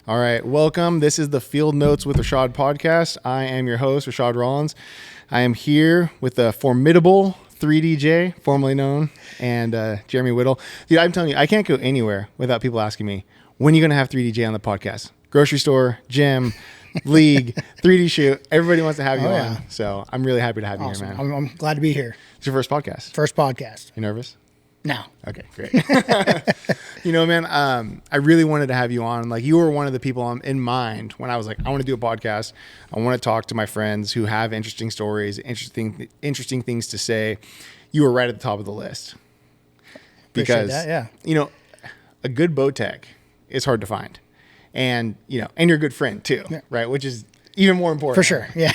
All right, welcome. This is the Field Notes with Rashad podcast. I am your host, Rashad Rollins. I am here with the formidable 3DJ, formerly known, and Jeremy Whittle. Dude, I'm telling you, I can't go anywhere without people asking me, when are you going to have 3DJ on the podcast? Grocery store, gym, league, 3D shoot. Everybody wants to have you on. So I'm really happy to have you here, man. I'm glad to be here. It's your first podcast. First podcast. You nervous? No. Okay, great. You know, man, I really wanted to have you on. Like, you were one of the people in mind when I was like, I want to do a podcast. I want to talk to my friends who have interesting stories, interesting things to say. You were right at the top of the list. Because, that, yeah. You know, a good boat tech is hard to find. And, you know, and you're a good friend too, right? Which is even more important. For sure, yeah.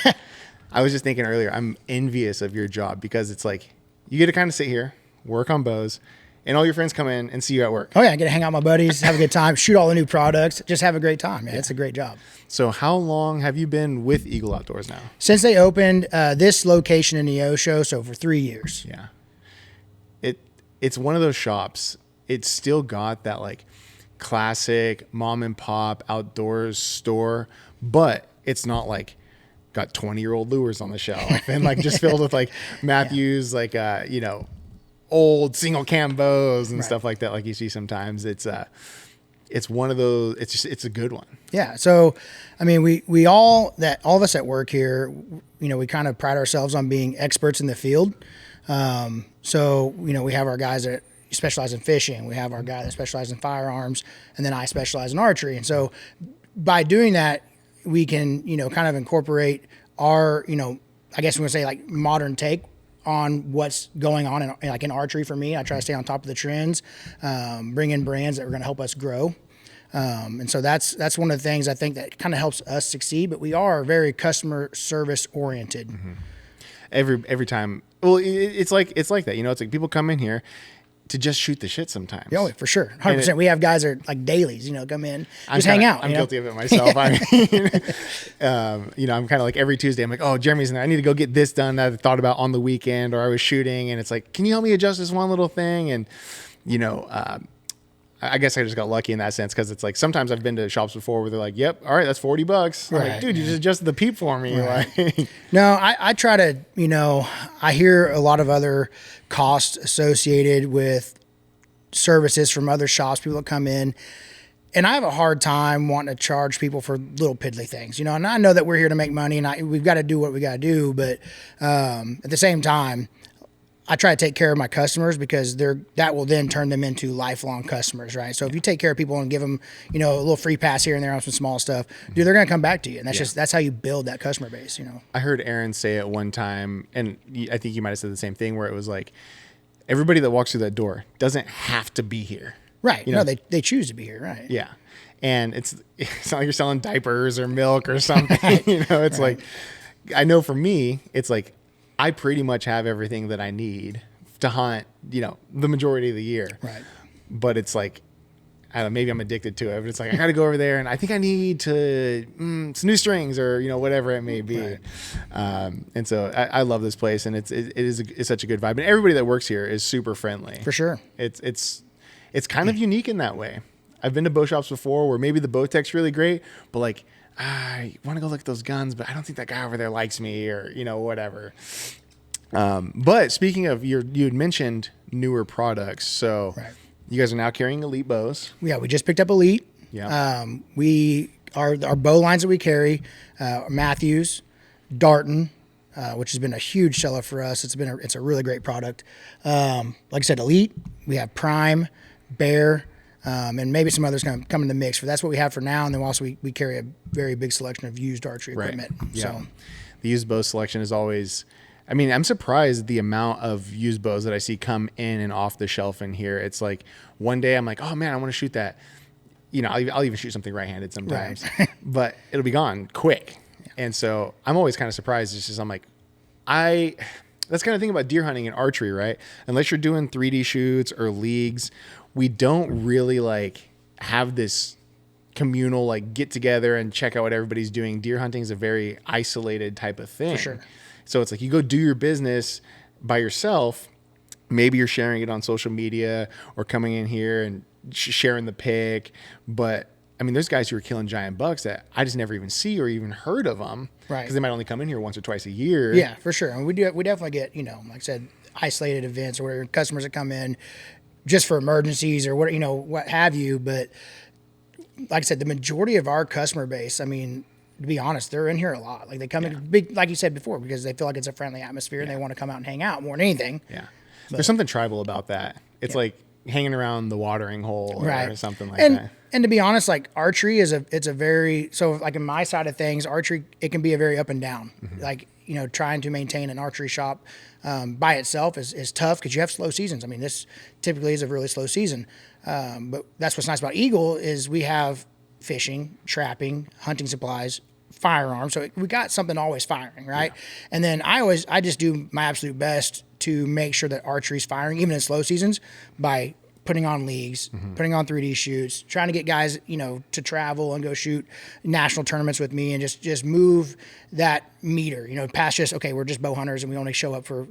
I was just thinking earlier, I'm envious of your job because it's like, you get to kind of sit here, work on bows, and all your friends come in and see you at work. Oh yeah, I get to hang out with my buddies, have a good time, shoot all the new products, just have a great time. Yeah, it's a great job. So how long have you been with Eagle Outdoors now? Since they opened this location in Neosho, so for 3 years. Yeah. It's one of those shops. It's still got that like classic mom and pop outdoors store, but it's not like got 20-year-old lures on the shelf and like just filled with like Matthews, like, you know, old single cam bows and stuff like that. Like you see sometimes. It's one of those, it's a good one. Yeah. So, I mean, we all of us at work here, you know, we kind of pride ourselves on being experts in the field. So, you know, we have our guys that specialize in fishing. We have our guy that specializes in firearms, and then I specialize in archery. And so by doing that, we can, you know, kind of incorporate our, you know, I guess we're going to say like modern take on what's going on in archery for me. I try to stay on top of the trends, bring in brands that are going to help us grow. And so that's one of the things I think that kind of helps us succeed, but we are very customer service oriented. Mm-hmm. Every time. Well, it's like that, you know, it's like people come in here to just shoot the shit sometimes. Oh, for sure. 100%. We have guys that are like dailies, you know, come in, hang out. I'm guilty of it myself. I mean, you know, I'm kind of like every Tuesday, I'm like, oh, Jeremy's in there. I need to go get this done that I thought about on the weekend, or I was shooting. And it's like, can you help me adjust this one little thing? And, you know, I guess I just got lucky in that sense, because it's like sometimes I've been to shops before where they're like, yep, all right, that's $40. I'm like, dude, you just adjusted the peep for me. Right. Like, no, I try to, you know, I hear a lot of other costs associated with services from other shops, people that come in, and I have a hard time wanting to charge people for little piddly things, you know, and I know that we're here to make money and we've got to do what we got to do, but at the same time, I try to take care of my customers, because that will then turn them into lifelong customers, right? So if you take care of people and give them, you know, a little free pass here and there on some small stuff, dude, they're going to come back to you. And that's how you build that customer base, you know? I heard Aaron say it one time, and I think you might've said the same thing, where it was like, everybody that walks through that door doesn't have to be here. Right. You know? No, they choose to be here, right? Yeah. And it's not like you're selling diapers or milk or something, you know, it's like, I know for me, it's like, I pretty much have everything that I need to hunt, you know, the majority of the year. Right. But it's like, I don't know, maybe I'm addicted to it, but it's like, I got to go over there and I think I need some new strings, or, you know, whatever it may be. Right. And so I love this place, and it's such a good vibe. And everybody that works here is super friendly. For sure. It's kind of unique in that way. I've been to bow shops before where maybe the bow tech's really great, but like, I want to go look at those guns, but I don't think that guy over there likes me, or, you know, whatever. But speaking of, you had mentioned newer products. So you guys are now carrying Elite bows. Yeah, we just picked up Elite. Yeah. Our bow lines that we carry, Matthews, Darton, which has been a huge seller for us. It's a really great product. Like I said, Elite. We have Prime, Bear, and maybe some others come in the mix. But that's what we have for now. And then also we carry a very big selection of used archery equipment. Yeah. So the used bow selection is always, I mean, I'm surprised the amount of used bows that I see come in and off the shelf in here. It's like one day I'm like, oh man, I want to shoot that. You know, I'll even shoot something right-handed sometimes, but it'll be gone quick. Yeah. And so I'm always kind of surprised. It's just, I'm like, that's kind of thing about deer hunting and archery, right? Unless you're doing 3D shoots or leagues, we don't really like have this communal, like, get together and check out what everybody's doing. Deer hunting is a very isolated type of thing. For sure. So it's like you go do your business by yourself. Maybe you're sharing it on social media or coming in here and sharing the pic, but I mean, there's guys who are killing giant bucks that I just never even see or even heard of them. Right. Because they might only come in here once or twice a year. Yeah, for sure. And we definitely get, like I said, isolated events or whatever, customers that come in just for emergencies or what have you. But like I said, the majority of our customer base, I mean, to be honest, they're in here a lot. Like they come in big, like you said before, because they feel like it's a friendly atmosphere and they want to come out and hang out more than anything. Yeah. There's something tribal about that. It's like hanging around the watering hole or something like that. And to be honest, like archery it's a very, so like in my side of things, archery, it can be a very up and down. Like, trying to maintain an archery shop by itself is tough because you have slow seasons. I mean, this typically is a really slow season. But that's what's nice about Eagle is we have fishing, trapping, hunting supplies, firearms. So we got something always firing, right? Yeah. And then I just do my absolute best to make sure that archery's firing, even in slow seasons, by putting on leagues, putting on 3D shoots, trying to get guys, to travel and go shoot national tournaments with me and just move that meter, past just, okay, we're just bow hunters and we only show up for,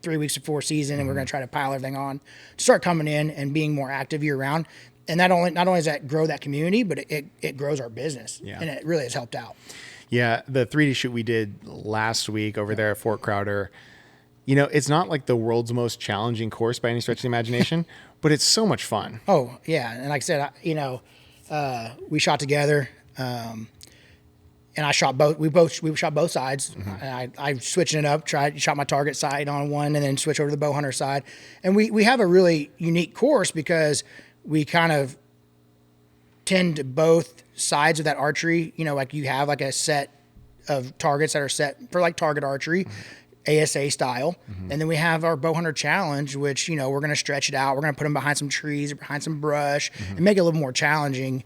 3 weeks before season and we're going to try to pile everything on, to start coming in and being more active year round. And not only does that grow that community, but it grows our business. Yeah. And it really has helped out. Yeah. The 3D shoot we did last week over there at Fort Crowder, it's not like the world's most challenging course by any stretch of the imagination, but it's so much fun. Oh yeah. And like I said, we shot together, and I shot both. We shot both sides. And I switching it up. Shot my target side on one, and then switch over to the bow hunter side. And we have a really unique course because we kind of tend to both sides of that archery. Like you have like a set of targets that are set for like target archery, ASA style, and then we have our bow hunter challenge, which we're going to stretch it out. We're going to put them behind some trees or behind some brush and make it a little more challenging,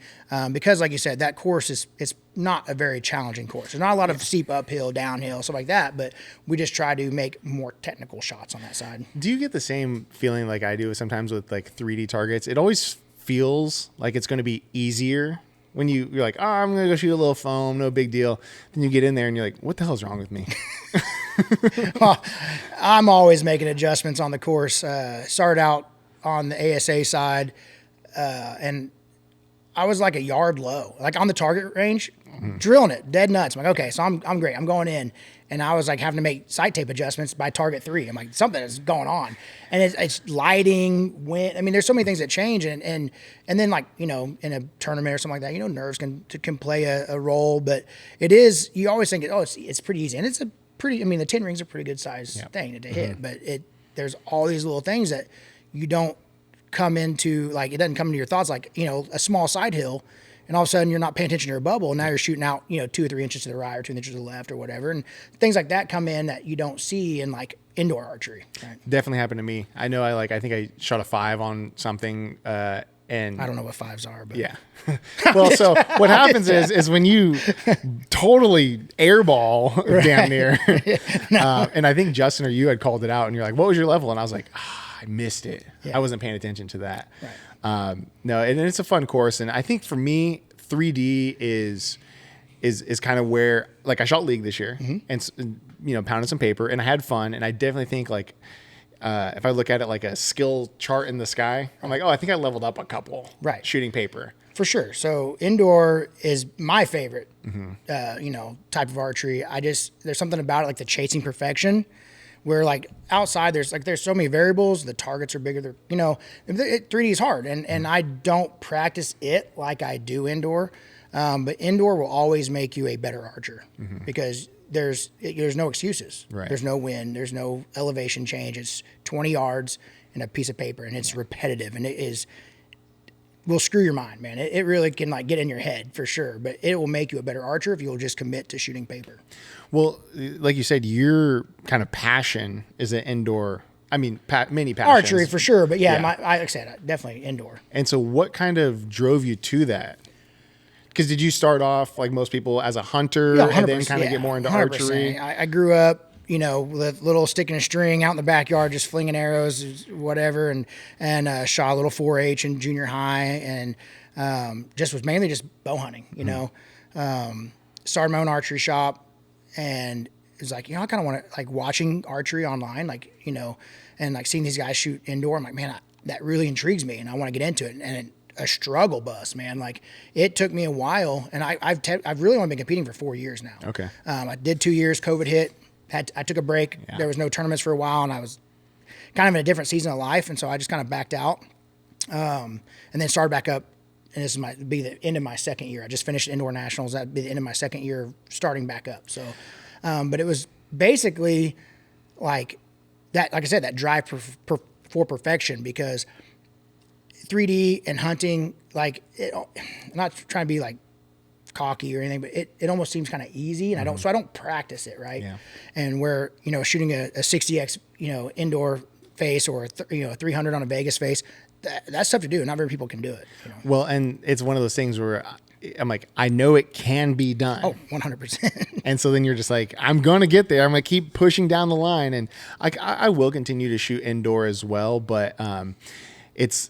because like you said, that course it's not a very challenging course. There's not a lot of steep uphill, downhill, stuff like that, but we just try to make more technical shots on that side. Do you get the same feeling like I do sometimes with like 3D targets? It always feels like it's going to be easier when you're like, oh, I'm going to go shoot a little foam, no big deal. Then you get in there and you're like, what the hell's wrong with me? Well, I'm always making adjustments on the course. Started out on the ASA side, and I was like a yard low, like on the target range, drilling it, dead nuts. I'm like, okay, so I'm great. I'm going in. And I was like having to make sight tape adjustments by target 3. I'm like, something is going on. And it's lighting, wind. I mean, there's so many things that change. And then like, in a tournament or something like that, nerves can play a role. But it is, you always think, it's pretty easy. And it's a pretty, the 10 rings are a pretty good size thing to hit. But there's all these little things that you don't come into, like, it doesn't come into your thoughts like, a small side hill. And all of a sudden you're not paying attention to your bubble. And now you're shooting out, 2 or 3 inches to the right or 2 inches to the left or whatever. And things like that come in that you don't see in like indoor archery. Right? Definitely happened to me. I know I think I shot a 5 on something, and I don't know what 5s are, but yeah. Well, so what happens is when you totally airball down there, and I think Justin or you had called it out and you're like, what was your level? And I was like, I missed it. Yeah. I wasn't paying attention to that. Right. No, and it's a fun course. And I think for me, 3D is kind of where, like, I shot league this year and, pounded some paper and I had fun. And I definitely think like, if I look at it like a skill chart in the sky, I'm like, I think I leveled up a couple shooting paper. For sure. So indoor is my favorite, type of archery. There's something about it, like the chasing perfection, where like outside there's so many variables. The targets are bigger. 3D is hard, and I don't practice it like I do indoor. But indoor will always make you a better archer because there's no excuses. Right. There's no wind. There's no elevation change. It's 20 yards and a piece of paper, and it's repetitive, and will screw your mind, man. It really can like get in your head for sure, but it will make you a better archer if you'll just commit to shooting paper. Well, like you said, your kind of passion is an indoor. Many passions. Archery for sure, but like I said, definitely indoor. And so what kind of drove you to that? Because did you start off like most people as a hunter and then kind of get more into 100%. Archery? I grew up, with a little stick and a string out in the backyard, just flinging arrows, whatever, and shot a little 4-H in junior high, and just was mainly just bow hunting, started my own archery shop, and it was like, I kind of want to, like, watching archery online, like, and like seeing these guys shoot indoor, I'm like, man, that really intrigues me, and I want to get into it. And a struggle bus, man. Like it took me a while, and I've really only been competing for 4 years now. Okay. I did 2 years. COVID hit. I took a break. Yeah. There was no tournaments for a while, and I was kind of in a different season of life, and so I just kind of backed out, and then started back up. And this might be the end of my second year. I just finished indoor nationals. That'd be the end of my second year starting back up. So, but it was basically like that. Like I said, that drive for perfection, because 3D and hunting, like I'm not trying to be like cocky or anything, but it almost seems kind of easy, and I don't practice it, right? Yeah. And where shooting a 60x indoor face, or a 300 on a Vegas face, that's tough to do. Not very people can do it. Well, and it's one of those things where I'm like, I know it can be done. Oh, 100%. And so then you're just like, I'm going to get there. I'm going to keep pushing down the line. And I will continue to shoot indoor as well. But it's,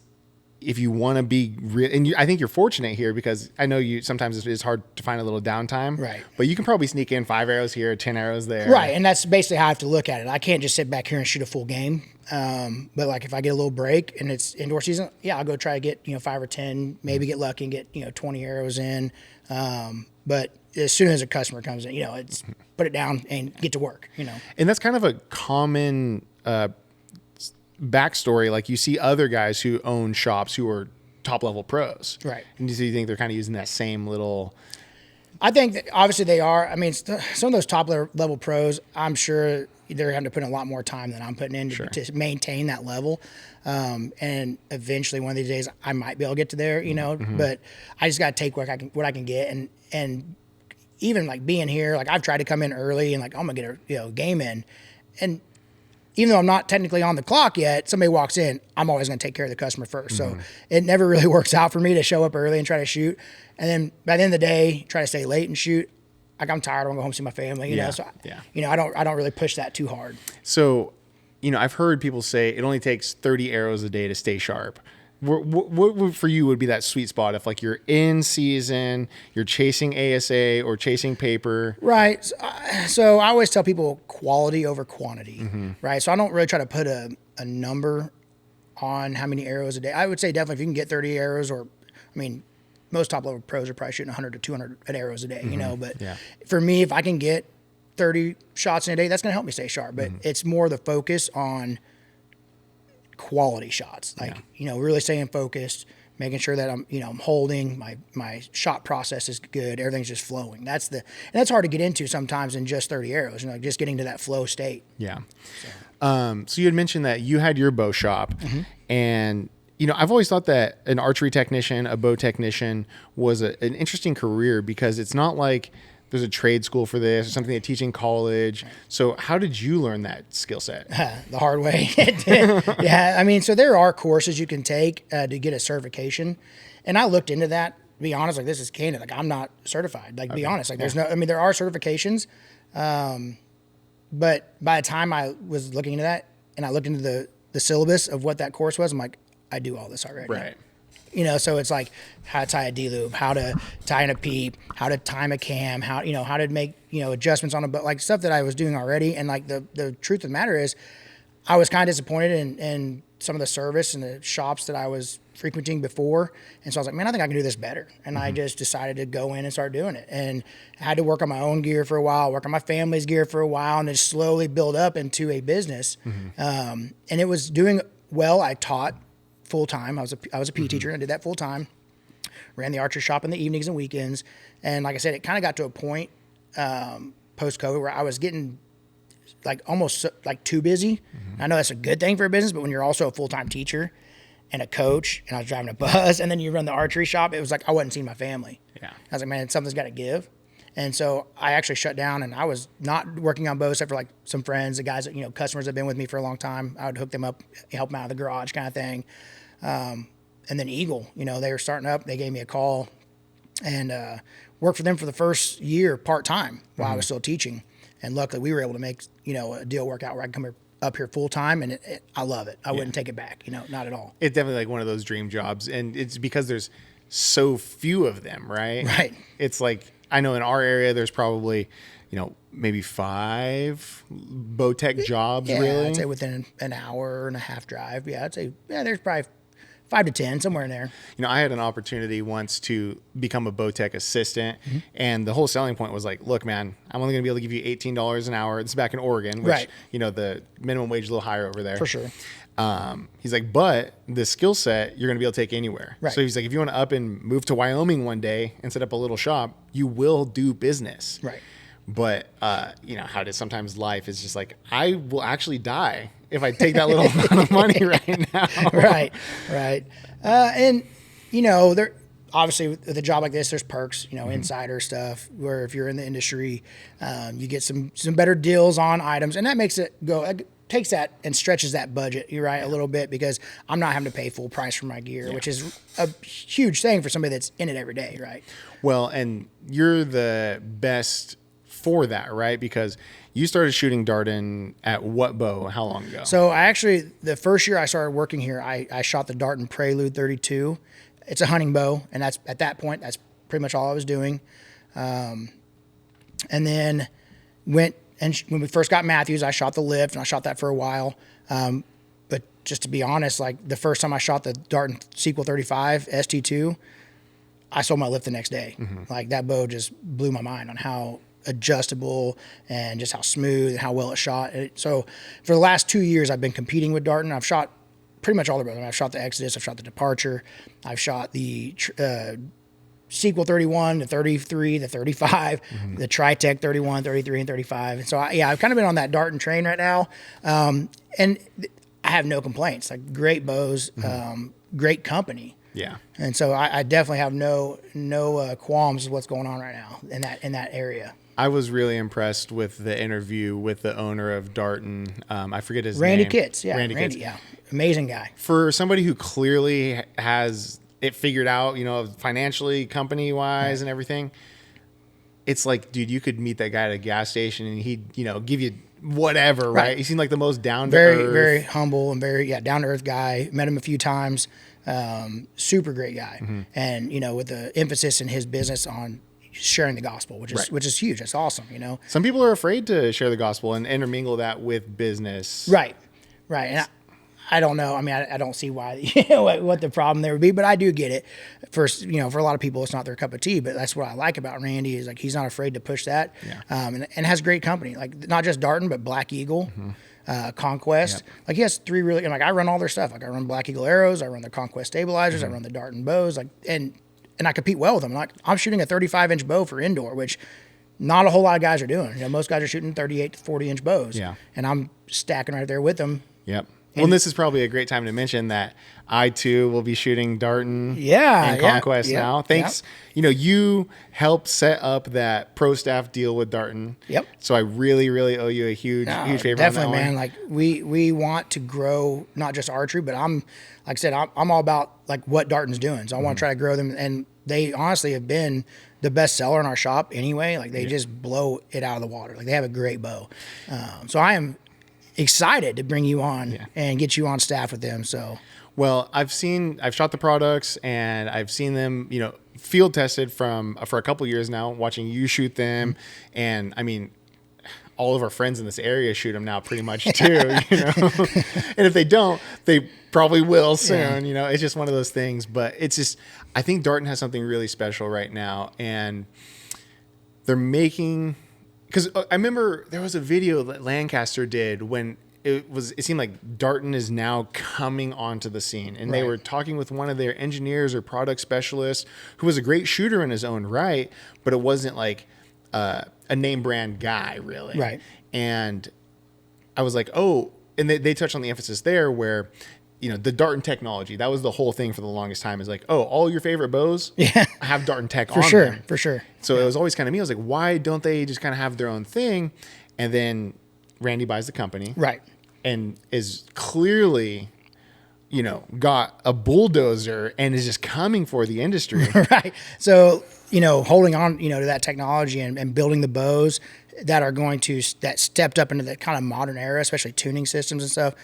if you want to be real, and I think you're fortunate here, because I know sometimes it's hard to find a little downtime. Right. But you can probably sneak in 5 arrows here, 10 arrows there. Right. And that's basically how I have to look at it. I can't just sit back here and shoot a full game. But like if I get a little break and it's indoor season, yeah, I'll go try to get 5 or 10, maybe get lucky and get 20 arrows in. But as soon as a customer comes in, it's put it down and get to work. And that's kind of a common backstory. Like you see other guys who own shops who are top level pros, right? And so you think they're kind of using that same little. I think that obviously they are. I mean, some of those top level pros, I'm sure they're having to put in a lot more time than I'm putting in to maintain that level. And eventually, one of these days, I might be able to get to there. But I just got to take what I can get, and even like being here, like I've tried to come in early and like I'm gonna get a game in, and even though I'm not technically on the clock yet, somebody walks in, I'm always going to take care of the customer first. So it never really works out for me to show up early and try to shoot. And then by the end of the day, try to stay late and shoot. Like I'm tired. I want to go home and see my family, you know? So, I don't really push that too hard. So, I've heard people say it only takes 30 arrows a day to stay sharp. What for you would be that sweet spot if like you're in season, you're chasing ASA or chasing paper? Right. So I always tell people quality over quantity, right? So I don't really try to put a number on how many arrows a day. I would say definitely if you can get 30 arrows, or, I mean, most top level pros are probably shooting 100 to 200 arrows a day, but for me, if I can get 30 shots in a day, that's going to help me stay sharp. But it's more the focus on quality shots, like really staying focused, making sure that I'm holding my shot process is good, everything's just flowing. That's hard to get into sometimes in just 30 arrows, just getting to that flow state. So you had mentioned that you had your bow shop, and I've always thought that an archery technician, a bow technician, was an interesting career, because it's not like there's a trade school for this or something they teach in college. So how did you learn that skill set? The hard way. Yeah. I mean, so there are courses you can take to get a certification. And I looked into that, to be honest, like this is candid. Like I'm not certified, like be honest, like there are certifications. But by the time I was looking into that and I looked into the syllabus of what that course was, I'm like, I do all this already. Right. So it's like how to tie a D-loop, how to tie in a peep, how to time a cam, how to make, adjustments on a boat, like stuff that I was doing already. And like the truth of the matter is I was kind of disappointed in some of the service and the shops that I was frequenting before. And so I was like, man, I think I can do this better. And I just decided to go in and start doing it. And I had to work on my own gear for a while, work on my family's gear for a while, and then slowly build up into a business. And it was doing well. I taught full time. I was a PE teacher, and I did that full time. Ran the archery shop in the evenings and weekends. And like I said, it kind of got to a point post COVID where I was getting like almost like too busy. I know that's a good thing for a business, but when you're also a full-time teacher and a coach, and I was driving a bus, and then you run the archery shop, it was like I wasn't seeing my family. I was like, man, something's got to give. And so I actually shut down, and I was not working on bows except for like some friends, the guys that, customers that have been with me for a long time. I would hook them up, help them out of the garage kind of thing. And then Eagle, they were starting up. They gave me a call, and worked for them for the first year part-time while I was still teaching. And luckily we were able to make, a deal work out where I can come up here full-time, and I love it. I wouldn't take it back, not at all. It's definitely like one of those dream jobs, and it's because there's so few of them, right? Right. It's like, I know in our area there's probably, maybe 5 bow tech jobs, really? I'd say within an hour and a half drive. Yeah, I'd say, there's probably 5 to 10, somewhere in there. You know, I had an opportunity once to become a bow tech assistant, and the whole selling point was like, look, man, I'm only going to be able to give you $18 an hour. This is back in Oregon, which, Right. you know, the minimum wage is a little higher over there. For sure. He's like, but the skill set you're going to be able to take anywhere. Right. So he's like, if you want to up and move to Wyoming one day and set up a little shop, you will do business. Right. But, you know, how it is sometimes life is just like, I will actually die if I take that little amount of money right now. Right. And, you know, there obviously with a job like this, there's perks, you know, insider stuff where if you're in the industry, you get some better deals on items, and that makes it go, takes that and stretches that budget, you're right, a little bit, because I'm not having to pay full price for my gear, which is a huge thing for somebody that's in it every day, right? Well, and you're the best for that, right? Because you started shooting Darden at what bow? How long ago? So I actually, the first year I started working here, I shot the Darden Prelude 32. It's a hunting bow, and that's at that point, that's pretty much all I was doing. And then went, and when we first got Matthews, I shot the lift, and I shot that for a while. But just to be honest, like the first time I shot the Darden Sequel 35 ST2, I sold my lift the next day. Like that bow just blew my mind on how adjustable and just how smooth and how well it shot. So for the last 2 years, I've been competing with Darden. I've shot pretty much all the bows. I mean, I've shot the Exodus, I've shot the Departure, I've shot the Sequel 31, the 33, the 35, the Tritech 31, 33, and 35. And so, I've kind of been on that Darden train right now. And I have no complaints. Like great bows, great company. Yeah. And so I definitely have no qualms with what's going on right now in that area. I was really impressed with the interview with the owner of Darden. I forget his Randy name. Kitts. Yeah. Randy, Kitts. yeah. Amazing guy. For somebody who clearly has it figured out, you know, financially, company wise and everything, it's like, dude, you could meet that guy at a gas station and he'd, you know, give you whatever, right? He seemed like the most down to earth. Very humble and very, down to earth guy. Met him a few times. Super great guy. And, you know, with the emphasis in his business on sharing the gospel, which is huge. That's awesome, you know. Some people are afraid to share the gospel and intermingle that with business. Right. And I don't know. I mean, I don't see why, you know, what the problem there would be, but I do get it. First, you know, for a lot of people, it's not their cup of tea, but that's what I like about Randy is like, he's not afraid to push that. And has great company, like not just Darden, but Black Eagle, Conquest. Like he has three really, and like I run all their stuff. Like I run Black Eagle arrows, I run the Conquest stabilizers, I run the Darden bows, like, and I compete well with them. Like I'm shooting a 35-inch bow for indoor, which not a whole lot of guys are doing. You know, most guys are shooting 38 to 40-inch bows. And I'm stacking right there with them. Well, this is probably a great time to mention that I too will be shooting Darden and Conquest now. Thanks. You know, you helped set up that pro staff deal with Darden. So I really, really owe you a huge favor. Definitely, on that man. Like we want to grow not just archery, but like I said, I'm all about like what Darden's doing. So I want to try to grow them, and they honestly have been the best seller in our shop anyway. Like they just blow it out of the water. Like they have a great bow. So I am excited to bring you on and get you on staff with them. So, well, I've shot the products and I've seen them, you know, field tested for a couple years now, watching you shoot them. And I mean, all of our friends in this area shoot them now pretty much too, you know, and if they don't, they probably will soon, you know, it's just one of those things, but it's just, I think Darden has something really special right now, and they're making, because I remember there was a video that Lancaster did when it seemed like Darden is now coming onto the scene, and they were talking with one of their engineers or product specialists who was a great shooter in his own right, but it wasn't like a name brand guy really. And I was like, oh, and they touched on the emphasis there where, you know, the Darden technology, that was the whole thing for the longest time, is like, oh, all your favorite bows have Darden tech on them. For sure. So it was always kind of me. I was like, why don't they just kind of have their own thing? And then Randy buys the company. And is clearly, you know, got a bulldozer and is just coming for the industry. So, you know, holding on, you know, to that technology and building the bows that stepped up into the kind of modern era, especially tuning systems and stuff,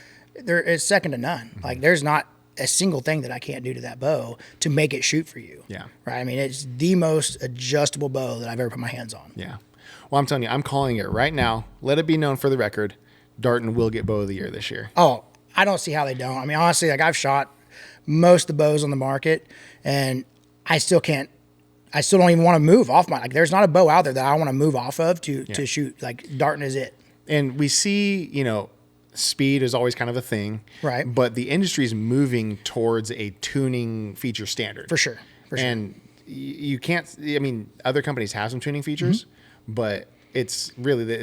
there is second to none. Like there's not a single thing that I can't do to that bow to make it shoot for you. Right. I mean, it's the most adjustable bow that I've ever put my hands on. Well, I'm telling you, I'm calling it right now. Let it be known for the record, Darden will get bow of the year this year. Oh, I don't see how they don't. I mean, honestly, like I've shot most of the bows on the market, and I still don't even want to move off my, like, there's not a bow out there that I want to move off of to shoot. Like, darting is it. And we see, speed is always kind of a thing. Right. But the industry is moving towards a tuning feature standard. For sure. And you can't, other companies have some tuning features, but it's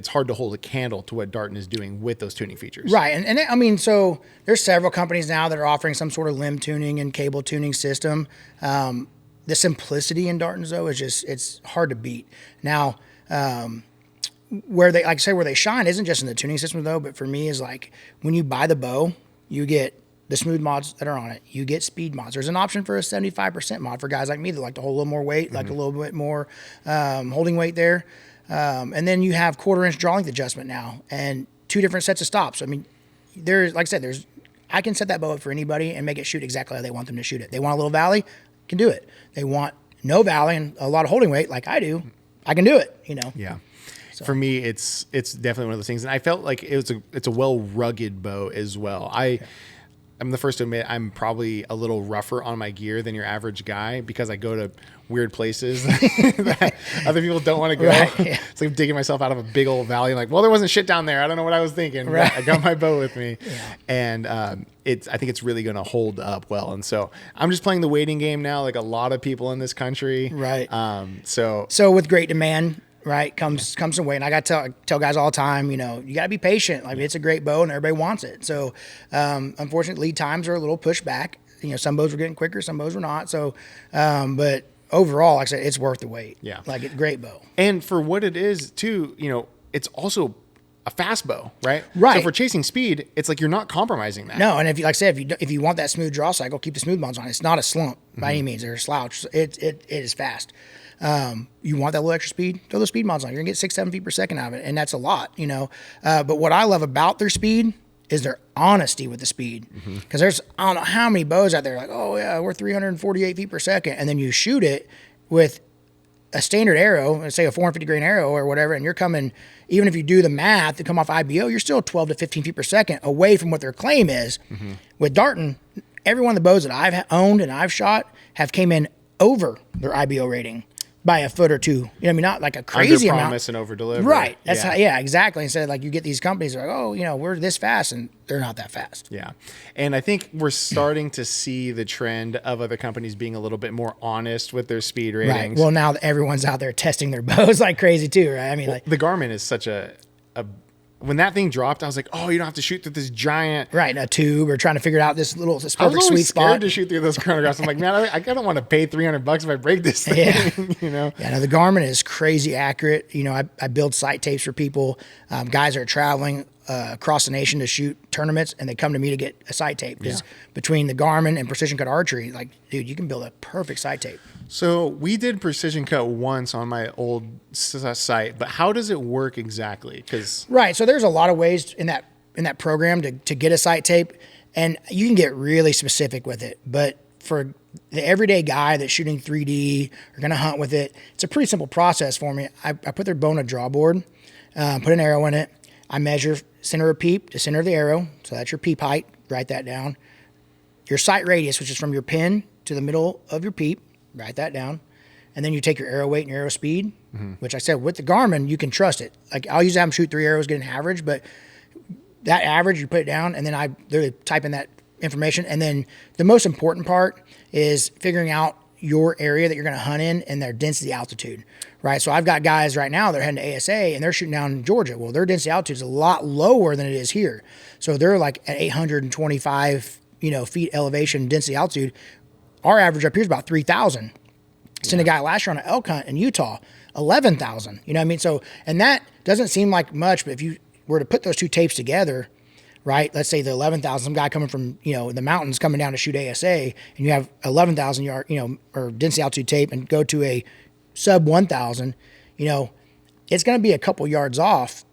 hard to hold a candle to what Darton is doing with those tuning features. Right. And so there's several companies now that are offering some sort of limb tuning and cable tuning system. The simplicity in Dartons, though, it's hard to beat. Now, where they shine isn't just in the tuning system, though, but for me is like when you buy the bow, you get the smooth mods that are on it. You get speed mods. There's an option for a 75% mod for guys like me that like to hold a little more weight, like a little bit more holding weight there. And then you have 1/4 inch draw length adjustment now and 2 different sets of stops. I mean, I can set that bow up for anybody and make it shoot exactly how they want them to shoot it. They want a little valley, can do it. They want no valley and a lot of holding weight like I do, I can do it, Yeah. So. For me, it's definitely one of those things. And I felt like it's a well rugged bow as well. I'm the first to admit I'm probably a little rougher on my gear than your average guy because I go to weird places that other people don't want to go. Right, yeah. It's like digging myself out of a big old valley. Like, well, there wasn't shit down there. I don't know what I was thinking. Right. I got my bow with me. Yeah. And I think it's really going to hold up well. And so I'm just playing the waiting game now, like a lot of people in this country. Right. So with great demand, right, comes some weight. And I got to tell guys all the time, you got to be patient. Like, it's a great bow and everybody wants it. So, unfortunately, lead times are a little pushed back. Some bows were getting quicker, some bows were not. So, but overall, like I said, it's worth the wait. Yeah. Like, it's a great bow. And for what it is, too, it's also a fast bow, right? Right. So if we're chasing speed, it's like you're not compromising that. No, and if you want that smooth draw cycle, keep the smooth mods on. It's not a slump by any means. They're a slouch. It is fast. You want that little extra speed, throw those speed mods on. You're gonna get 6-7 feet per second out of it, and that's a lot, But what I love about their speed is their honesty with the speed, because there's, I don't know how many bows out there like, oh yeah, we're 348 feet per second, and then you shoot it with a standard arrow, let's say a 450 grain arrow or whatever, and you're coming, even if you do the math and come off IBO, you're still 12 to 15 feet per second away from what their claim is. With Darton, every one of the bows that I've owned and I've shot have came in over their IBO rating by a foot or two. Not like a crazy amount. Under promise and over deliver. Right. That's how, exactly. Instead, like, you get these companies that are like, oh, we're this fast, and they're not that fast. Yeah. And I think we're starting to see the trend of other companies being a little bit more honest with their speed ratings. Right. Well, now everyone's out there testing their bows like crazy too, right? I mean, the Garmin is such a when that thing dropped, I was like, oh, you don't have to shoot through this giant... Right, a tube, or trying to figure out this little perfect I was sweet spot. scared to shoot through those chronographs. I'm like, man, I don't want to pay $300 if I break this thing. Yeah. Yeah, no, the Garmin is crazy accurate. I build sight tapes for people. Guys are traveling across the nation to shoot tournaments, and they come to me to get a sight tape. Because between the Garmin and precision cut archery, like, dude, you can build a perfect sight tape. So we did precision cut once on my old site, but how does it work exactly? Right. So there's a lot of ways in that program to get a sight tape, and you can get really specific with it. But for the everyday guy that's shooting 3D or going to hunt with it, it's a pretty simple process for me. I put their bow on a draw board, put an arrow in it. I measure center of peep to center of the arrow. So that's your peep height. Write that down. Your sight radius, which is from your pin to the middle of your peep. Write that down. And then you take your arrow weight and your arrow speed, which I said with the Garmin, you can trust it. Like, I'll usually have them shoot 3 arrows, get an average, but that average, you put it down, and then I literally type in that information. And then the most important part is figuring out your area that you're going to hunt in and their density altitude, right? So I've got guys right now, they're heading to ASA and they're shooting down in Georgia. Well, their density altitude is a lot lower than it is here. So they're like at 825, feet elevation density altitude. Our average up here is about 3,000. Seen a guy last year on an elk hunt in Utah, 11,000. You know what I mean? So, and that doesn't seem like much, but if you were to put those two tapes together, right? Let's say the 11,000, some guy coming from, the mountains coming down to shoot ASA, and you have 11,000 yard, or density altitude tape, and go to a sub 1,000, it's going to be a couple yards off,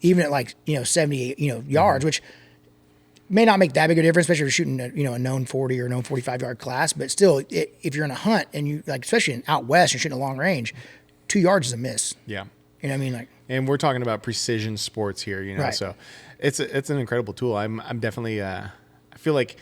even at like, 70, yards, which may not make that big a difference, especially if you're shooting a known 40 or known 45 yard class. But still, if you're in a hunt and you like, especially out west, you're shooting a long range, 2 yards is a miss. Yeah. You know what I mean? Like, and we're talking about precision sports here, right. So it's an incredible tool. I'm definitely, I feel like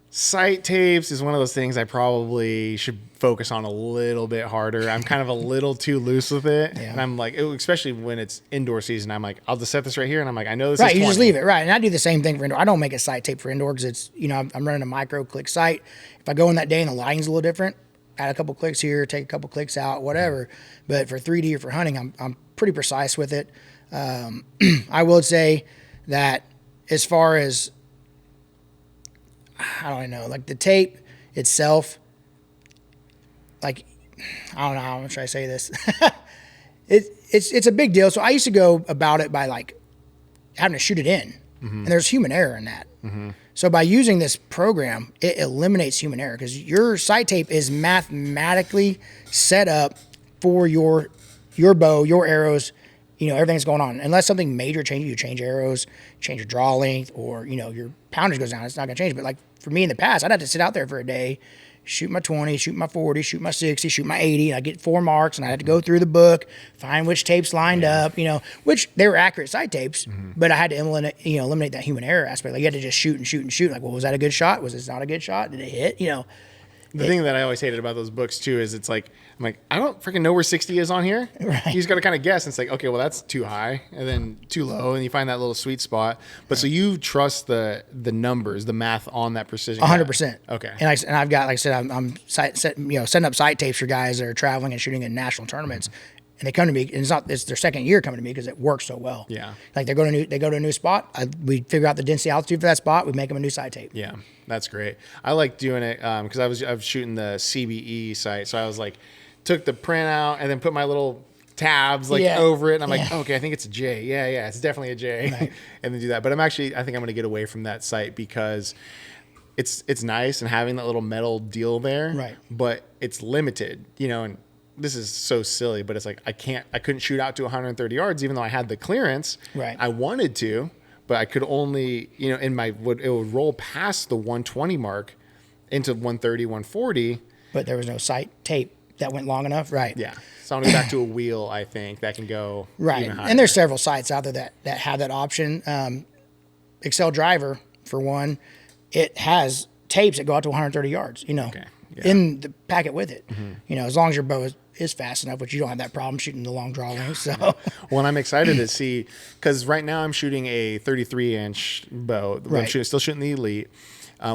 Sight tapes is one of those things I probably should focus on a little bit harder. I'm kind of a little too loose with it. Yeah. And I'm like, especially when it's indoor season, I'm like, I'll just set this right here. And I'm like, I know this Right, is you 20. just leave it. Right, and I do the same thing for indoor. I don't make a sight tape for indoor because it's, I'm running a micro click sight. If I go in that day and the lighting's a little different, add a couple clicks here, take a couple clicks out, whatever. But for 3D or for hunting, I'm pretty precise with it. I will say that as far as, I don't know, like the tape itself, like, I don't know how much I say this. It's a big deal. So I used to go about it by like having to shoot it in, and there's human error in that. So by using this program, it eliminates human error because your sight tape is mathematically set up for your bow, your arrows, everything's going on. Unless something major changes, you change arrows, change your draw length, or, your poundage goes down, it's not going to change. But like for me in the past, I'd have to sit out there for a day, shoot my 20, shoot my 40, shoot my 60, shoot my 80, and I get 4 marks, and I had to go through the book, find which tapes lined up, which they were accurate sight tapes, but I had to eliminate that human error aspect. Like you had to just shoot and shoot and shoot. Like, well, was that a good shot? Was this not a good shot? Did it hit? The thing that I always hated about those books too is I'm like, I don't freaking know where 60 is on here. Right. You just got to kind of guess. And it's like, okay, well that's too high and then too low. And you find that little sweet spot. But so you trust the numbers, the math on that precision. 100%. Okay. And I've got, like I said, I'm setting up sight tapes for guys that are traveling and shooting in national tournaments. And they come to me, and it's their second year coming to me because it works so well. Yeah. Like they go to a new spot. We figure out the density altitude for that spot. We make them a new sight tape. Yeah, that's great. I like doing it because I was shooting the CBE sight, so I was like, took the print out and then put my little tabs over it, and I'm like, okay, I think it's a J. Yeah, it's definitely a J, Right. And then do that. But I think I'm going to get away from that sight because it's nice and having that little metal deal there, Right. But it's limited, and this is so silly, but it's like I couldn't shoot out to 130 yards even though I had the clearance. Right. I wanted to, but I could only, it would roll past the 120 mark into 130, 140. But there was no sight tape that went long enough. Right. Yeah. So I'm going to go back to a wheel, I think, that can go Right. even higher. And there's several sites out there that have that option. Excel Driver, for one, it has tapes that go out to 130 yards, Okay. Yeah. in the packet with it. As long as your bow is fast enough, which you don't have that problem shooting the long draw length. So, Well, and I'm excited to see, because right now I'm shooting a 33-inch bow. Right. I'm still shooting the Elite,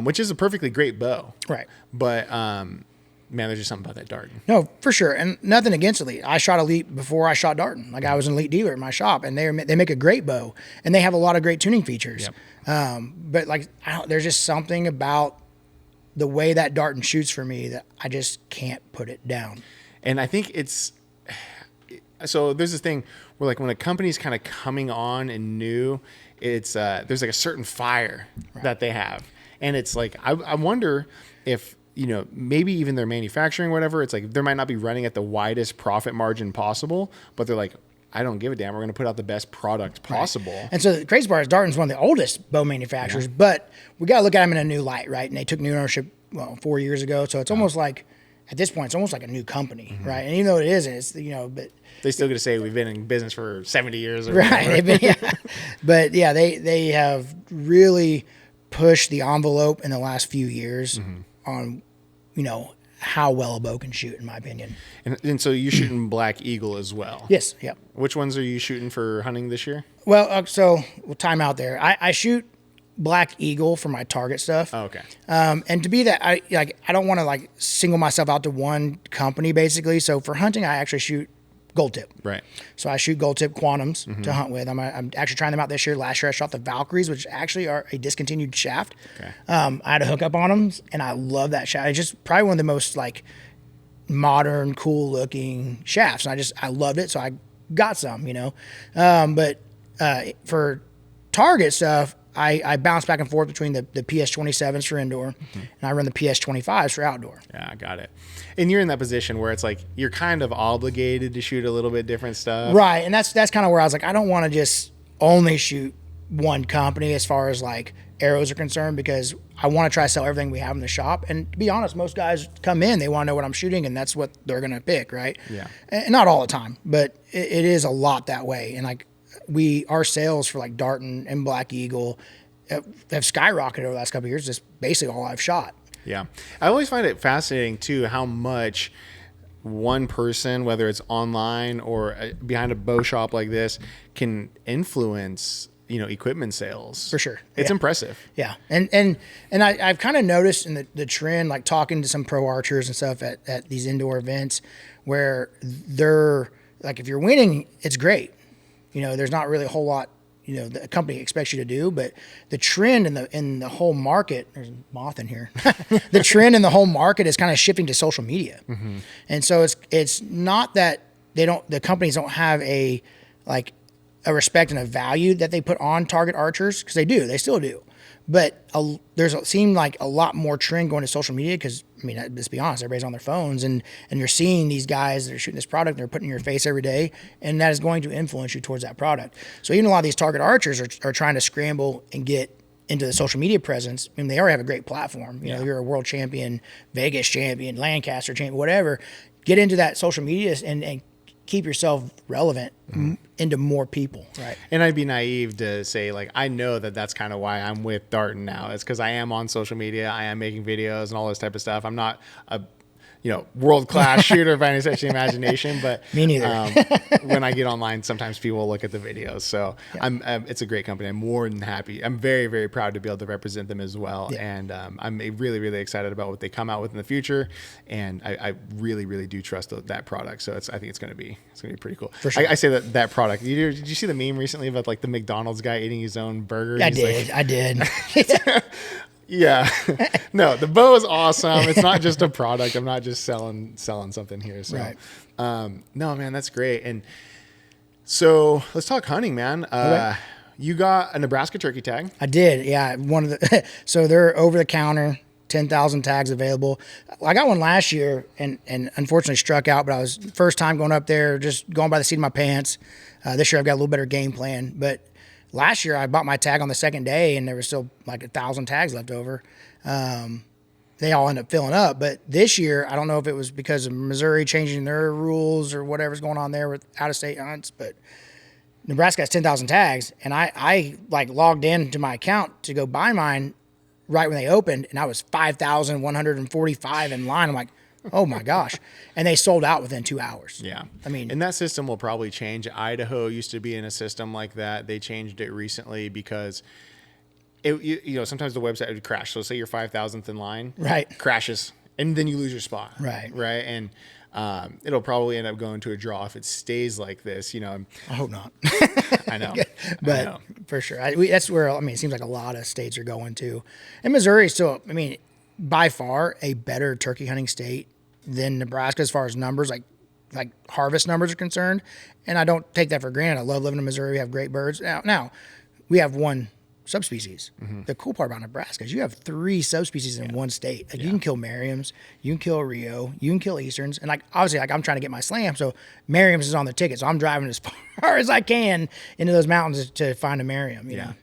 which is a perfectly great bow. right. But, man, there's just something about that dart. No, for sure. And nothing against Elite. I shot Elite before I shot Darton. Like I was an Elite dealer in my shop, and they make a great bow, and they have a lot of great tuning features. Yep. But like, there's just something about the way that Darton shoots for me that I just can't put it down. And I think so there's this thing where like when a company's kind of coming on and new, it's there's like a certain fire that they have. And it's like, I wonder if, maybe even their manufacturing, whatever, it's like, they might not be running at the widest profit margin possible, but they're like, I don't give a damn. We're going to put out the best product possible. Right. And so the crazy part is Darton's one of the oldest bow manufacturers, but we got to look at them in a new light, right? And they took new ownership, 4 years ago. So it's almost like, at this point, it's almost like a new company, right? And even though it isn't, it's, but They still get to say we've been in business for 70 years. Or right. But yeah, they have really pushed the envelope in the last few years on, how well a bow can shoot, in my opinion. And so you're shooting Black Eagle as well. Yes. Yep. Which ones are you shooting for hunting this year? Well, we'll time out there. I shoot Black Eagle for my target stuff. Oh, okay. And to be that, I don't want to single myself out to one company basically. So for hunting, I actually shoot gold tip. Right. So I shoot gold tip quantums to hunt with. I'm actually trying them out this year. Last year I shot the Valkyries, which actually are a discontinued shaft. Okay. I had a hookup on them, and I love that shaft. It's just probably one of the most modern, cool looking shafts. And I loved it, so I got some. But for target stuff, I bounce back and forth between the PS27s for indoor, and I run the PS25s for outdoor. Yeah, I got it. And you're in that position where it's like you're kind of obligated to shoot a little bit different stuff. Right, and that's kind of where I was like, I don't want to just only shoot one company as far as arrows are concerned, because I want to try to sell everything we have in the shop. And to be honest, most guys come in, they want to know what I'm shooting, and that's what they're going to pick, right? Yeah. And not all the time, but it is a lot that way. And our sales for Darton and Black Eagle, have skyrocketed over the last couple of years. Just basically all I've shot. Yeah. I always find it fascinating too, how much one person, whether it's online or behind a bow shop like this, can influence, equipment sales. For sure. It's impressive. Yeah. And I've kind of noticed in the trend, like talking to some pro archers and stuff at these indoor events, where they're like, if you're winning, it's great. There's not really a whole lot, the company expects you to do, but the trend in the whole market, there's a moth in here. The trend in the whole market is kind of shifting to social media. Mm-hmm. And so it's not that the companies don't have a respect and a value that they put on target archers, because they still do. But seemed like a lot more trend going to social media, because, let's be honest, everybody's on their phones, and you're seeing these guys that are shooting this product, and they're putting in your face every day, and that is going to influence you towards that product. So even a lot of these target archers are trying to scramble and get into the social media presence. They already have a great platform. You're a world champion, Vegas champion, Lancaster champion, whatever. Get into that social media and keep yourself relevant into more people. Right. And I'd be naive to say, I know that's kind of why I'm with Darton now. It's because I am on social media. I am making videos and all this type of stuff. I'm not a world-class shooter by any stretch of the imagination, but me neither. When I get online, sometimes people look at the videos. So yeah. It's a great company. I'm more than happy. I'm very, very proud to be able to represent them as well. Yeah. And I'm really, really excited about what they come out with in the future. And I really, really do trust that product. So I think it's going to be pretty cool. For sure. I say that product. Did you see the meme recently about the McDonald's guy eating his own burger? I did. Yeah. No, the bow is awesome. It's not just a product. I'm not just selling something here. So, right. No, man, that's great. And so let's talk hunting, man. Okay. You got a Nebraska turkey tag. I did. Yeah. So they're over the counter, 10,000 tags available. I got one last year and unfortunately struck out, but I was first time going up there, just going by the seat of my pants. This year I've got a little better game plan, but last year I bought my tag on the second day and there was still 1,000 tags left over. They all ended up filling up, but this year, I don't know if it was because of Missouri changing their rules or whatever's going on there with out-of-state hunts, but Nebraska has 10,000 tags, and I logged into my account to go buy mine right when they opened, and I was 5,145 in line. I'm like, oh my gosh. And they sold out within 2 hours. Yeah. And that system will probably change. Idaho used to be in a system like that. They changed it recently because sometimes the website would crash. So say you're 5,000th in line, right? Crashes. And then you lose your spot. Right. Right. And it'll probably end up going to a draw if it stays like this, I hope not. I know. But I know. For sure. That's where, it seems like a lot of states are going to. And Missouri is still, by far a better turkey hunting state than Nebraska as far as numbers, like harvest numbers are concerned. And I don't take that for granted. I love living in Missouri. We have great birds. Now we have one subspecies. Mm-hmm. The cool part about Nebraska is you have 3 subspecies in one state. You can kill Merriam's, you can kill Rio, you can kill Easterns. And obviously I'm trying to get my slam. So Merriam's is on the ticket. So I'm driving as far as I can into those mountains to find a Merriam. You know?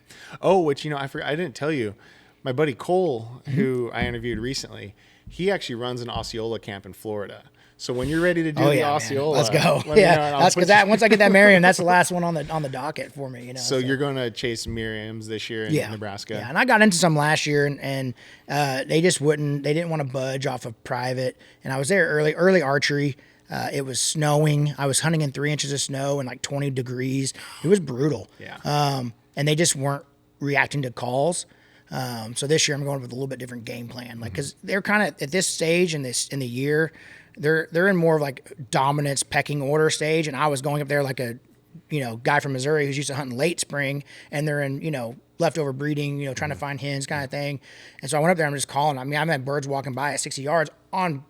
Oh, which, I forgot, I didn't tell you, my buddy Cole, who I interviewed recently, he actually runs an Osceola camp in Florida. So when you're ready to do the Osceola, let's go. That's because once I get that Merriam, that's the last one on the docket for me. So you're going to chase Merriams this year in Nebraska. Yeah, and I got into some last year, and they just wouldn't. They didn't want to budge off of private. And I was there early archery. It was snowing. I was hunting in 3 inches of snow and 20 degrees. It was brutal. Yeah. And they just weren't reacting to calls. So this year I'm going with a little bit different game plan, because they're kind of at this stage in the year. They're in more of dominance pecking order stage, and I was going up there like a guy from Missouri who's used to hunting late spring, and they're in leftover breeding, trying to find hens kind of thing. And so I went up there, I'm just calling. I've had birds walking by at 60 yards on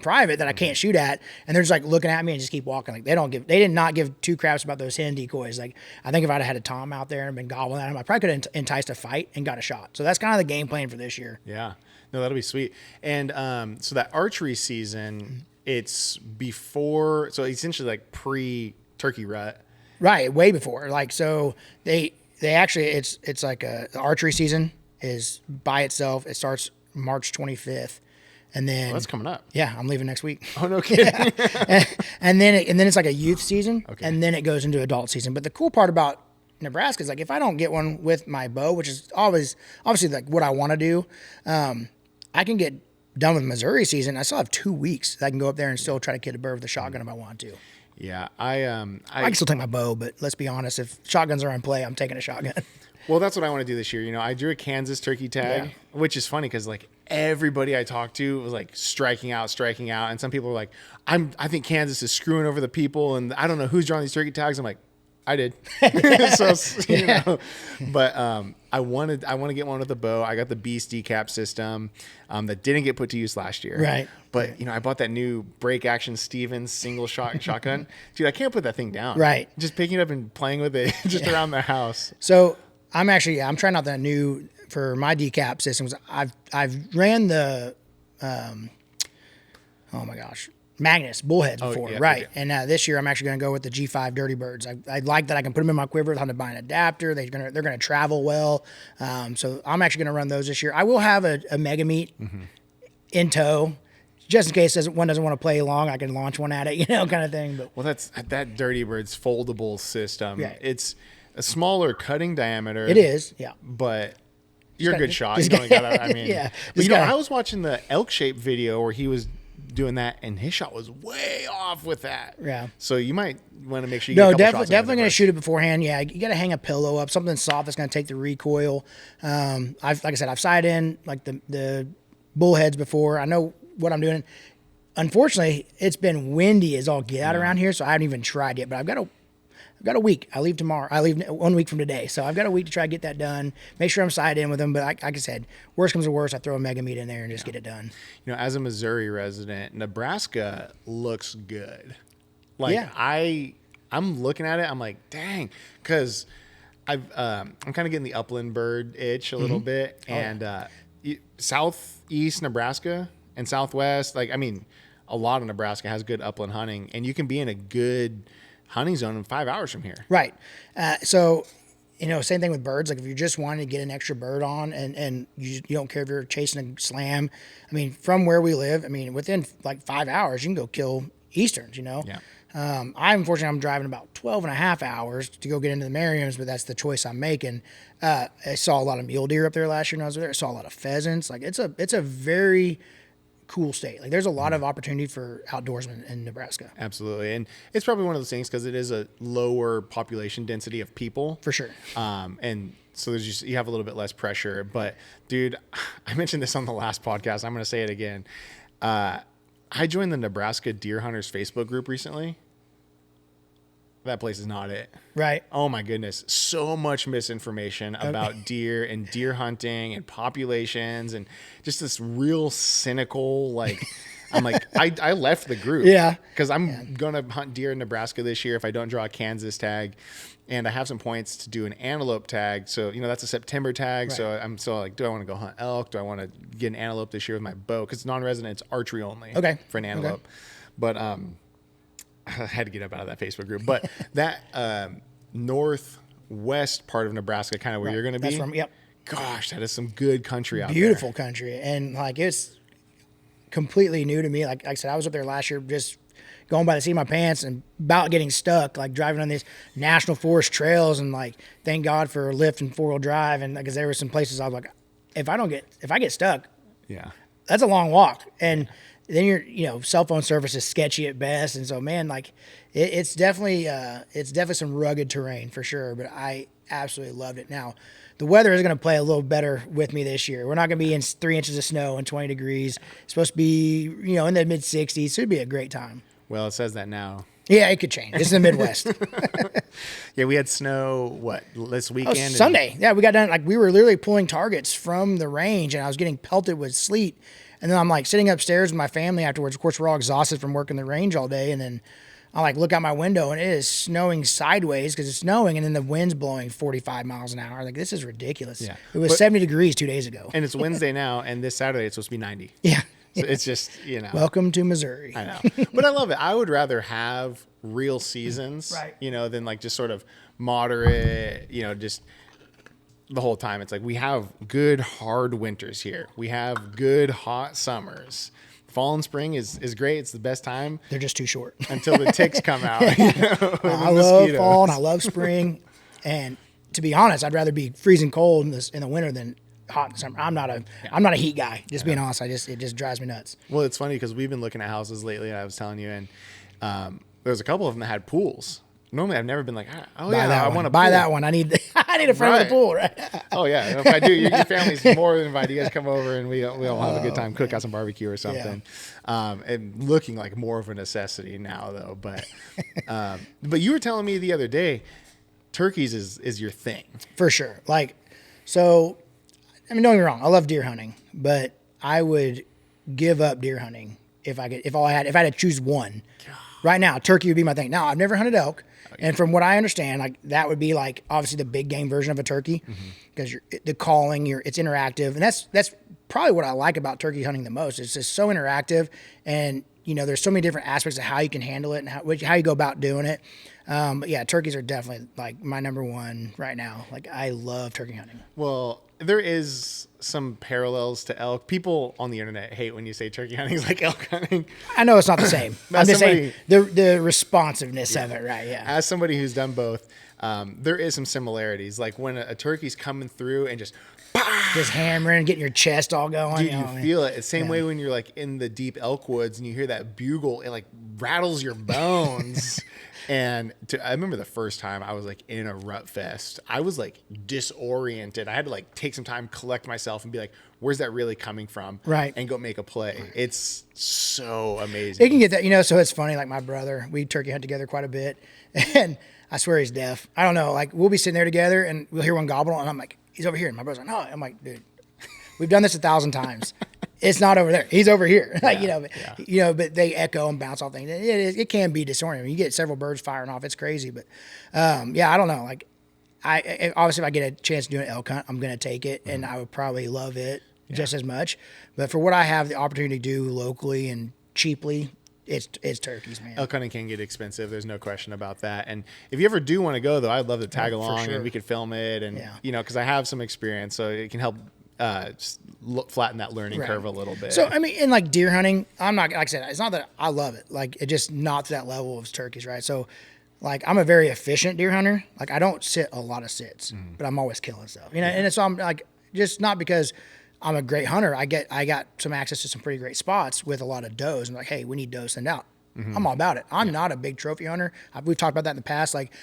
private that I can't shoot at, and they're just looking at me and just keep walking. They did not give 2 craps about those hen decoys. I think if I'd had a tom out there and been gobbling at him, I probably could have enticed a fight and got a shot. So that's kind of the game plan for this year. Yeah. No, that'll be sweet. And so that archery season, it's before, so essentially pre-turkey rut. Right, way before. So they actually, it's like the archery season is by itself. It starts March 25th. And then that's coming up. Yeah, I'm leaving next week. Oh, no kidding. and then it's like a youth season, okay. And then it goes into adult season. But the cool part about Nebraska is like, if I don't get one with my bow, which is always obviously like what I want to do, I can get done with Missouri season. I still have 2 weeks that I can go up there and still try to kill a bird with a shotgun if I want to. Yeah, I can still take my bow, but let's be honest, if shotguns are in play, I'm taking a shotgun. Well, that's what I want to do this year. You know, I drew a Kansas turkey tag, which is funny because like everybody I talked to was like striking out, and some people were like, I think Kansas is screwing over the people, and I don't know who's drawing these turkey tags. I'm like, I did. So, you know, but I want to get one with a bow. I got the Beast decap system that didn't get put to use last year. Right. But you know, I bought that new Break Action Stevens single shot shotgun. Dude, I can't put that thing down. Right. Just picking it up and playing with it just around the house. So I'm trying out that new for my decap systems. I've ran the Magnus bullheads before, right? And this year I'm actually going to go with the G5 Dirty Birds. I like that I can put them in my quiver without having to buy an adapter. They're gonna travel well. So I'm actually going to run those this year. I will have a Mega Meat in tow, just in case one doesn't want to play long. I can launch one at it, kind of thing. But well, that's that Dirty Birds foldable system. Yeah. It's a smaller cutting diameter. It is, yeah. But you're a good shot. You only gotta, I mean, yeah. But, I was watching the elk shape video where he was doing that, and his shot was way off with that. Yeah. So you might want to make sure you get a couple shots. Definitely going to shoot it beforehand. Yeah, you got to hang a pillow up, something soft that's going to take the recoil. Like I said, I've sighted in like the bullheads before. I know what I'm doing. Unfortunately, it's been windy as all get out around here, so I haven't even tried yet. But I've got a week. I leave tomorrow. I leave 1 week from today. So I've got a week to try to get that done. Make sure I'm sighted in with them. But like I said, worst comes to worst, I throw a Mega Meat in there and just get it done. You know, as a Missouri resident, Nebraska looks good. Like I'm looking at it. I'm like, dang, because I'm kind of getting the upland bird itch a little bit, and southeast Nebraska and southwest, like I mean, a lot of Nebraska has good upland hunting, and you can be in a good hunting zone in 5 hours from here. Right. So, same thing with birds. Like if you're just wanting to get an extra bird on and you don't care if you're chasing a slam. I mean, from where we live, I mean, within like 5 hours, you can go kill Easterns, Yeah. I'm driving about 12 and a half hours to go get into the Merriams, but that's the choice I'm making. I saw a lot of mule deer up there last year when I was there. I saw a lot of pheasants. Like it's a very cool state. Like there's a lot of opportunity for outdoorsmen in Nebraska. Absolutely. And it's probably one of those things because it is a lower population density of people. For sure. And so you have a little bit less pressure. But dude, I mentioned this on the last podcast. I'm going to say it again. I joined the Nebraska Deer Hunters Facebook group recently. That place is not it. Right. Oh my goodness. So much misinformation about deer and deer hunting and populations and just this real cynical, like, I'm like, I left the group. Yeah. Because I'm going to hunt deer in Nebraska this year if I don't draw a Kansas tag. And I have some points to do an antelope tag. So, that's a September tag. Right. So I'm still like, do I want to go hunt elk? Do I want to get an antelope this year with my bow? Because it's non-resident, it's archery only. Okay. For an antelope. Okay. But, I had to get up out of that Facebook group, but that northwest part of Nebraska, kind of where you're going to be. That's from, yep. Gosh, that is some good country out there. Beautiful country, and like it's completely new to me. Like I said, I was up there last year, just going by the seat of my pants and about getting stuck, like driving on these national forest trails, and like thank God for Lyft and 4-wheel drive, and because there were some places I was like, if I get stuck, that's a long walk, and then your cell phone service is sketchy at best. And so, man, like it's definitely some rugged terrain for sure, but I absolutely loved it. Now the weather is going to play a little better with me this year. We're not going to be in 3 inches of snow and 20 degrees. It's supposed to be, in the mid 60s. So it'd be a great time. Well, it says that now. Yeah, it could change. It's in the Midwest. Yeah, we had snow, this weekend? Sunday. Yeah, we got done. Like we were literally pulling targets from the range, and I was getting pelted with sleet. And then I'm like sitting upstairs with my family afterwards. Of course, we're all exhausted from working the range all day. And then I like look out my window and it is snowing sideways because it's snowing. And then the wind's blowing 45 miles an hour. Like, this is ridiculous. Yeah. It was 70 degrees 2 days ago. And it's Wednesday now. And this Saturday, it's supposed to be 90. Yeah. So it's just, Welcome to Missouri. I know. But I love it. I would rather have real seasons, right, than like just sort of moderate, just the whole time. It's like we have good hard winters here. We have good hot summers. Fall and spring is great. It's the best time. They're just too short until the ticks come out. I love fall and I love spring, and to be honest, I'd rather be freezing cold in the winter than hot in the summer. I'm not a heat guy. Just being honest, it just drives me nuts. Well, it's funny because we've been looking at houses lately, and I was telling you, and there was a couple of them that had pools. Normally, I've never been like, I want to buy that one. I need a friend with a pool, right? Oh yeah, if I do, your family's more than invited. You guys come over and we all have a good time, cook out some barbecue or something. Yeah. And looking like more of a necessity now though. But you were telling me the other day, turkeys is your thing for sure. Like, so, I mean, don't get me wrong, I love deer hunting, but I would give up deer hunting if I had to choose one. Right now, turkey would be my thing. Now, I've never hunted elk. And from what I understand, like that would be like obviously the big game version of a turkey because the calling, it's interactive, and that's probably what I like about turkey hunting the most. It's just so interactive, and there's so many different aspects of how you can handle it and how you go about doing it. But yeah, turkeys are definitely like my number one right now. Like I love turkey hunting. Well, there is some parallels to elk. People on the internet hate when you say turkey hunting is like elk hunting. I know it's not the same. I'm just saying the responsiveness of it, right? Yeah. As somebody who's done both, there is some similarities. Like when a turkey's coming through and just hammering, getting your chest all going. Dude, you feel it. It's the same way when you're like in the deep elk woods and you hear that bugle, it like rattles your bones. And I remember the first time I was like in a rut fest, I was like disoriented. I had to like take some time, collect myself and be like, where's that really coming from? Right. And go make a play. It's so amazing. It can get that, so it's funny. Like my brother, we turkey hunt together quite a bit. And I swear he's deaf. I don't know. Like we'll be sitting there together and we'll hear one gobble and I'm like, he's over here. And my brother's like, no. I'm like, dude, we've done this 1,000 times. It's not over there. He's over here. But they echo and bounce off things. It can be disorienting. You get several birds firing off. It's crazy. But I don't know. Like obviously if I get a chance to do an elk hunt, I'm going to take it and I would probably love it just as much. But for what I have the opportunity to do locally and cheaply, it's turkeys, man. Elk hunting can get expensive. There's no question about that. And if you ever do want to go though, I'd love to tag along and we could film it and, cause I have some experience so it can help just flatten that learning curve a little bit. So, I mean, in like deer hunting, I'm not, like I said, it's not that I love it. Like it just not to that level of turkeys, right? So like I'm a very efficient deer hunter. Like I don't sit a lot of sits, but I'm always killing stuff, and so I'm like, just not because I'm a great hunter. I got some access to some pretty great spots with a lot of does. I'm like, hey, we need does send out. I'm all about it. I'm not a big trophy hunter. We've talked about that in the past. Like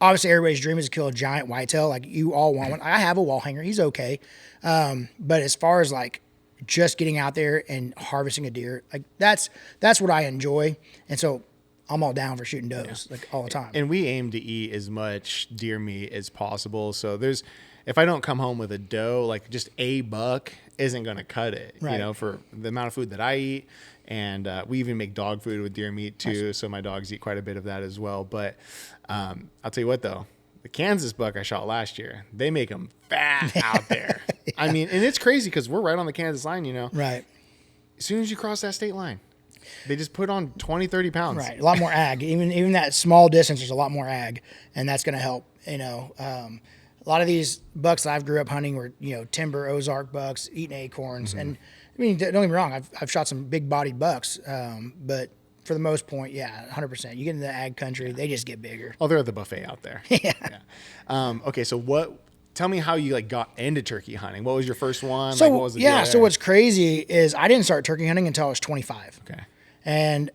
obviously everybody's dream is to kill a giant whitetail. Like you all want one. I have a wall hanger. He's okay. But as far as like just getting out there and harvesting a deer, like that's what I enjoy. And so I'm all down for shooting does like all the time. And we aim to eat as much deer meat as possible. So if I don't come home with a doe, like just a buck isn't going to cut it, for the amount of food that I eat. And we even make dog food with deer meat too. Nice. So my dogs eat quite a bit of that as well. But I'll tell you what though, the Kansas buck I shot last year, they make them fat out there. I mean, and it's crazy because we're right on the Kansas line, Right. As soon as you cross that state line, they just put on 20, 30 pounds. Right. A lot more ag. Even that small distance, there's a lot more ag. And that's going to help, A lot of these bucks that I've grew up hunting were, timber Ozark bucks, eating acorns. And I mean, don't get me wrong, I've shot some big bodied bucks, but for the most point, 100%. You get into the ag country, they just get bigger. Oh, they're at the buffet out there. Okay, so tell me how you like got into turkey hunting. What was your first one? So what was the deal there? So what's crazy is I didn't start turkey hunting until I was 25. Okay. And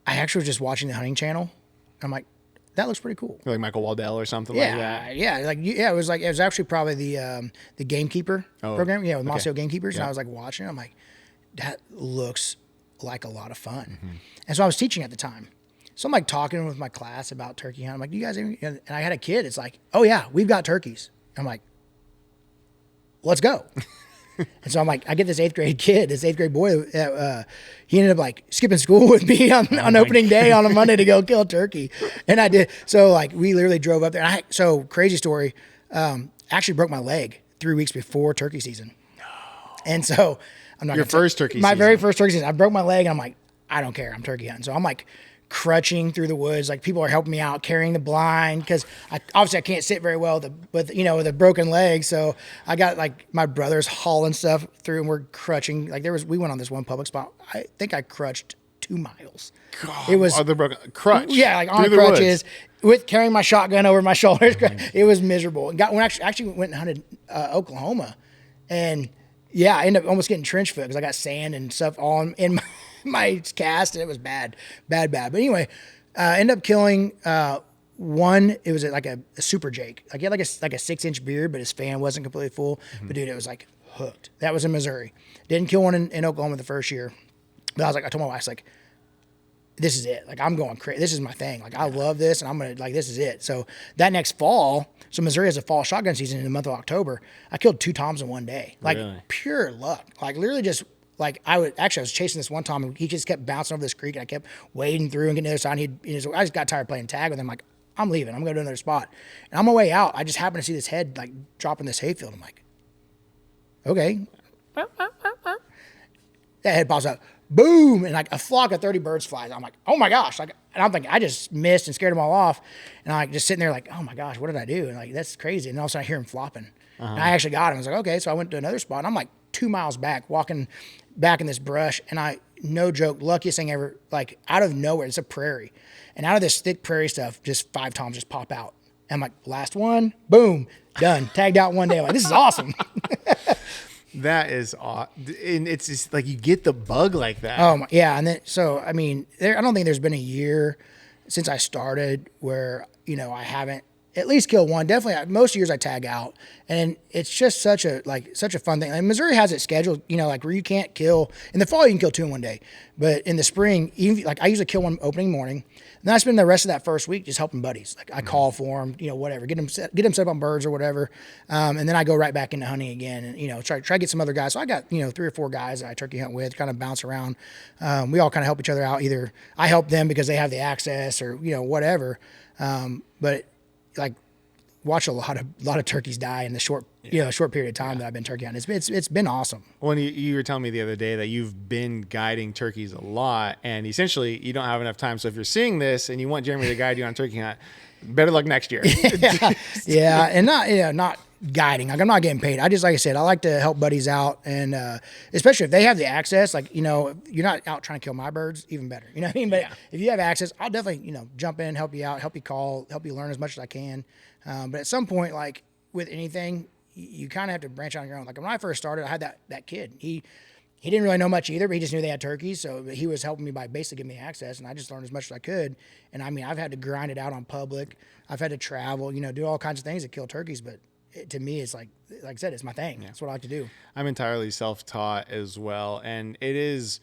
I actually was just watching the hunting channel. I'm like, that looks pretty cool. Like Michael Waddell or something like that. It was actually probably the Gamekeeper program, with Mossio Gamekeepers. And I was like watching it. I'm like, that looks like a lot of fun. And so I was teaching at the time. So I'm like talking with my class about turkey hunting. I'm like, do you guys ever, and I had a kid. It's like, oh yeah, we've got turkeys. I'm like, let's go. And so I'm like, I get this 8th grade boy. He ended up like skipping school with me on opening day on a Monday to go kill a turkey. And I did. So like we literally drove up there. And so crazy story, actually broke my leg 3 weeks before turkey season. No. And so I'm not your first turkey season. My very first turkey season. I broke my leg and I'm like, I don't care. I'm turkey hunting. So I'm like crutching through the woods. Like people are helping me out, carrying the blind because obviously I can't sit very well with a broken leg. So I got like my brother's hauling stuff through and we're crutching. Like we went on this one public spot. I think I crutched 2 miles. God, It was the broken crutch. Yeah, like on through the crutches woods. with carrying my shotgun over my shoulders. It was miserable. And actually went and hunted Oklahoma, and yeah, I ended up almost getting trench foot because I got sand and stuff all in my cast, and it was bad. But anyway, ended up killing one. It was like a super Jake. Like he had like a 6-inch beard, but his fan wasn't completely full. But dude, it was like hooked. That was in Missouri. Didn't kill one in Oklahoma the first year. But I told my wife, like, this is it. Like, I'm going crazy. This is my thing. Like, I love this, and I'm going to, like, this is it. So that next fall, so Missouri has a fall shotgun season in the month of October. I killed 2 toms in one day. Like, Really? pure luck. Like, literally just, like, I was chasing this one tom, and he just kept bouncing over this creek, and I kept wading through and getting to the other side. And I just got tired playing tag with him. Like, I'm leaving. I'm going to another spot. And on my way out, I just happened to see this head, like, drop in this hayfield. I'm like, okay. That head pops up. Boom, and like a flock of 30 birds flies. I'm like, oh my gosh. Like, and I'm thinking, I just missed and scared them all off. And I'm like just sitting there like, oh my gosh, what did I do? And like, that's crazy. And all of a sudden I hear him flopping. And I actually got him. I was like, okay. So I went to another spot. And I'm like 2 miles back, walking back in this brush. And no joke, luckiest thing ever, like out of nowhere, it's a prairie. And out of this thick prairie stuff, just 5 toms just pop out. And I'm like, last one, boom, done. Tagged out one day. I'm like, this is awesome. That is awesome. And it's just like you get the bug like that. Oh, yeah. And then, so, I mean, I don't think there's been a year since I started where, I haven't at least killed one. Definitely, most years I tag out. And it's just such a fun thing. Like Missouri has it scheduled, like where you can't kill. In the fall, you can kill 2 in one day. But in the spring, even like I usually kill one opening morning. And then I spend the rest of that first week just helping buddies. Like I call for them, whatever, get them set up on birds or whatever. And then I go right back into hunting again and, try to get some other guys. So I got, 3 or 4 guys that I turkey hunt with, kind of bounce around. We all kind of help each other out. Either I help them because they have the access or, whatever. But like watch a lot of turkeys die in the short period of time that I've been turkey hunting. It's been awesome. When you were telling me the other day that you've been guiding turkeys a lot, and essentially you don't have enough time. So if you're seeing this and you want Jeremy to guide you on turkey hunt, better luck next year. Yeah, and not guiding. Like I'm not getting paid. I just, like I said, I like to help buddies out, and especially if they have the access. Like you're not out trying to kill my birds, even better. You know what I mean? But if you have access, I'll definitely jump in, help you out, help you call, help you learn as much as I can. But at some point, like with anything, you kind of have to branch out on your own. Like when I first started, I had that kid. He didn't really know much either, but he just knew they had turkeys. So he was helping me by basically giving me access, and I just learned as much as I could. And I mean, I've had to grind it out on public. I've had to travel, do all kinds of things to kill turkeys. But to me, it's like I said, it's my thing. That's what I like to do. I'm entirely self-taught as well. And it is,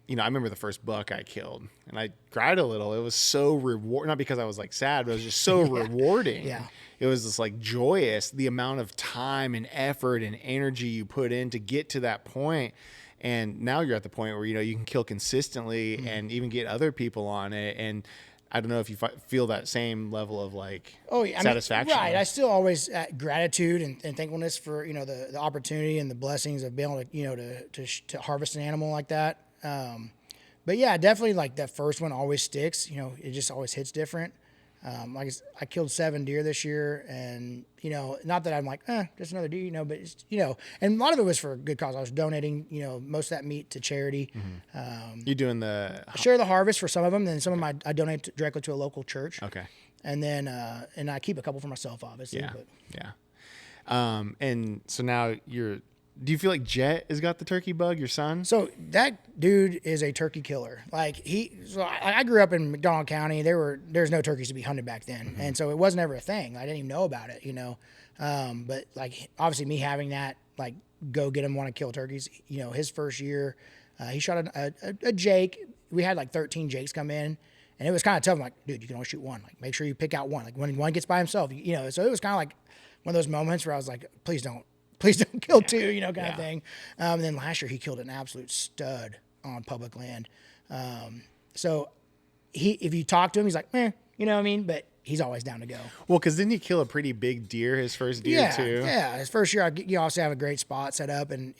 I remember the first buck I killed and I cried a little. It was so rewarding, not because I was like sad, but it was just so rewarding. Yeah. It was just like joyous, the amount of time and effort and energy you put in to get to that point. And now you're at the point where, you can kill consistently and even get other people on it. And I don't know if you feel that same level of satisfaction. Right. I still always gratitude and thankfulness for, the opportunity and the blessings of being able to harvest an animal like that. But yeah, definitely like that first one always sticks, it just always hits different. Like I killed 7 deer this year, and not that I'm like, just another deer, but it's, and a lot of it was for a good cause. I was donating, most of that meat to charity. You doing the share the harvest for some of them, then some of them I donate directly to a local church. Okay. And then and I keep a couple for myself, obviously. Yeah. But. Yeah. And so now do you feel like Jet has got the turkey bug, your son? So that dude is a turkey killer. Like I grew up in McDonald County. There's no turkeys to be hunted back then. And so it wasn't ever a thing. I didn't even know about it, but like obviously me having that, like go get him, want to kill turkeys, his first year, he shot a Jake. We had like 13 Jakes come in, and it was kind of tough. I'm like, dude, you can only shoot one. Like make sure you pick out one. Like when one gets by himself, so it was kind of like one of those moments where I was like, please don't kill 2, kind of thing. And then last year he killed an absolute stud on public land. So if you talk to him, he's like, you know what I mean? But he's always down to go. Well, because didn't he kill a pretty big deer his first deer too? Yeah. His first year, you also have a great spot set up, and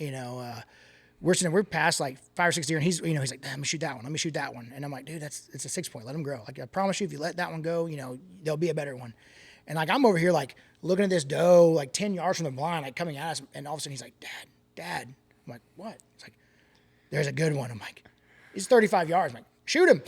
we're past like 5 or 6 deer, and he's like, let me shoot that one. Let me shoot that one. And I'm like, dude, it's a 6-point. Let him grow. Like I promise you, if you let that one go, there'll be a better one. And like I'm over here like looking at this doe like 10 yards from the blind, like coming at us, and all of a sudden he's like, Dad. I'm like, what? It's like, there's a good one. I'm like, he's 35 yards. I'm like, shoot him,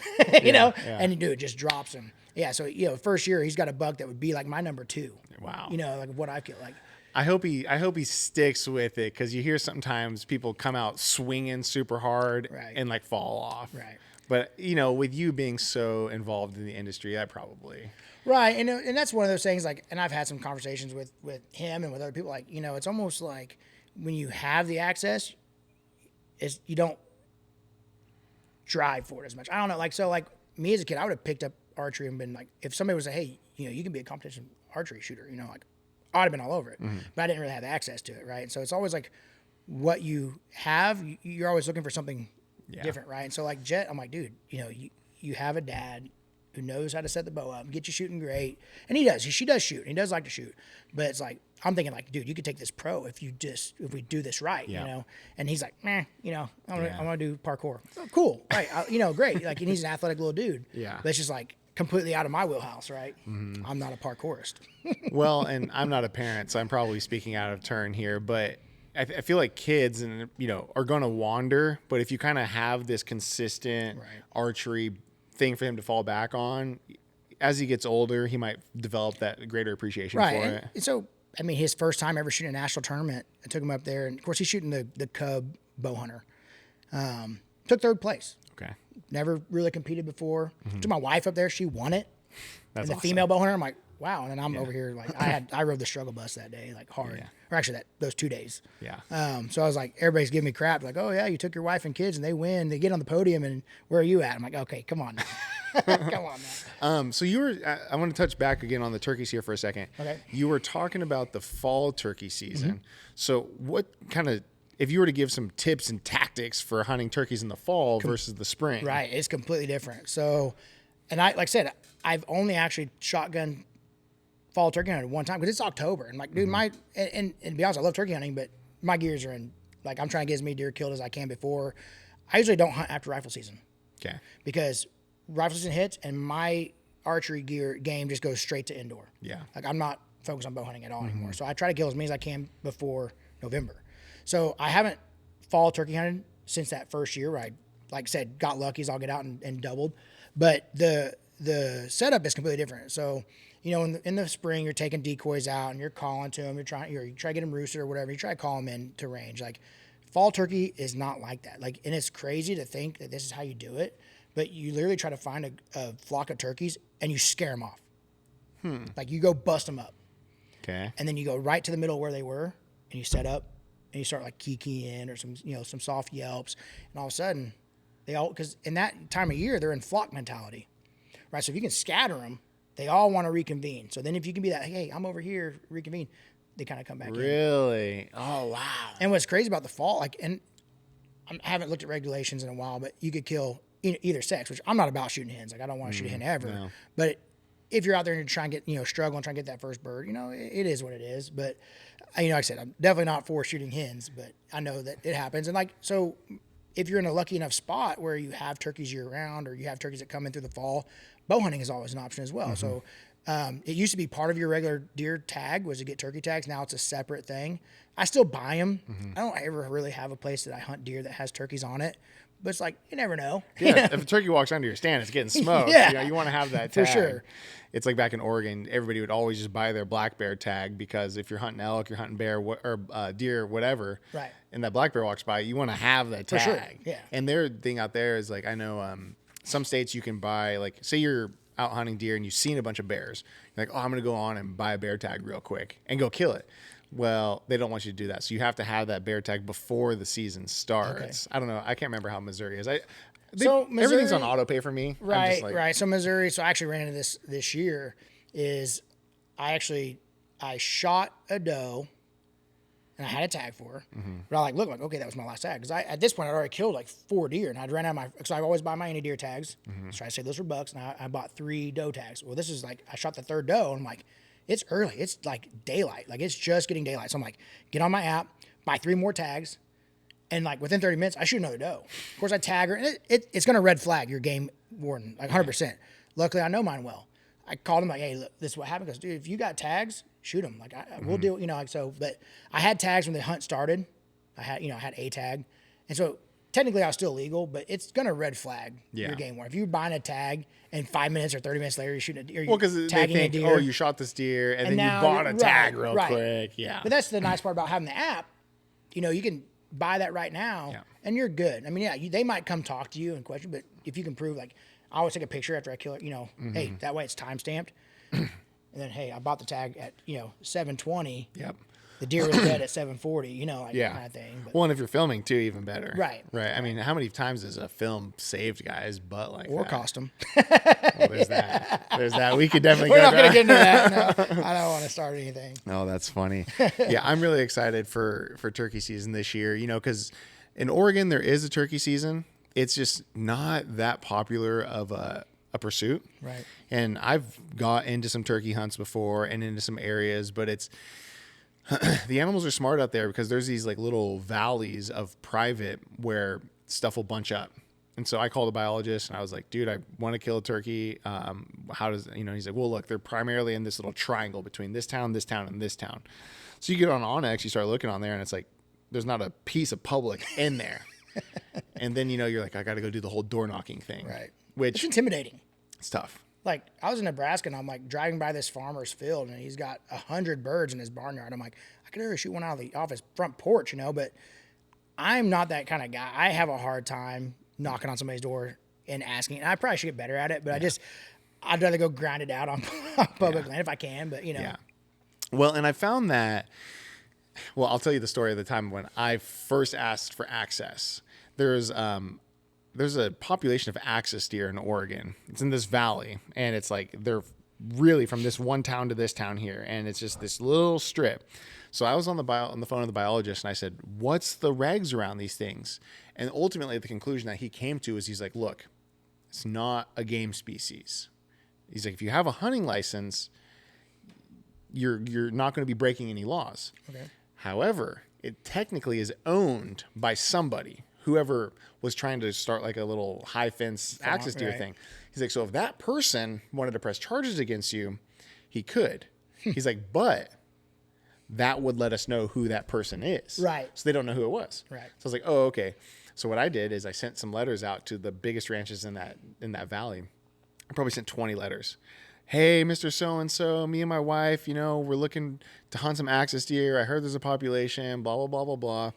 you know? Yeah. And dude, it just drops him. Yeah. So, you know, first year he's got a buck that would be like my number 2. Wow. You know, like what I feel like. I hope he sticks with it, because you hear sometimes people come out swinging super hard and like fall off. Right. But you know, with you being so involved in the industry, that probably. Right. And that's one of those things, like, and I've had some conversations with him and with other people, like, you know, it's almost like when you have the access, you don't drive for it as much. I don't know. Like, so like me as a kid, I would have picked up archery and been like, if somebody was like, hey, you know, you can be a competition archery shooter, you know, like I'd have been all over it, but I didn't really have access to it. Right. And so it's always like what you have, you're always looking for something different. Right. And so like Jet, I'm like, dude, you know, you have a dad who knows how to set the bow up and get you shooting great. And he does. She does shoot. And he does like to shoot. But it's like, I'm thinking like, dude, you could take this pro if we do this right, you know? And he's like, you know, I'm gonna do parkour. Oh, cool. Right. You know, great. Like, and he's an athletic little dude. Yeah. But it's just like completely out of my wheelhouse, right? I'm not a parkourist. Well, and I'm not a parent, so I'm probably speaking out of turn here, but I feel like kids and, you know, are going to wander, but if you kind of have this consistent archery thing for him to fall back on, as he gets older, he might develop that greater appreciation for it. And so, I mean, his first time ever shooting a national tournament, I took him up there, and of course he's shooting the Cub bow hunter. Took 3rd place. Okay. Never really competed before. Took my wife up there, she won it. That's and the awesome. female bow hunter, I'm like, wow. And then I'm over here like I rode the struggle bus that day, like hard. Or actually those 2 days. Yeah. So I was like, everybody's giving me crap, like, oh yeah, you took your wife and kids and they win, they get on the podium, and where are you at? I'm like, okay, come on now. Come on now. So you were, I want to touch back again on the turkeys here for a second. Okay. You were talking about the fall turkey season. So what kind of, if you were to give some tips and tactics for hunting turkeys in the fall versus the spring? Right. It's completely different. So, and like I said, I've only actually shotgun fall turkey hunted one time because it's October. And like, dude, and to be honest, I love turkey hunting, but my gears are in, like, I'm trying to get as many deer killed as I can before. I usually don't hunt after rifle season. Okay. Because rifle season hits and my archery gear game just goes straight to indoor. Yeah. Like, I'm not focused on bow hunting at all anymore. So I try to kill as many as I can before November. So I haven't fall turkey hunted since that first year where I, like I said, got lucky as I'll get out and doubled. But the setup is completely different. So, you know, in the spring, you're taking decoys out and you're calling to them. You try to get them roosted or whatever. You try to call them in to range. Like, fall turkey is not like that. Like, and it's crazy to think that this is how you do it. But you literally try to find a flock of turkeys and you scare them off. Like, you go bust them up. Okay. And then you go right to the middle where they were and you set up and you start like kiki-ing or some soft yelps. And all of a sudden, because in that time of year, they're in flock mentality, right? So if you can scatter them, they all want to reconvene. So then if you can be that, hey, I'm over here, reconvene, they kind of come back in. Really? Oh, wow. And what's crazy about the fall, like, and I haven't looked at regulations in a while, but you could kill either sex, which I'm not about shooting hens. Like, I don't want to shoot a hen ever. No. But if you're out there and you're trying to get, struggle and trying to get that first bird, it is what it is. But, like I said, I'm definitely not for shooting hens, but I know that it happens. And like, so if you're in a lucky enough spot where you have turkeys year round or you have turkeys that come in through the fall, bow hunting is always an option as well. So it used to be part of your regular deer tag was to get turkey tags. Now it's a separate thing. I still buy them. I don't ever really have a place that I hunt deer that has turkeys on it. But it's like, you never know. Yeah, if a turkey walks under your stand, it's getting smoked. Yeah. You want to have that tag. For sure. It's like back in Oregon, everybody would always just buy their black bear tag because if you're hunting elk, you're hunting bear or deer, whatever, right? And that black bear walks by, you want to have that tag. For sure. Yeah. And their thing out there is like, I know some states you can buy, like, say you're out hunting deer and you've seen a bunch of bears. You're like, oh, I'm going to go on and buy a bear tag real quick and go kill it. Well, they don't want you to do that. So you have to have that bear tag before the season starts. Okay. I don't know. I can't remember how Missouri is. Missouri, everything's on auto pay for me. Right, right. So Missouri, I actually ran into this year is I shot a doe and I had a tag for her. But I look okay, that was my last tag. Because at this point, I'd already killed like 4 deer and I'd ran out of because I always buy my any deer tags. So I say those were bucks and I bought 3 doe tags. Well, this is like, I shot the 3rd doe and I'm like, it's early. It's like daylight. Like, it's just getting daylight. So I'm like, get on my app, buy 3 more tags. And like within 30 minutes, I shoot another doe. Of course, I tag her, and it's going to red flag your game warden, like 100%. Luckily, I know mine well. I called him like, hey, look, this is what happened. Because, dude, if you got tags, shoot them. Like, we'll deal, like so. But I had tags when the hunt started. I had a tag. And so technically I was still legal, but it's gonna red flag Yeah. your game warden. If you're buying a tag and 5 minutes or 30 minutes later you're shooting a, or Well, because they tagging think, a deer, oh, you shot this deer and then now you bought a you're- tag right, real right. quick. Yeah. But that's the nice part about having the app. You know, you can buy that right now, Yeah. and you're good. I mean, yeah, they might come talk to you and question, but if you can prove, like, I always take a picture after I kill it. You know, hey, that way it's time stamped. And then, hey, I bought the tag at 7:20. Yep. The deer was dead at 7:40. You know, like Yeah. that kind of thing. But, Well, and if you're filming too, even better. Right. Right. I mean, how many times has a film saved guys' butt like or that? cost them. Well, there's that. There's that. We could definitely We're go not going to down. get into that. No, I don't want to start anything. Oh, that's funny. Yeah, I'm really excited for turkey season this year, because in Oregon there is a turkey season. It's just not that popular of a pursuit. Right. And I've got into some turkey hunts before and into some areas, but it's the animals are smart out there because there's these like little valleys of private where stuff will bunch up. And so I called a biologist and I was like, dude, I want to kill a turkey. How does, he's like, well, look, they're primarily in this little triangle between this town, and this town. So you get on Onyx, you start looking on there and it's like, there's not a piece of public in there. And then, you're like, I got to go do the whole door knocking thing. Right. Which It's intimidating. it's tough. Like, I was in Nebraska and I'm like driving by this farmer's field and he's got 100 birds in his barnyard. I'm like, I could never shoot one off his front porch, but I'm not that kind of guy. I have a hard time knocking on somebody's door and asking. And I probably should get better at it, but I'd rather go grind it out on public land if I can, but Yeah. Well, and I found that, I'll tell you the story of the time when I first asked for access. There's a population of axis deer in Oregon. It's in this valley, and it's like they're really from this one town to this town here, and it's just this little strip. So I was on the phone with the biologist, and I said, "What's the regs around these things?" And ultimately, the conclusion that he came to is he's like, "Look, it's not a game species." He's like, "If you have a hunting license, you're not going to be breaking any laws." Okay. However, it technically is owned by somebody, whoever was trying to start like a little high fence axis deer right. thing. He's like, so if that person wanted to press charges against you, he could. He's like, but that would let us know who that person is. Right. So they don't know who it was. Right. So I was like, oh, okay. So what I did is I sent some letters out to the biggest ranches in that valley. I probably sent 20 letters. Hey, Mr. So-and-so, me and my wife, we're looking to hunt some axis deer. I heard there's a population, blah, blah, blah, blah,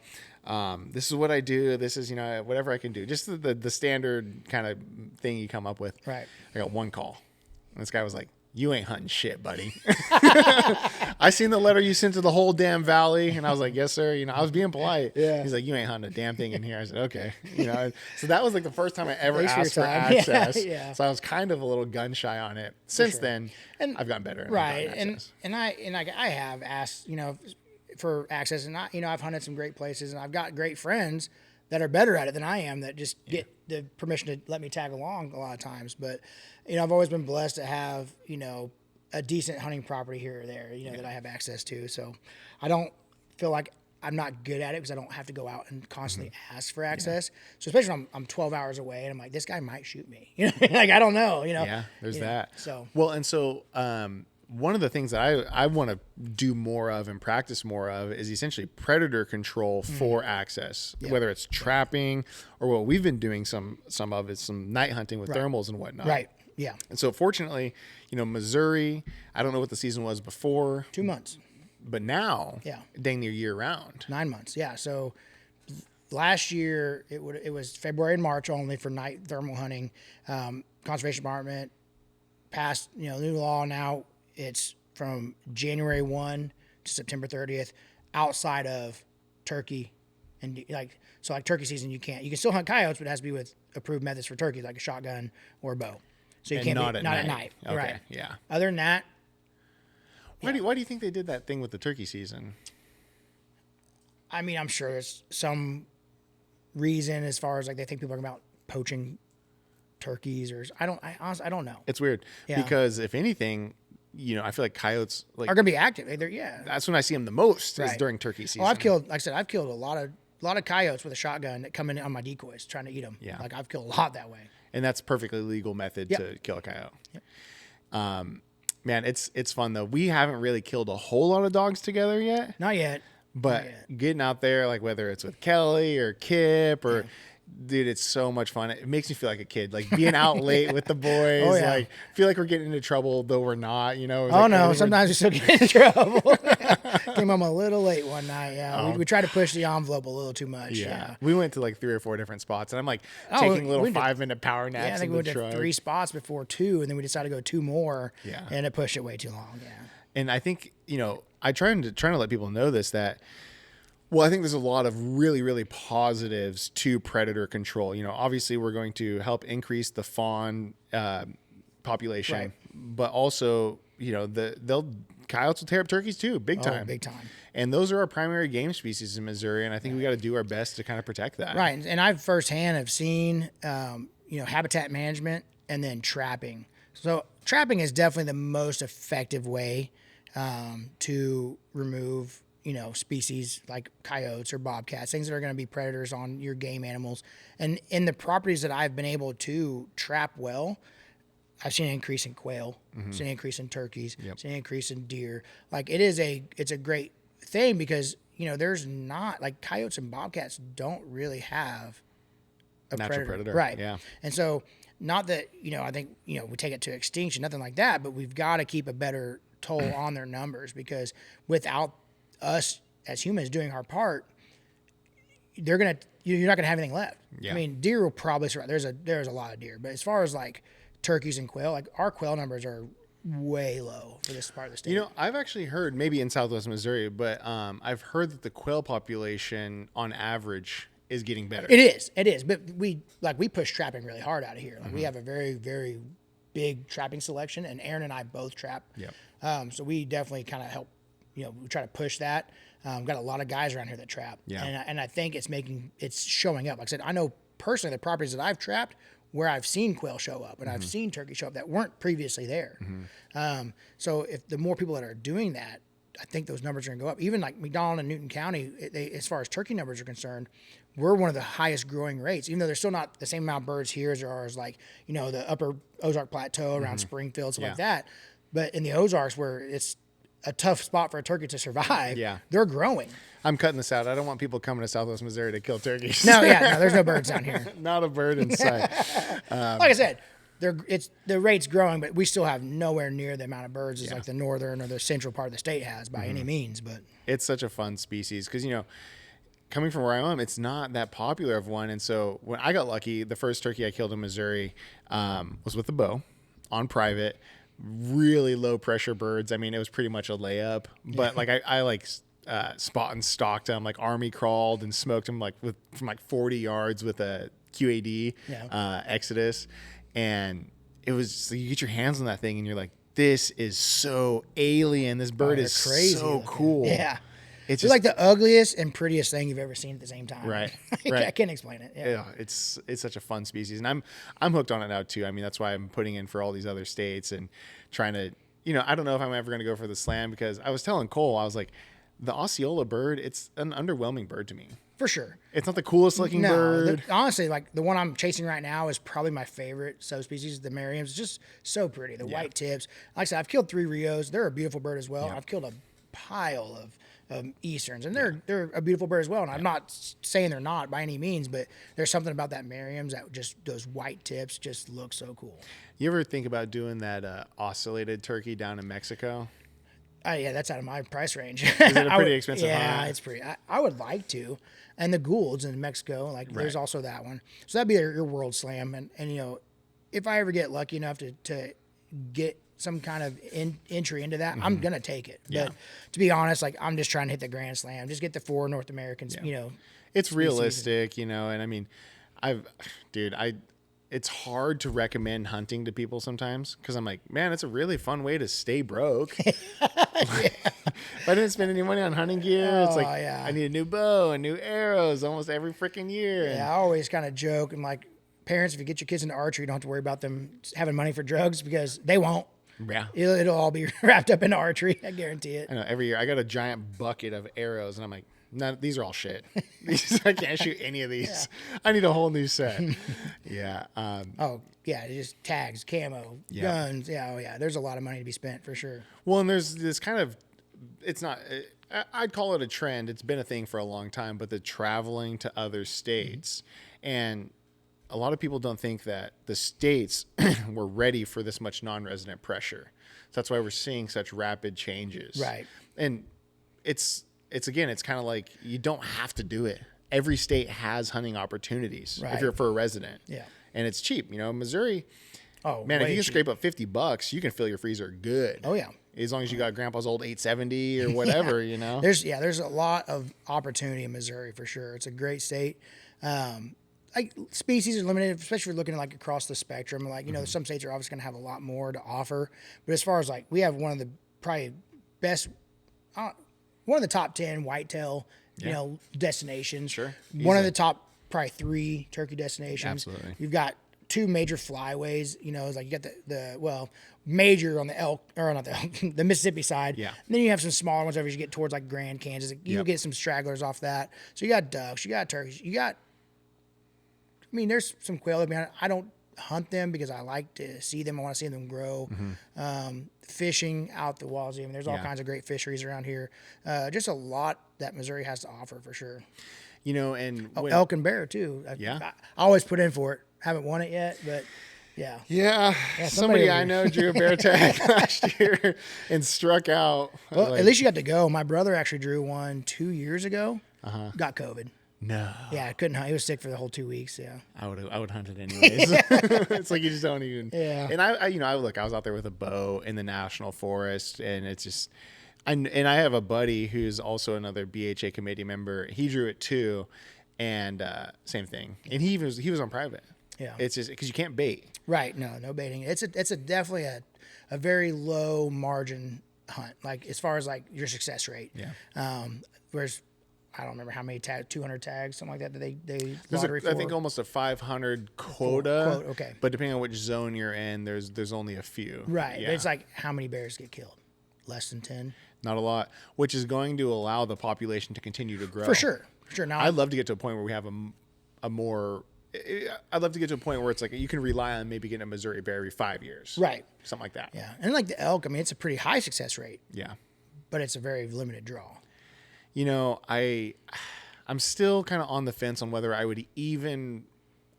blah. This is what I do. This is, whatever I can do. Just the standard kind of thing you come up with. Right. I got one call. And this guy was like, you ain't hunting shit, buddy. I seen the letter you sent to the whole damn valley. And I was like, yes, sir. I was being polite. Yeah. He's like, you ain't hunting a damn thing in here. I said, okay. So that was like the first time I ever Waste your asked for time. access. Yeah. So I was kind of a little gun shy on it. Since sure. then, And- I've gotten better. Right. I've gotten And I have asked, for access, and I've hunted some great places and I've got great friends that are better at it than I am that just get the permission to let me tag along a lot of times. But, I've always been blessed to have, a decent hunting property here or there, that I have access to. So I don't feel like I'm not good at it because I don't have to go out and constantly ask for access. So especially when I'm 12 hours away and I'm like, this guy might shoot me, like, I don't know, Yeah, there's that. So, well, and so, one of the things that I want to do more of and practice more of is essentially predator control for access, whether it's trapping or what we've been doing some of is some night hunting with thermals and whatnot. right. Yeah. And so fortunately, Missouri, I don't know what the season was before. 2 months. But now, Yeah. dang near year round. 9 months. Yeah. So last year it was February and March only for night thermal hunting. Conservation Department passed, new law now. It's from January 1 to September 30th outside of turkey. And like turkey season, you can still hunt coyotes, but it has to be with approved methods for turkey, like a shotgun or a bow. So you And can't not be, at not night. at night. Okay, Right. yeah. Other than that, Why do you think they did that thing with the turkey season? I mean, I'm sure there's some reason as far as like they think people are about poaching turkeys or I honestly don't know. It's weird because if anything, I feel like coyotes Are going to be active. that's when I see them the most is Right. during turkey season. Well, I've killed a lot of coyotes with a shotgun that come in on my decoys trying to eat them. Yeah. Like I've killed a lot that way. And that's perfectly legal method Yep. to kill a coyote. Yep. Man, it's fun though. We haven't really killed a whole lot of dogs together yet, Not yet. but getting out there, like whether it's with Kelly or Kip or Dude, it's so much fun. It makes me feel like a kid, like being out late with the boys. Oh, yeah. Like, feel like we're getting into trouble, though we're not. You know? It's Oh like, no, we're- sometimes we still get in trouble. Came home a little late one night. Yeah, we tried to push the envelope a little too much. Yeah. We went to like 3 or 4 different spots, and I'm like Oh, taking we little went to- 5-minute power naps Yeah, I think in we the went to truck. 3 spots before 2, and then we decided to go 2 more. Yeah. And it pushed it way too long. Yeah. And I think, I trying to let people know this, that, well, I think there's a lot of really, really positives to predator control. Obviously we're going to help increase the fawn population, Right. but also, coyotes will tear up turkeys too, big time. Big time. And those are our primary game species in Missouri. And I think we got to do our best to kind of protect that. Right. And I've firsthand have seen, habitat management and then trapping. So trapping is definitely the most effective way to remove, species like coyotes or bobcats, things that are going to be predators on your game animals. And in the properties that I've been able to trap well, I've seen an increase in quail, seen an increase in turkeys, seen an increase in deer. Like it's a great thing because, there's not like coyotes and bobcats don't really have a Natural predator. Right. Yeah. And so not that, I think, we take it to extinction, nothing like that, but we've got to keep a better toll on their numbers because without us as humans doing our part, you're not going to have anything left. Yeah. I mean, deer will probably survive. There's a lot of deer, but as far as like turkeys and quail, like our quail numbers are way low for this part of the state. I've actually heard, maybe in Southwest Missouri, but I've heard that the quail population on average is getting better. It is. But we push trapping really hard out of here. Like we have a very, very big trapping selection, and Aaron and I both trap. Yep. So we definitely kind of help. We try to push that. Got a lot of guys around here that trap. Yeah. And I think it's showing up. Like I said, I know personally the properties that I've trapped where I've seen quail show up and I've seen turkey show up that weren't previously there. So if the more people that are doing that, I think those numbers are going to go up. Even like McDonald and Newton County, as far as turkey numbers are concerned, we're one of the highest growing rates, even though there's still not the same amount of birds here as there are as like, the upper Ozark Plateau around Springfield, stuff like that. But in the Ozarks where it's a tough spot for a turkey to survive, they're growing. I'm cutting this out. I don't want people coming to Southwest Missouri to kill turkeys. No, there's no birds down here. Not a bird in sight. Like I said, the rate's growing, but we still have nowhere near the amount of birds as like the northern or the central part of the state has by any means. But it's such a fun species because, coming from where I am, it's not that popular of one. And so when I got lucky, the first turkey I killed in Missouri was with a bow on private, really low pressure birds. I mean, it was pretty much a layup, but like I spot and stalked him, like army crawled and smoked him from 40 yards with a QAD Exodus. And it was so you get your hands on that thing and you're like, this is so alien. This bird is crazy so looking. cool. Yeah. It's It's like the ugliest and prettiest thing you've ever seen at the same time. Right. I can't explain it. Yeah. yeah, it's such a fun species, and I'm hooked on it now too. I mean, that's why I'm putting in for all these other states and trying to, I don't know if I'm ever going to go for the slam because I was telling Cole, I was like, the Osceola bird, it's an underwhelming bird to me. For sure. It's not the coolest looking bird. Honestly, like the one I'm chasing right now is probably my favorite subspecies. The Merriam's it's just so pretty. The white tips. Like I said, I've killed 3 Rios. They're a beautiful bird as well. Yeah. I've killed a pile of Easterns, and they're a beautiful bird as well. And I'm not saying they're not by any means, but there's something about that Merriam's that just those white tips just look so cool. You ever think about doing that oscillated turkey down in Mexico? Yeah, that's out of my price range. Is it a pretty expensive Yeah, hunt? it's pretty. I would like to. And the Goulds in Mexico, there's also that one. So that'd be your world slam. And if I ever get lucky enough to get some kind of entry into that, I'm going to take it. Yeah. But to be honest, I'm just trying to hit the Grand Slam. Just get the 4 North Americans, It's realistic, and I mean, it's hard to recommend hunting to people sometimes because I'm like, man, it's a really fun way to stay broke. If I didn't spend any money on hunting gear, it's like I need a new bow and new arrows almost every freaking year. Yeah, I always kind of joke. I'm like, parents, if you get your kids into archery, you don't have to worry about them having money for drugs because they won't. Yeah. It'll all be wrapped up into archery. I guarantee it. I know every year I got a giant bucket of arrows and I'm like, no, these are all shit. I can't shoot any of these. Yeah. I need a whole new set. Yeah. Just tags, camo, guns. Yeah. Oh yeah. There's a lot of money to be spent for sure. Well, and there's this kind of, it's not, I'd call it a trend. It's been a thing for a long time, but the traveling to other states And a lot of people don't think that the states were ready for this much non-resident pressure. So that's why we're seeing such rapid changes. Right. And it's again, it's kind of like you don't have to do it. Every state has hunting opportunities if you're for a resident. Yeah. And it's cheap. You know, Missouri, Oh, man, if you can cheap. scrape up $50, you can fill your freezer good. Oh, yeah. As long as you got grandpa's old 870 or whatever, you know. There's a lot of opportunity in Missouri for sure. It's a great state. Like species are limited, especially if you're looking like across the spectrum. Like, you know, some states are obviously going to have a lot more to offer. But as far as like, we have one of the probably best, one of the top 10 whitetail, you know, destinations. Sure. One of the top probably 3 turkey destinations. Absolutely. You've got 2 major flyways, you know, it's like you got the major on the elk, or not the elk, the Mississippi side. Yeah. And then you have some smaller ones over as you get towards like Grand Kansas. You get some stragglers off that. So you got ducks, you got turkeys, I mean, there's some quail. I mean, I don't hunt them because I like to see them. I want to see them grow. Fishing out the walls. I mean, there's all kinds of great fisheries around here. Just a lot that Missouri has to offer for sure. You know, and elk and bear too. I always put in for it. Haven't won it yet, but yeah. Yeah, somebody I know drew a bear tag last year and struck out. Well, like, at least you got to go. My brother actually drew one 2 years ago. Got COVID. No. Yeah, I couldn't hunt. He was sick for the whole 2 weeks. Yeah. I would hunt it anyways. It's like you just don't even. Yeah. And I was out there with a bow in the national forest, and it's just. And I have a buddy who's also another BHA committee member. He drew it too, and same thing. And he was on private. Yeah. It's just because you can't bait. Right. No baiting. It's definitely a very low margin hunt. Like as far as like your success rate. Yeah. Whereas I don't remember how many 200 tags, something like that they There's lottery for. I think almost a 500 quota. Okay. But depending on which zone you're in, there's only a few. Right. Yeah. But it's like how many bears get killed? Less than 10. Not a lot, which is going to allow the population to continue to grow. For sure. Now I'd love to get to a point where we have a more. I'd love to get to a point where it's like you can rely on maybe getting a Missouri bear every 5 years. Right. Something like that. Yeah. And like the elk, I mean, it's a pretty high success rate. Yeah. But it's a very limited draw. You know, I'm still kind of on the fence on whether I would even.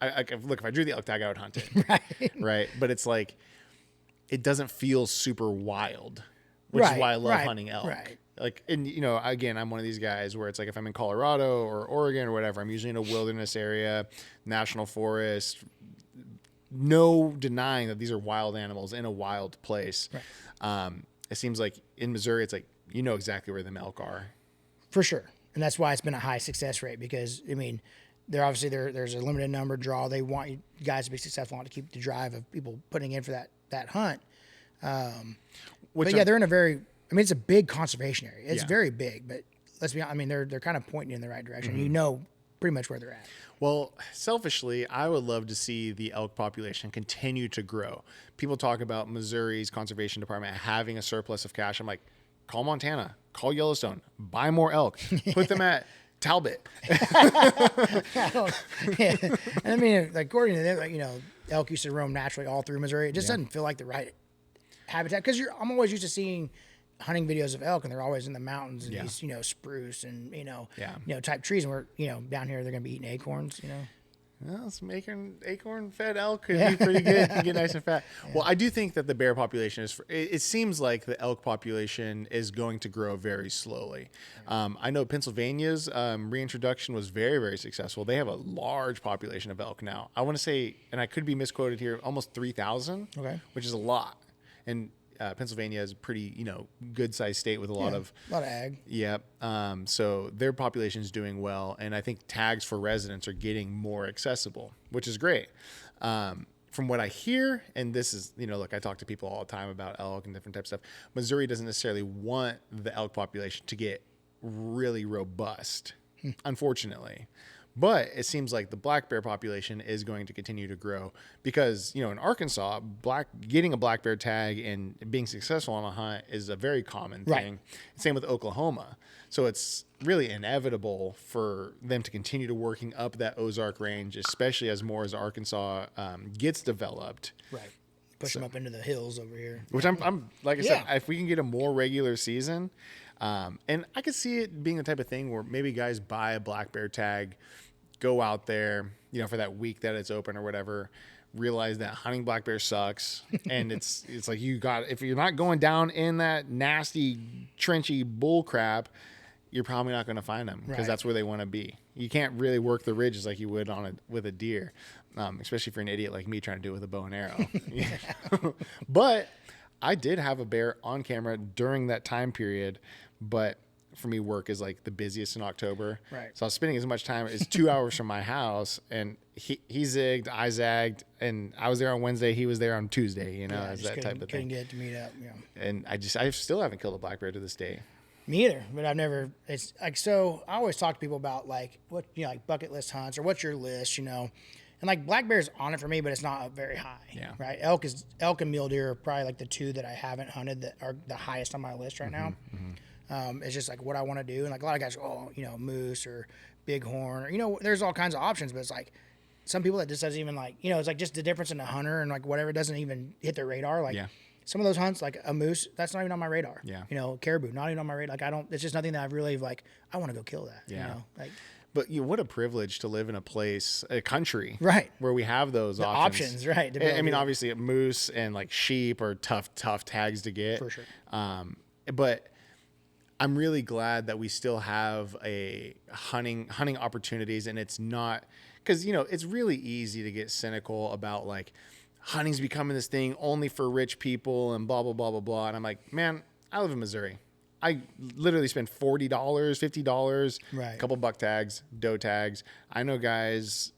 Look, if I drew the elk tag, I would hunt it. Right. Right. But it's like, it doesn't feel super wild, which is why I love hunting elk. Right. Like, and you know, again, I'm one of these guys where it's like if I'm in Colorado or Oregon or whatever, I'm usually in a wilderness area, national forest. No denying that these are wild animals in a wild place. Right. It seems like in Missouri, it's like you know exactly where the elk are. For sure. And that's why it's been a high success rate because, I mean, there's a limited number draw. They want you guys to be successful, want to keep the drive of people putting in for that hunt. But yeah, they're in a very, I mean, it's a big conservation area. It's very big, but let's be honest, I mean, they're kind of pointing in the right direction. You know pretty much where they're at. Well, selfishly, I would love to see the elk population continue to grow. People talk about Missouri's conservation department having a surplus of cash. I'm like, call Montana, call Yellowstone, buy more elk, put them at Talbot. And I mean, like according to them, like, you know, elk used to roam naturally all through Missouri. It just doesn't feel like the right habitat because I'm always used to seeing hunting videos of elk and they're always in the mountains and these, you know, spruce and, you know, type trees. And we're, you know, down here, they're going to be eating acorns, you know. Well, some acorn-fed elk could be pretty good. You get nice and fat. Well, I do think that the bear population it seems like the elk population is going to grow very slowly. I know Pennsylvania's reintroduction was very, very successful. They have a large population of elk now. I want to say, and I could be misquoted here, almost 3,000, which is a lot. And Pennsylvania is a pretty, you know, good-sized state with a lot of ag. Yep. So their population is doing well, and I think tags for residents are getting more accessible, which is great. From what I hear, and this is, you know, look, I talk to people all the time about elk and different types of stuff. Missouri doesn't necessarily want the elk population to get really robust, unfortunately. But it seems like the black bear population is going to continue to grow because, you know, in Arkansas, getting a black bear tag and being successful on a hunt is a very common thing. Same with Oklahoma. So it's really inevitable for them to continue to working up that Ozark range, especially as more as Arkansas gets developed. Right. Push them up into the hills over here. Which I'm like I said, if we can get a more regular season, and I could see it being the type of thing where maybe guys buy a black bear tag go out there, for that week that it's open or whatever, realize that hunting black bear sucks. And it's like if you're not going down in that nasty, trenchy bull crap, you're probably not going to find them because that's where they want to be. You can't really work the ridges like you would with a deer, especially for an idiot like me trying to do it with a bow and arrow. But I did have a bear on camera during that time period, but for me, work is like the busiest in October. Right. So I was spending as much time as 2 hours from my house, and he zigged, I zagged, and I was there on Wednesday. He was there on Tuesday, as that type of thing. Couldn't get to meet up. Yeah. And I still haven't killed a black bear to this day. Me either, but I've never. It's like, so I always talk to people about like what like bucket list hunts or what's your list, and like black bear's on it for me, but it's not very high. Yeah. Right. Elk and mule deer are probably like the two that I haven't hunted that are the highest on my list right now. It's just like what I want to do, and like a lot of guys go, moose or bighorn, or there's all kinds of options, but it's like some people that just doesn't even like, it's like just the difference in a hunter and like whatever doesn't even hit their radar. Like some of those hunts, like a moose, that's not even on my radar. Yeah. Caribou, not even on my radar. Like it's just nothing that I've really like, I want to go kill that. Yeah. Like. But what a privilege to live in a country, right, where we have those options, right? I mean, obviously, moose and like sheep are tough tags to get for sure. But I'm really glad that we still have a hunting opportunities, and it's not because it's really easy to get cynical about like hunting's becoming this thing only for rich people and blah blah blah blah blah. And I'm like, man, I live in Missouri. I literally spend $40, $50, a couple buck tags, doe tags. I know guys,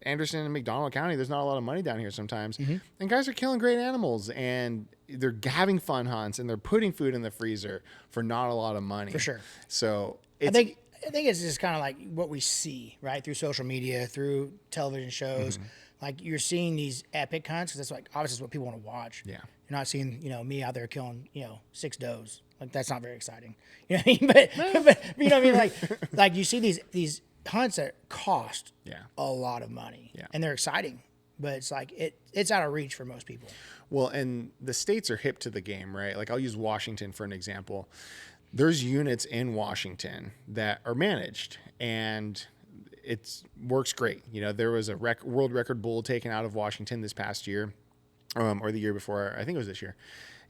Anderson and McDonald County, there's not a lot of money down here sometimes. And guys are killing great animals, and they're having fun hunts, and they're putting food in the freezer for not a lot of money. For sure. So I think it's just kind of like what we see, right? Through social media, through television shows. Like you're seeing these epic hunts, because that's like, obviously it's what people want to watch. Yeah. You're not seeing, me out there killing, 6 does. Like that's not very exciting. You know what I mean? But you know what I mean? Like you see these hunts that cost a lot of money. Yeah. And they're exciting. But it's like it's out of reach for most people. Well, and the states are hip to the game, right? Like I'll use Washington for an example. There's units in Washington that are managed, and it works great. There was a world record bull taken out of Washington this past year, or the year before. I think it was this year.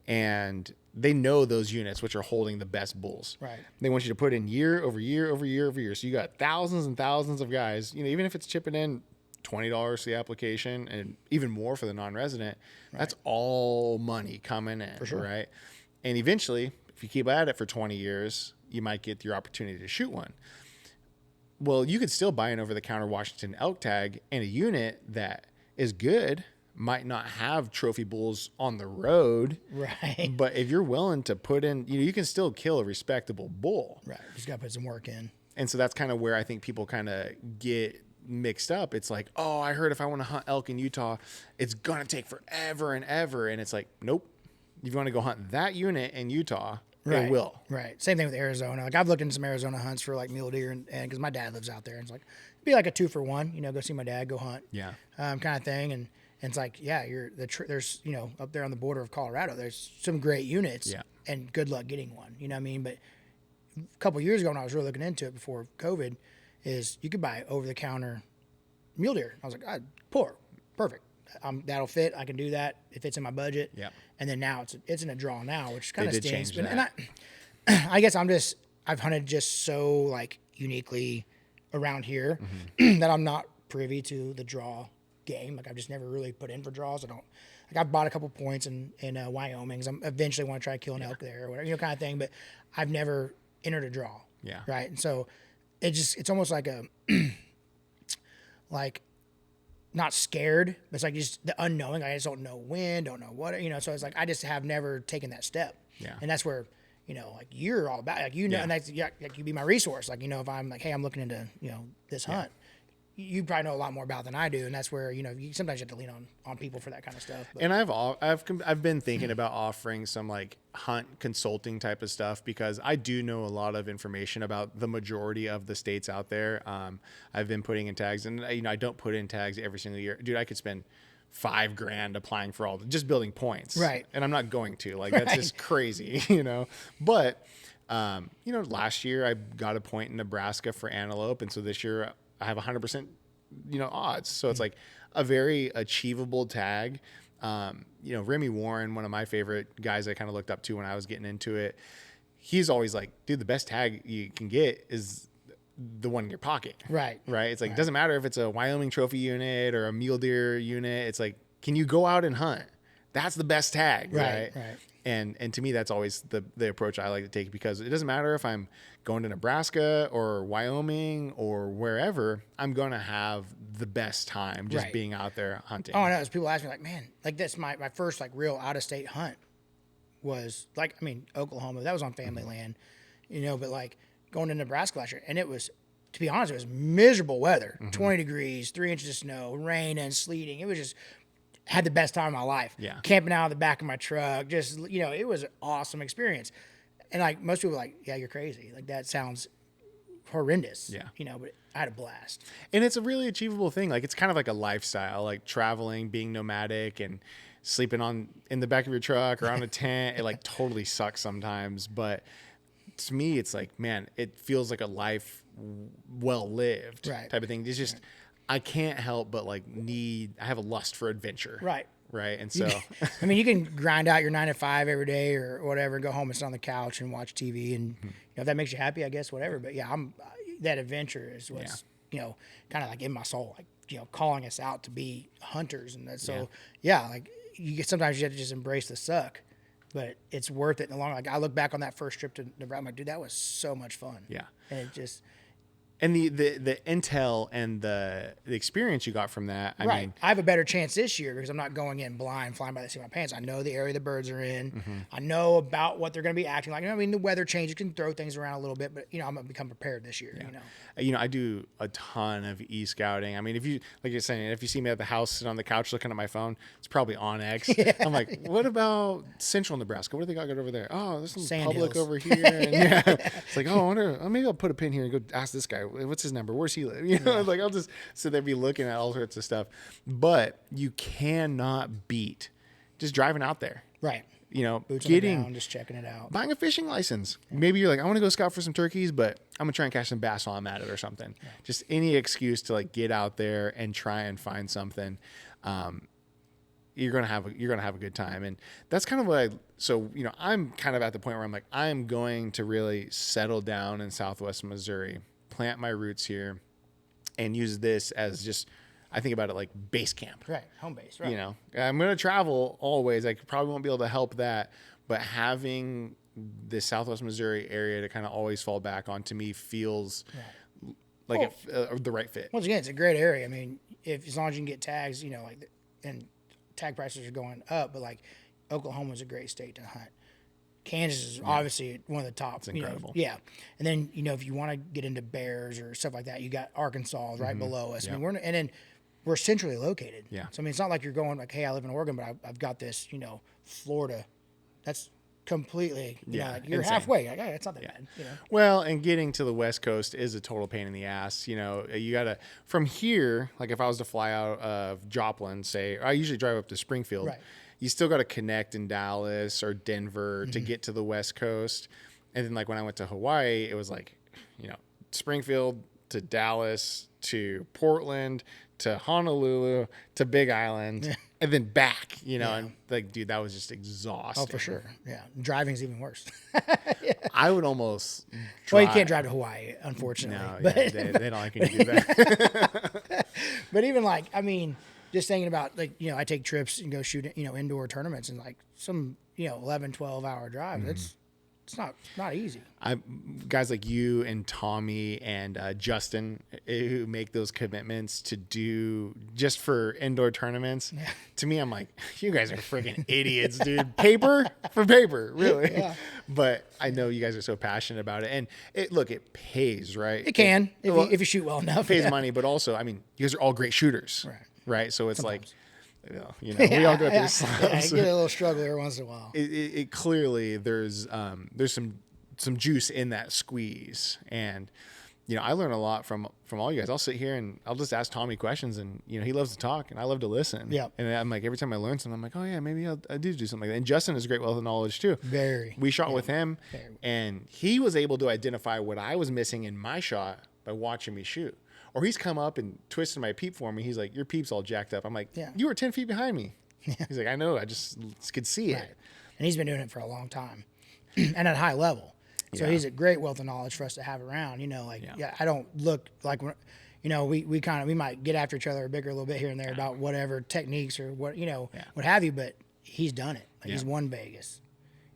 And they know those units which are holding the best bulls. Right. They want you to put in year over year over year over year. So you got thousands and thousands of guys, even if it's chipping in $20 for the application and even more for the non-resident, that's all money coming in, for sure. Right? And eventually, if you keep at it for 20 years, you might get your opportunity to shoot one. Well, you could still buy an over-the-counter Washington elk tag, and a unit that is good might not have trophy bulls on the road. Right. But if you're willing to put in, you can still kill a respectable bull. Right. Just got to put some work in. And so that's kind of where I think people kind of get mixed up. It's like, oh, I heard if I want to hunt elk in Utah, it's going to take forever and ever. And it's like, nope. If you want to go hunt that unit in Utah, it will. Right. Same thing with Arizona. Like I've looked into some Arizona hunts for like mule deer, and because my dad lives out there, and it's like, it'd be like a 2-for-1, go see my dad, go hunt. Yeah. Kind of thing. And it's like, there's, up there on the border of Colorado, there's some great units, and good luck getting one. You know what I mean? But a couple of years ago when I was really looking into it before COVID, is you could buy over-the-counter mule deer. I was like, perfect. That'll fit. I can do that if it's in my budget. Yeah. And then now it's in a draw now, which kind of stinks. Change and I guess I've hunted just so like uniquely around here that I'm not privy to the draw game. Like I've just never really put in for draws. I've bought a couple points in Wyoming. So I eventually want to try killing elk there or whatever, kind of thing. But I've never entered a draw. Yeah. Right. And so it's almost like a, like not scared, but it's like just the unknowing. I just don't know when, don't know what, so it's like, I just have never taken that step. Yeah. And that's where, like you're all about, like, and that's, like you be my resource. Like, if I'm like, hey, I'm looking into, this hunt, you probably know a lot more about than I do. And that's where, you sometimes have to lean on people for that kind of stuff. But. And I've been thinking about offering some like hunt consulting type of stuff, because I do know a lot of information about the majority of the states out there. I've been putting in tags, and I don't put in tags every single year. Dude, I could spend $5,000 applying for just building points. Right. And I'm not going to, like, that's just crazy, But, last year I got a point in Nebraska for antelope. And so this year I have 100%, odds. So it's like a very achievable tag. Remy Warren, one of my favorite guys I kind of looked up to when I was getting into it, he's always like, dude, the best tag you can get is the one in your pocket. Right. It's like, it doesn't matter if it's a Wyoming trophy unit or a mule deer unit. It's like, can you go out and hunt? That's the best tag. Right. And to me, that's always the approach I like to take, because it doesn't matter if I'm going to Nebraska or Wyoming or wherever, I'm going to have the best time just being out there hunting. Oh, I know. People ask me like, man, like that's my first like real out of state hunt was like, Oklahoma, that was on family land, but like going to Nebraska last year. And it was, to be honest, it was miserable weather, 20 degrees, 3 inches of snow, rain and sleeting. It was just, had the best time of my life. Yeah. Camping out of the back of my truck. Just, it was an awesome experience. And like most people were like, yeah, you're crazy. Like that sounds horrendous. Yeah. But I had a blast. And it's a really achievable thing. Like it's kind of like a lifestyle, like traveling, being nomadic and sleeping in the back of your truck or on a tent. It like totally sucks sometimes. But to me, it's like, man, it feels like a life well lived type of thing. It's just, I can't help but like I have a lust for adventure. Right. And so, you can grind out your 9 to 5 every day or whatever, and go home and sit on the couch and watch TV. And if that makes you happy, I guess, whatever. But yeah, that adventure is what's, kind of like in my soul, like, calling us out to be hunters. And that, so like sometimes you have to just embrace the suck, but it's worth it in the long run. Like I look back on that first trip to Nebraska, I'm like, dude, that was so much fun. Yeah. And it just, and the intel and the experience you got from that. I mean, I have a better chance this year because I'm not going in blind, flying by the seat of my pants. I know the area the birds are in. I know about what they're going to be acting like. The weather changes can throw things around a little bit, but I'm going to become prepared this year. I do a ton of e-scouting. If you, like you're saying, if you see me at the house sitting on the couch looking at my phone, it's probably on X. I'm like, what about central Nebraska? What do they got good over there? Oh, there's some Sand public hills. over here. And it's like, oh, I wonder, maybe I'll put a pin here and go ask this guy, what's his number? Where's he live? Like I'll just sit there, be looking at all sorts of stuff. But you cannot beat just driving out there. Right. Boots getting, on the ground, just checking it out. buying a fishing license. Maybe you're like, I want to go scout for some turkeys, but I'm gonna try and catch some bass while I'm at it or something. Yeah. Just any excuse to like get out there and try and find something. You're gonna have a good time, and that's kind of what I'm kind of at the point where I'm like, I'm going to really settle down in Southwest Missouri, plant my roots here, and use this as just, I think about it like base camp. Right. Home base. Right. I'm going to travel always. I probably won't be able to help that, but having the Southwest Missouri area to kind of always fall back on, to me, feels like the right fit. Once again, it's a great area. As long as you can get tags, and tag prices are going up, but like Oklahoma's a great state to hunt. Kansas is obviously one of the top. It's incredible. And then, if you want to get into bears or stuff like that, you got Arkansas right below us. Yep. And then we're centrally located. Yeah. So, it's not like you're going like, hey, I live in Oregon, but I've got this, Florida. That's completely, you're insane. halfway. Like, hey, it's not that bad. Well, and getting to the West Coast is a total pain in the ass. You got to, from here, like if I was to fly out of Joplin, say, I usually drive up to Springfield. Right. You still got to connect in Dallas or Denver to get to the West Coast. And then like when I went to Hawaii, it was like, Springfield to Dallas to Portland to Honolulu to Big Island and then back, and like, dude, that was just exhausting. Oh, for sure. Yeah. Driving's even worse. I would almost drive. Well, you can't drive to Hawaii, unfortunately. No, but, they don't like when you do that. But even like, just thinking about like, I take trips and go shoot, indoor tournaments, and like some, 11, 12-hour drives. It's not easy. Guys like you and Tommy and Justin, who make those commitments to do just for indoor tournaments. Yeah. To me, I'm like, you guys are freaking idiots, dude. Paper for paper, really. Yeah. But I know you guys are so passionate about it, and it pays, right? It can if you shoot well enough. It pays money, but also, you guys are all great shooters, right? So it's Sometimes. We all go through slumps. Get a little struggle every once in a while. It clearly there's some juice in that squeeze, and I learn a lot from all you guys. I'll sit here and I'll just ask Tommy questions, and he loves to talk and I love to listen. Yeah. And I'm like, every time I learn something, I'm like, oh yeah, maybe I do something like that. And Justin is a great wealth of knowledge too. Very. We shot with him, and he was able to identify what I was missing in my shot by watching me shoot. Or he's come up and twisted my peep for me. He's like, your peep's all jacked up. I'm like, Yeah. you were 10 feet behind me. He's like, I know. I just could see Right. it. And he's been doing it for a long time and at a high level. So Yeah. he's a great wealth of knowledge for us to have around, I don't look like, we might get after each other or bicker a little bit here and there about whatever techniques or what have you, but he's done it. Like he's won Vegas.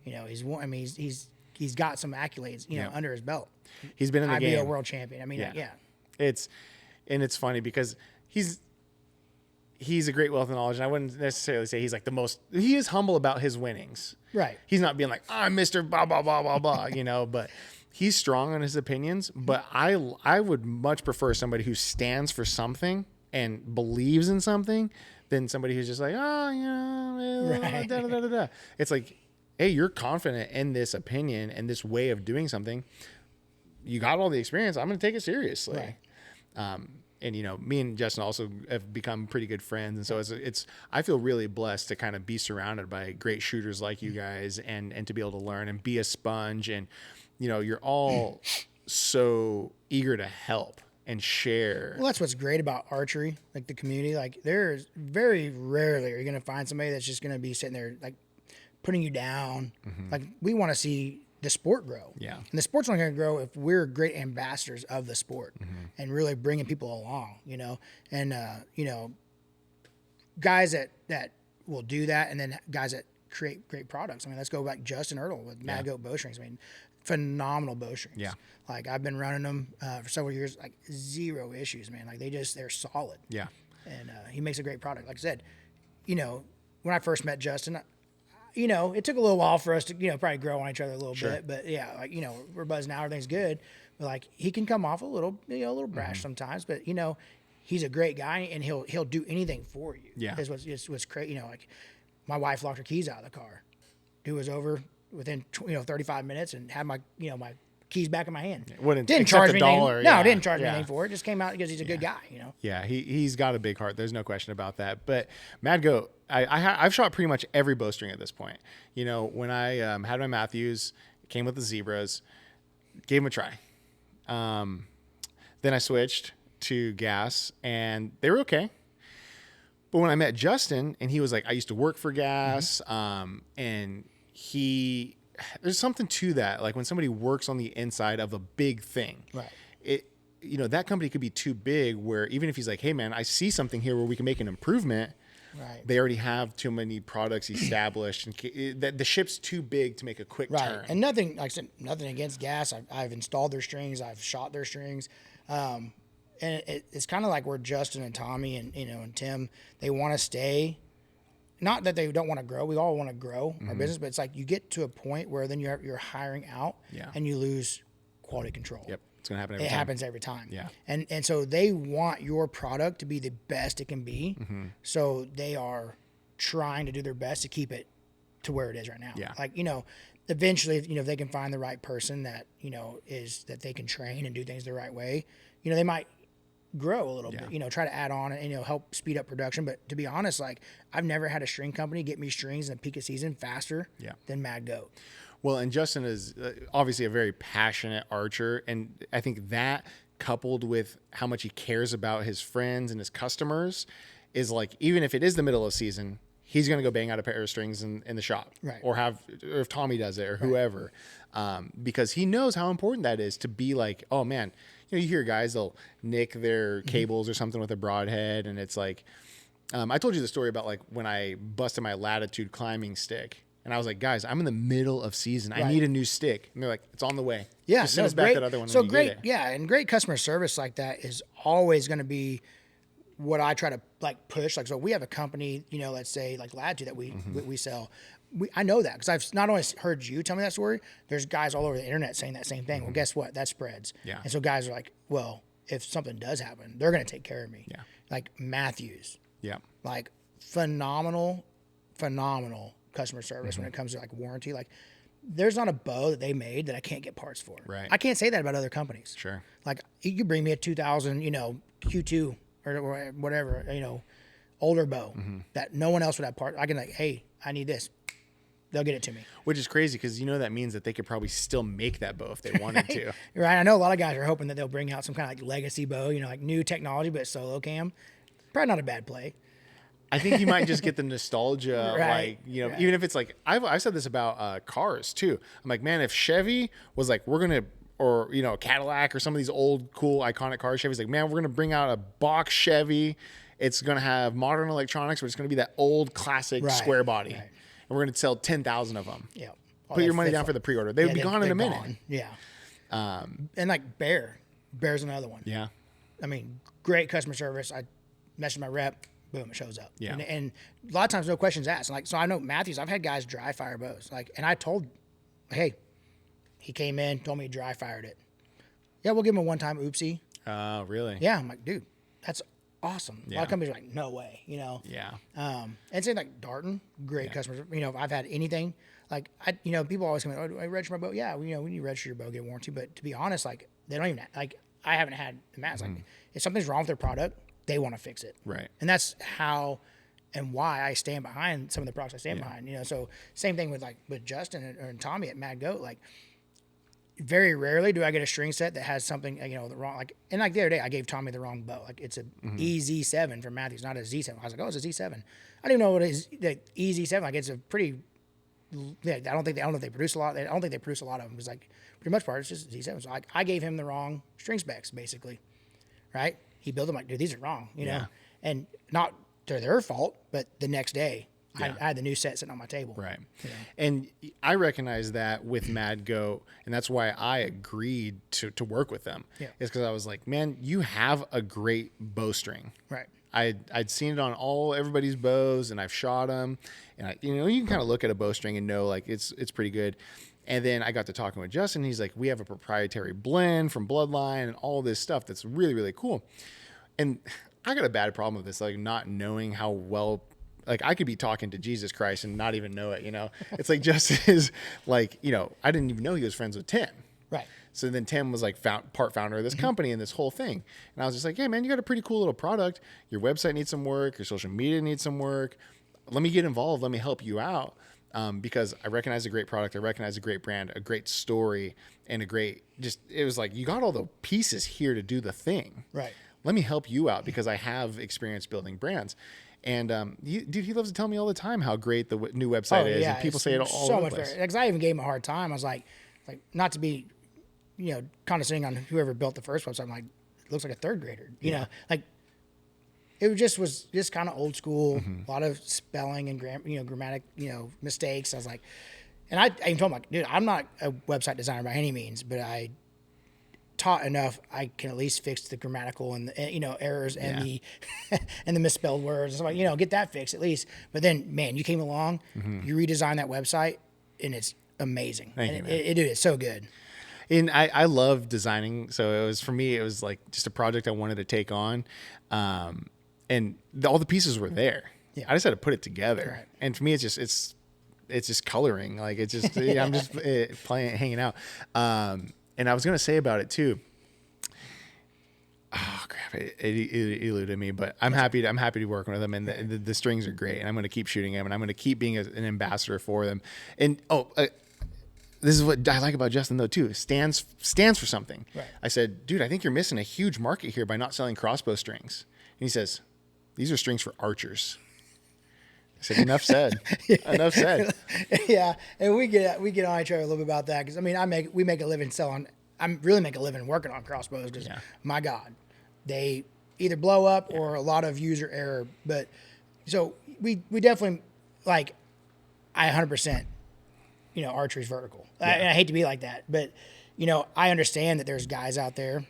He's won, I mean, he's got some accolades, under his belt. He's been in the game. IBO world champion. I mean, It's funny because he's a great wealth of knowledge, and I wouldn't necessarily say he's like he is humble about his winnings. Right. He's not being like, I'm Mr. blah, blah, blah, blah, blah, but he's strong on his opinions. But I would much prefer somebody who stands for something and believes in something than somebody who's just like, Right. da, da, da, da, da. It's like, hey, you're confident in this opinion and this way of doing something. You got all the experience. I'm going to take it seriously. Right. And me and Justin also have become pretty good friends, and so it's I feel really blessed to kind of be surrounded by great shooters like you guys, and to be able to learn and be a sponge, and you're all so eager to help and share. Well, that's what's great about archery, like the community. Like there's very rarely are you going to find somebody that's just going to be sitting there like putting you down. Like we want to see the sport grow. Yeah. And the sport's only going to grow if we're great ambassadors of the sport and really bringing people along, and, guys that will do that. And then guys that create great products. I mean, let's go back Justin Ertl with Mad Goat bowstrings. I mean, phenomenal bowstrings. Yeah. Like I've been running them for several years, like zero issues, man. Like they're solid. Yeah. And he makes a great product. Like I said, when I first met Justin, it took a little while for us to, probably grow on each other a little bit, but yeah, like, we're buzzing now, everything's good. But like, he can come off a little brash sometimes, but he's a great guy and he'll do anything for you. Yeah. Is what's crazy. Like my wife locked her keys out of the car. Dude was over within, 35 minutes and had my keys back in my hand. Didn't charge me anything. No, didn't charge me anything for it. Just came out because he's a good guy, Yeah, he's got a big heart. There's no question about that. But Mad Goat, I've shot pretty much every bowstring at this point. When I had my Matthews, it came with the zebras, gave them a try. Then I switched to gas, and they were okay. But when I met Justin, and he was like, I used to work for gas, and there's something to that. Like when somebody works on the inside of a big thing, right? That company could be too big where even if he's like, hey man, I see something here where we can make an improvement. Right. They already have too many products established, and the ship's too big to make a quick turn. And nothing, like I said, nothing against gas. I've installed their strings. I've shot their strings. And it's kind of like where Justin and Tommy and Tim, they want to stay. Not that they don't want to grow. We all want to grow our business, but it's like you get to a point where then you're hiring out and you lose quality control. Yep. It's going to happen every time. It happens every time. Yeah. And so they want your product to be the best it can be. So they are trying to do their best to keep it to where it is right now. Yeah. Like, eventually, if they can find the right person that, that they can train and do things the right way, they might grow a little bit, try to add on and, help speed up production. But to be honest, like I've never had a string company get me strings in the peak of season faster than Mad Goat. Well, and Justin is obviously a very passionate archer. And I think that coupled with how much he cares about his friends and his customers is like, even if it is the middle of season, he's going to go bang out a pair of strings in the shop, right? Or if Tommy does it or whoever, because he knows how important that is to be like, oh man, you hear guys, they'll nick their cables or something with a broadhead. And it's like, I told you the story about like when I busted my Latitude climbing stick. And I was like, guys, I'm in the middle of season. I need a new stick. And they're like, it's on the way. Yeah. Just send us back that other one So when you great. get it. Yeah. And great customer service like that is always going to be what I try to like push. Like, so we have a company, let's say like Latitude that we sell. I know that because I've not only heard you tell me that story, there's guys all over the internet saying that same thing. Well, guess what? That spreads. Yeah. And so guys are like, well, if something does happen, they're going to take care of me. Yeah. Like Matthews. Yeah. Like phenomenal customer service when it comes to like warranty. Like there's not a bow that they made that I can't get parts for. Right. I can't say that about other companies. Sure. Like you bring me a 2000, Q2 or whatever, older bow that no one else would have part. I can like, hey, I need this. they'll get it to me. Which is crazy because that means that they could probably still make that bow if they wanted to. Right. I know a lot of guys are hoping that they'll bring out some kind of like legacy bow, like new technology, but solo cam. Probably not a bad play. I think you might just get the nostalgia, Right. Even if it's like, I've said this about cars too. I'm like, man, if Chevy was like, or Cadillac or some of these old, cool, iconic cars, Chevy's like, man, we're going to bring out a box Chevy. It's going to have modern electronics, but it's going to be that old classic square body. Right. And we're going to sell 10,000 of them. Yeah. Put your money down for the pre-order. They would be gone in a minute. Gone. Yeah. And like Bear's another one. Yeah. I mean, great customer service. I message my rep, boom, it shows up. Yeah. And a lot of times no questions asked. Like, so I know Matthews, I've had guys dry fire bows. And I told, hey, he came in, told me he dry fired it. Yeah, we'll give him a one-time oopsie. Oh, really? Yeah. I'm like, dude, that's awesome. Yeah. A lot of companies are like, no way, Yeah. And same like Darton, great customers. If I've had anything, like, people always come in, oh, do I register my boat? Yeah, we need to register your boat, get a warranty. But to be honest, like, they don't even, like, I haven't had the mats. Like, if something's wrong with their product, they want to fix it. Right. And that's how and why I stand behind some of the products I stand behind. So same thing with Justin and Tommy at Mad Goat. Like, very rarely do I get a string set that has something, the wrong, and the other day I gave Tommy the wrong bow. Like, it's a EZ7 from Matthews, not a Z7. I was like, oh, it's a Z7. I don't even know what it is, the EZ7. Like, it's a pretty, I don't know if they produce a lot. I don't think they produce a lot of them. It's like, pretty much part, it's just Z7. So I gave him the wrong string specs, basically. Right? He built them like, dude, these are wrong, know? And not to their fault, but the next day, I had the new set sitting on my table. Right. And I recognize that with Mad Goat, and that's why I agreed to work with them. Yeah. Is because I was like, man, you have a great bowstring. Right. I'd seen it on everybody's bows, and I've shot them, and you can kind of look at a bowstring and know like it's pretty good. And then I got to talking with Justin. He's like, we have a proprietary blend from Bloodline and all this stuff that's really, really cool. And I got a bad problem with this, like not knowing how well, like I could be talking to Jesus Christ and not even know it, It's like Justin is like, I didn't even know he was friends with Tim. Right. So then Tim was like part founder of this company and this whole thing. And I was just like, yeah, man, you got a pretty cool little product. Your website needs some work. Your social media needs some work. Let me get involved. Let me help you out. Because I recognize a great product. I recognize a great brand, a great story, and it was like, you got all the pieces here to do the thing. Right. Let me help you out because I have experience building brands. And he loves to tell me all the time how great the new website is. And people say it all so over much the place. Because I even gave him a hard time. I was like not to be, condescending on whoever built the first website. I'm like, it looks like a third grader. You know, like it was just kind of old school. A lot of spelling and grammatic, mistakes. I was like, and I even told him like, dude, I'm not a website designer by any means, but I taught enough, I can at least fix the grammatical and the, errors and the and the misspelled words. So like, get that fixed at least. But then, man, you came along, you redesigned that website, and it's amazing. Thank you, man. It is so good. And I love designing. So for me, it was like just a project I wanted to take on. And all the pieces were there. Yeah. I just had to put it together. Right. And for me, it's just coloring. Like it's just, I'm just playing, hanging out. And I was going to say about it too. Oh crap! It eluded me, but I'm happy to be working with them, and the strings are great, and I'm going to keep shooting them, and I'm going to keep being an ambassador for them. And this is what I like about Justin though too. Stands for something. Right. I said, dude, I think you're missing a huge market here by not selling crossbow strings. And he says, these are strings for archers. I said, enough said. Enough said. Yeah, and we get on each other a little bit about that because I mean, we make a living selling. I really make a living working on crossbows because my God, they either blow up or a lot of user error. But so we definitely like, I 100%, archery's vertical. And I hate to be like that, but I understand that there's guys out there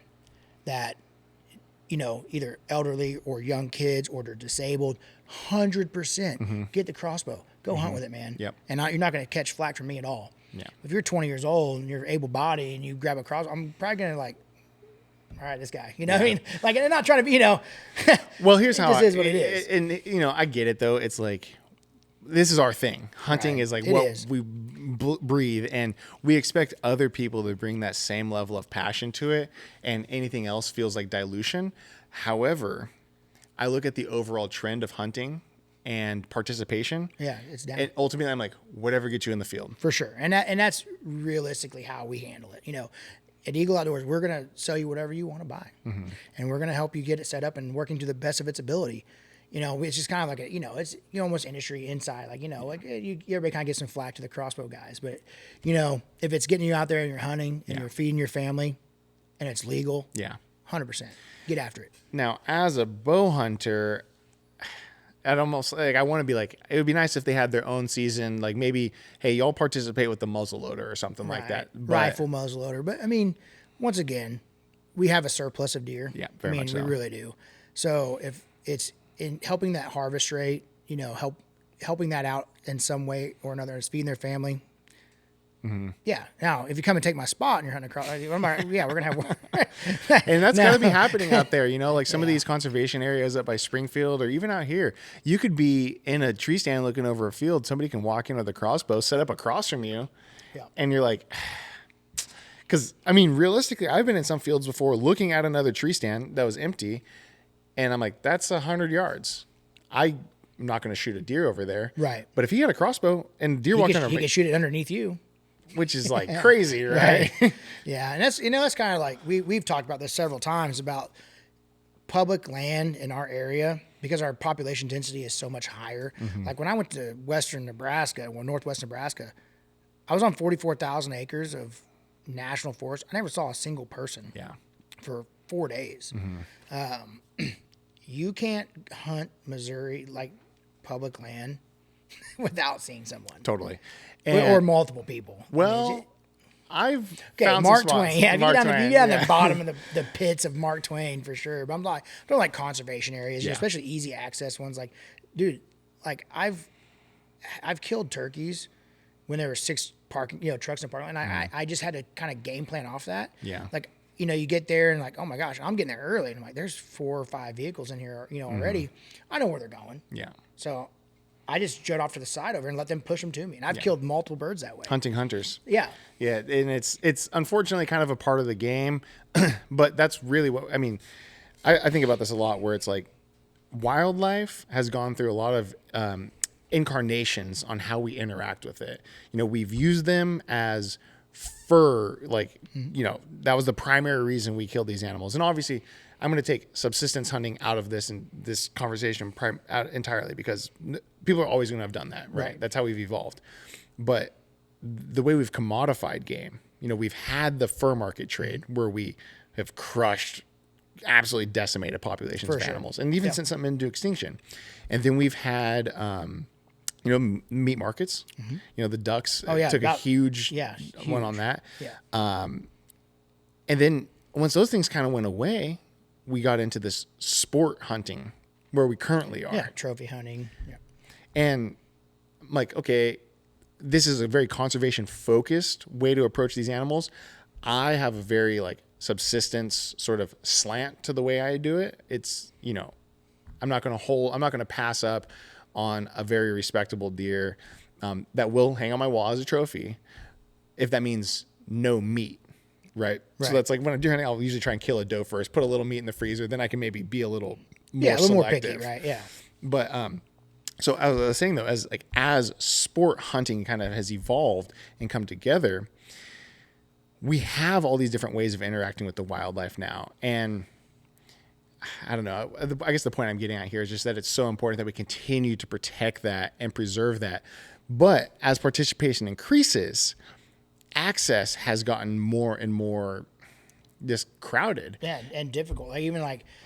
that, either elderly or young kids or they're disabled, 100% get the crossbow. Go hunt with it, man. Yep. And you're not going to catch flack from me at all. Yeah. If you're 20 years old and you're able-bodied and you grab a crossbow, I'm probably going to like, all right, this guy. What I mean? Like, I'm not trying to be, Well, here's how it is what it is. And, I get it, though. It's like, this is our thing. Hunting is like what we breathe, and we expect other people to bring that same level of passion to it, and anything else feels like dilution. However, I look at the overall trend of hunting, and participation. Yeah, it's down. And ultimately, I'm like, whatever gets you in the field. For sure. And that's realistically how we handle it. At Eagle Outdoors, we're going to sell you whatever you want to buy. And we're going to help you get it set up and working to the best of its ability. It's just kind of like it's almost industry inside. Everybody kind of gets some flack to the crossbow guys. But, if it's getting you out there and you're hunting and you're feeding your family and it's legal, 100%. Get after it. Now, as a bow hunter, I'd almost I want to be like, it would be nice if they had their own season. Like maybe, hey, y'all participate with the muzzleloader or something like that. But, rifle muzzleloader. But once again, we have a surplus of deer. Yeah, very much so. We really do. So if it's in helping that harvest rate, helping that out in some way or another, is feeding their family. Yeah. Now, if you come and take my spot and you're hunting across, we're gonna have one. And that's got to be happening out there. Like some of these conservation areas up by Springfield or even out here, you could be in a tree stand looking over a field. Somebody can walk in with a crossbow, set up across from you, and you're like, because realistically, I've been in some fields before looking at another tree stand that was empty, and I'm like, that's 100 yards. I'm not going to shoot a deer over there, right? But if he had a crossbow and deer walked under, he could shoot it underneath you. Which is like crazy, right? Yeah, and that's kind of like we've talked about this several times about public land in our area because our population density is so much higher. Like when I went to northwest Nebraska, I was on 44,000 acres of national forest. I never saw a single person. For 4 days. You can't hunt Missouri like public land without seeing someone. Totally. Or multiple people. Well, I've found Mark some spots. Twain. Yeah, if you down the bottom of the pits of Mark Twain for sure. But I'm don't like conservation areas, especially easy access ones. Like, dude, I've killed turkeys when there were 6 parking trucks in the parking lot, and I just had to kind of game plan off that. Yeah. You get there and oh my gosh, I'm getting there early, and I'm like, there's 4 or 5 vehicles in here, already. I know where they're going. Yeah. So I just jut off to the side over and let them push them to me. And I've killed multiple birds that way. Hunting hunters. Yeah. Yeah. And it's unfortunately kind of a part of the game, but that's really what, I think about this a lot where it's like wildlife has gone through a lot of, incarnations on how we interact with it. We've used them as fur, that was the primary reason we killed these animals. And obviously I'm going to take subsistence hunting out of this and this conversation out entirely because people are always going to have done that, right? That's how we've evolved. But the way we've commodified game, we've had the fur market trade where we have crushed, absolutely decimated populations of animals and even sent something into extinction. And then we've had, meat markets, the ducks took a huge one on that. Yeah. And then once those things kind of went away, we got into this sport hunting where we currently are. Yeah, trophy hunting. Yeah. And I'm like, okay, this is a very conservation focused way to approach these animals. I have a very subsistence sort of slant to the way I do it. It's, I'm not going to pass up on a very respectable deer that will hang on my wall as a trophy if that means no meat. Right. So that's when I'm deer hunting, I'll usually try and kill a doe first, put a little meat in the freezer. Then I can maybe be a little more selective. More picky, right? Yeah. But, so I was saying though, as sport hunting kind of has evolved and come together, we have all these different ways of interacting with the wildlife now. And I don't know, I guess the point I'm getting at here is just that it's so important that we continue to protect that and preserve that. But as participation increases, access has gotten more and more just crowded. Yeah, and difficult.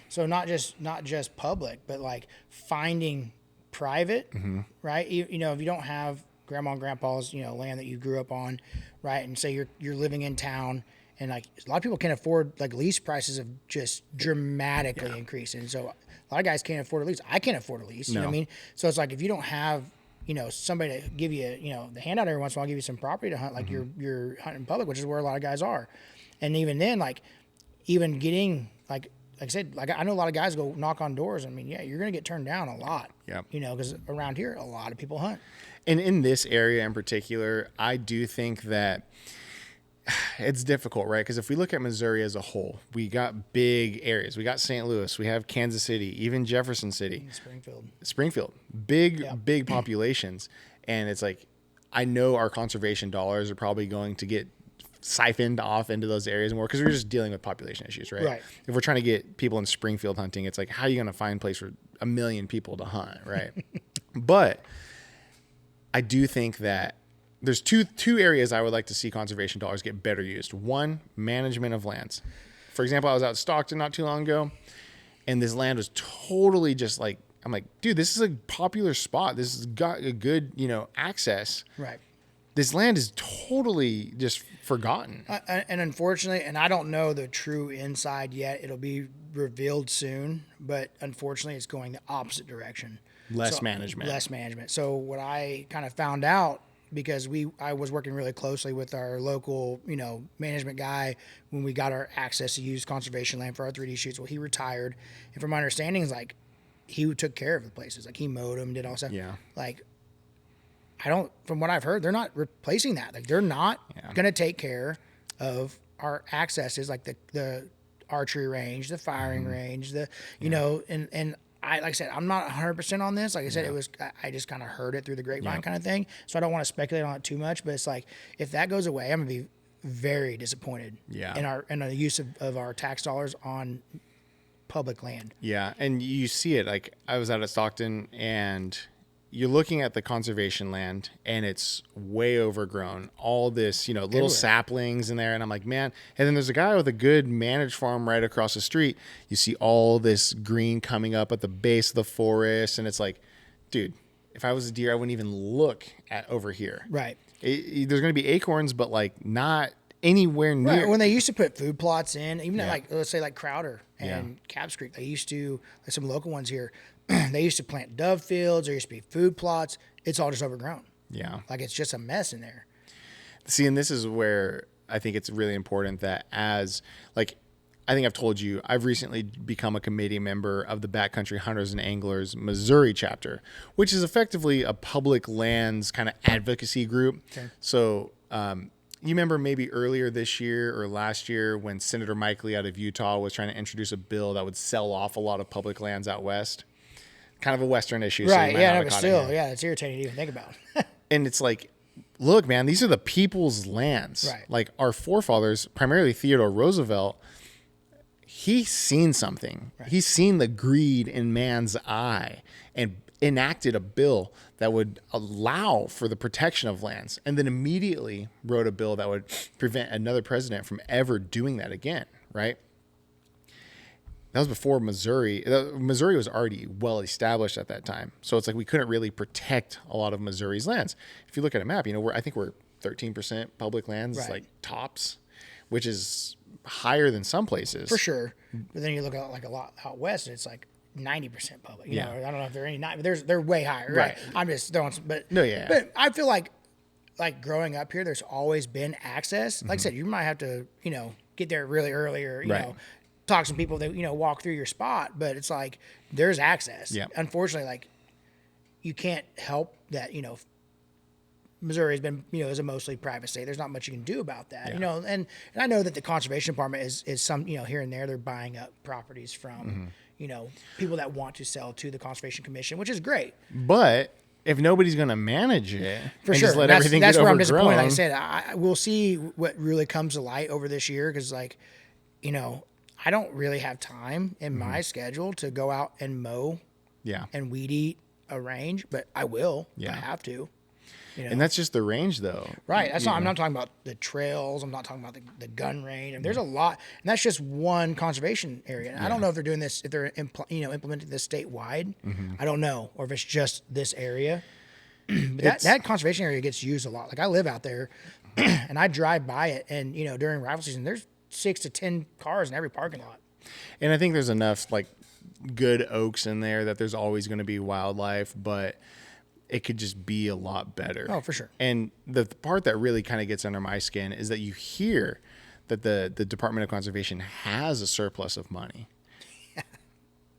So not just public, but finding private, right? If you don't have grandma and grandpa's, land that you grew up on, right? And say you're living in town, and a lot of people can't afford lease prices have just dramatically increased, and so a lot of guys can't afford a lease. I can't afford a lease. You know what I mean? So it's if you don't have somebody to give you, the handout every once in a while, give you some property to hunt, you're hunting in public, which is where a lot of guys are. And even then, even getting, like I said, I know a lot of guys go knock on doors. You're going to get turned down a lot. Yeah. Because around here, a lot of people hunt. And in this area in particular, I do think that it's difficult, right? Because if we look at Missouri as a whole, we got big areas. We got St. Louis, we have Kansas City, even Jefferson City, Springfield, big populations. And it's like, I know our conservation dollars are probably going to get siphoned off into those areas more because we're just dealing with population issues, right? If we're trying to get people in Springfield hunting, it's like, how are you going to find a place for 1 million people to hunt, right? But I do think that there's two areas I would like to see conservation dollars get better used. One, management of lands. For example, I was out in Stockton not too long ago, and this land was totally just like, I'm like, dude, this is a popular spot. This has got a good, access. Right. This land is totally just forgotten. And unfortunately, and I don't know the true inside yet, it'll be revealed soon, but unfortunately it's going the opposite direction. Less management. So what I kind of found out, because I was working really closely with our local, management guy when we got our access to use conservation land for our 3D shoots. Well, he retired. And from my understanding is like, he took care of the places. Like he mowed them, did all stuff. Yeah. Like, from what I've heard, they're not replacing that. Like they're not going to take care of our accesses, like the archery range, the firing range, and I, like I said, I'm not 100% on this. Like I said, I just kind of heard it through the grapevine kind of thing. So I don't want to speculate on it too much, but it's like, if that goes away, I'm going to be very disappointed in the use of our tax dollars on public land. Yeah. And you see it, like I was out at Stockton and you're looking at the conservation land and it's way overgrown. All this, little saplings in there. And I'm like, man. And then there's a guy with a good managed farm right across the street. You see all this green coming up at the base of the forest. And it's like, dude, if I was a deer, I wouldn't even look at over here. Right. There's going to be acorns, but like not anywhere near. Right. When they used to put food plots in, even at like, let's say like Crowder and Cabs Creek, they used to, like some local ones here, they used to plant dove fields. There used to be food plots. It's all just overgrown. Yeah. Like it's just a mess in there. See, and this is where I think it's really important that I think I've told you, I've recently become a committee member of the Backcountry Hunters and Anglers Missouri chapter, which is effectively a public lands kind of advocacy group. Okay. So, you remember maybe earlier this year or last year when Senator Mike Lee out of Utah was trying to introduce a bill that would sell off a lot of public lands out west? Kind of a Western issue. Right, so but still, it's irritating to even think about. And it's like, look, man, these are the people's lands. Right. Like our forefathers, primarily Theodore Roosevelt, he's seen something. Right. He's seen the greed in man's eye and enacted a bill that would allow for the protection of lands, and then immediately wrote a bill that would prevent another president from ever doing that again, right? That was before Missouri. Missouri was already well established at that time. So it's like we couldn't really protect a lot of Missouri's lands. If you look at a map, I think we're 13% public lands, like tops, which is higher than some places. For sure. But then you look at like a lot out west, and it's like 90% public. You know, I don't know if they're any, they're way higher. Right. I'm just throwing some, but But I feel like growing up here, there's always been access. Like I said, you might have to, get there really early or, you know, talk to some people that, walk through your spot, but it's like, there's access. Yeah. Unfortunately, like you can't help that, Missouri has been, is a mostly private state. There's not much you can do about that, and I know that the conservation department is some, here and there, they're buying up properties from, people that want to sell to the Conservation Commission, which is great. But if nobody's going to manage it, for sure, just let everything get overgrown. That's where I'm disappointed. Like I said, we'll see what really comes to light over this year. Cause I don't really have time in my schedule to go out and mow and weed eat a range, but I will. I have to. And that's just the range, though. Right. That's not. I'm not talking about the trails. I'm not talking about the gun range. And there's a lot, and that's just one conservation area. And I don't know if they're doing this, if they're implementing this statewide. I don't know, or if it's just this area. But that conservation area gets used a lot. Like I live out there, and I drive by it, and during rifle season, there's 6 to 10 cars in every parking lot. And I think there's enough like good oaks in there that there's always going to be wildlife, but it could just be a lot better. Oh, for sure. And the part that really kind of gets under my skin is that you hear that the Department of Conservation has a surplus of money.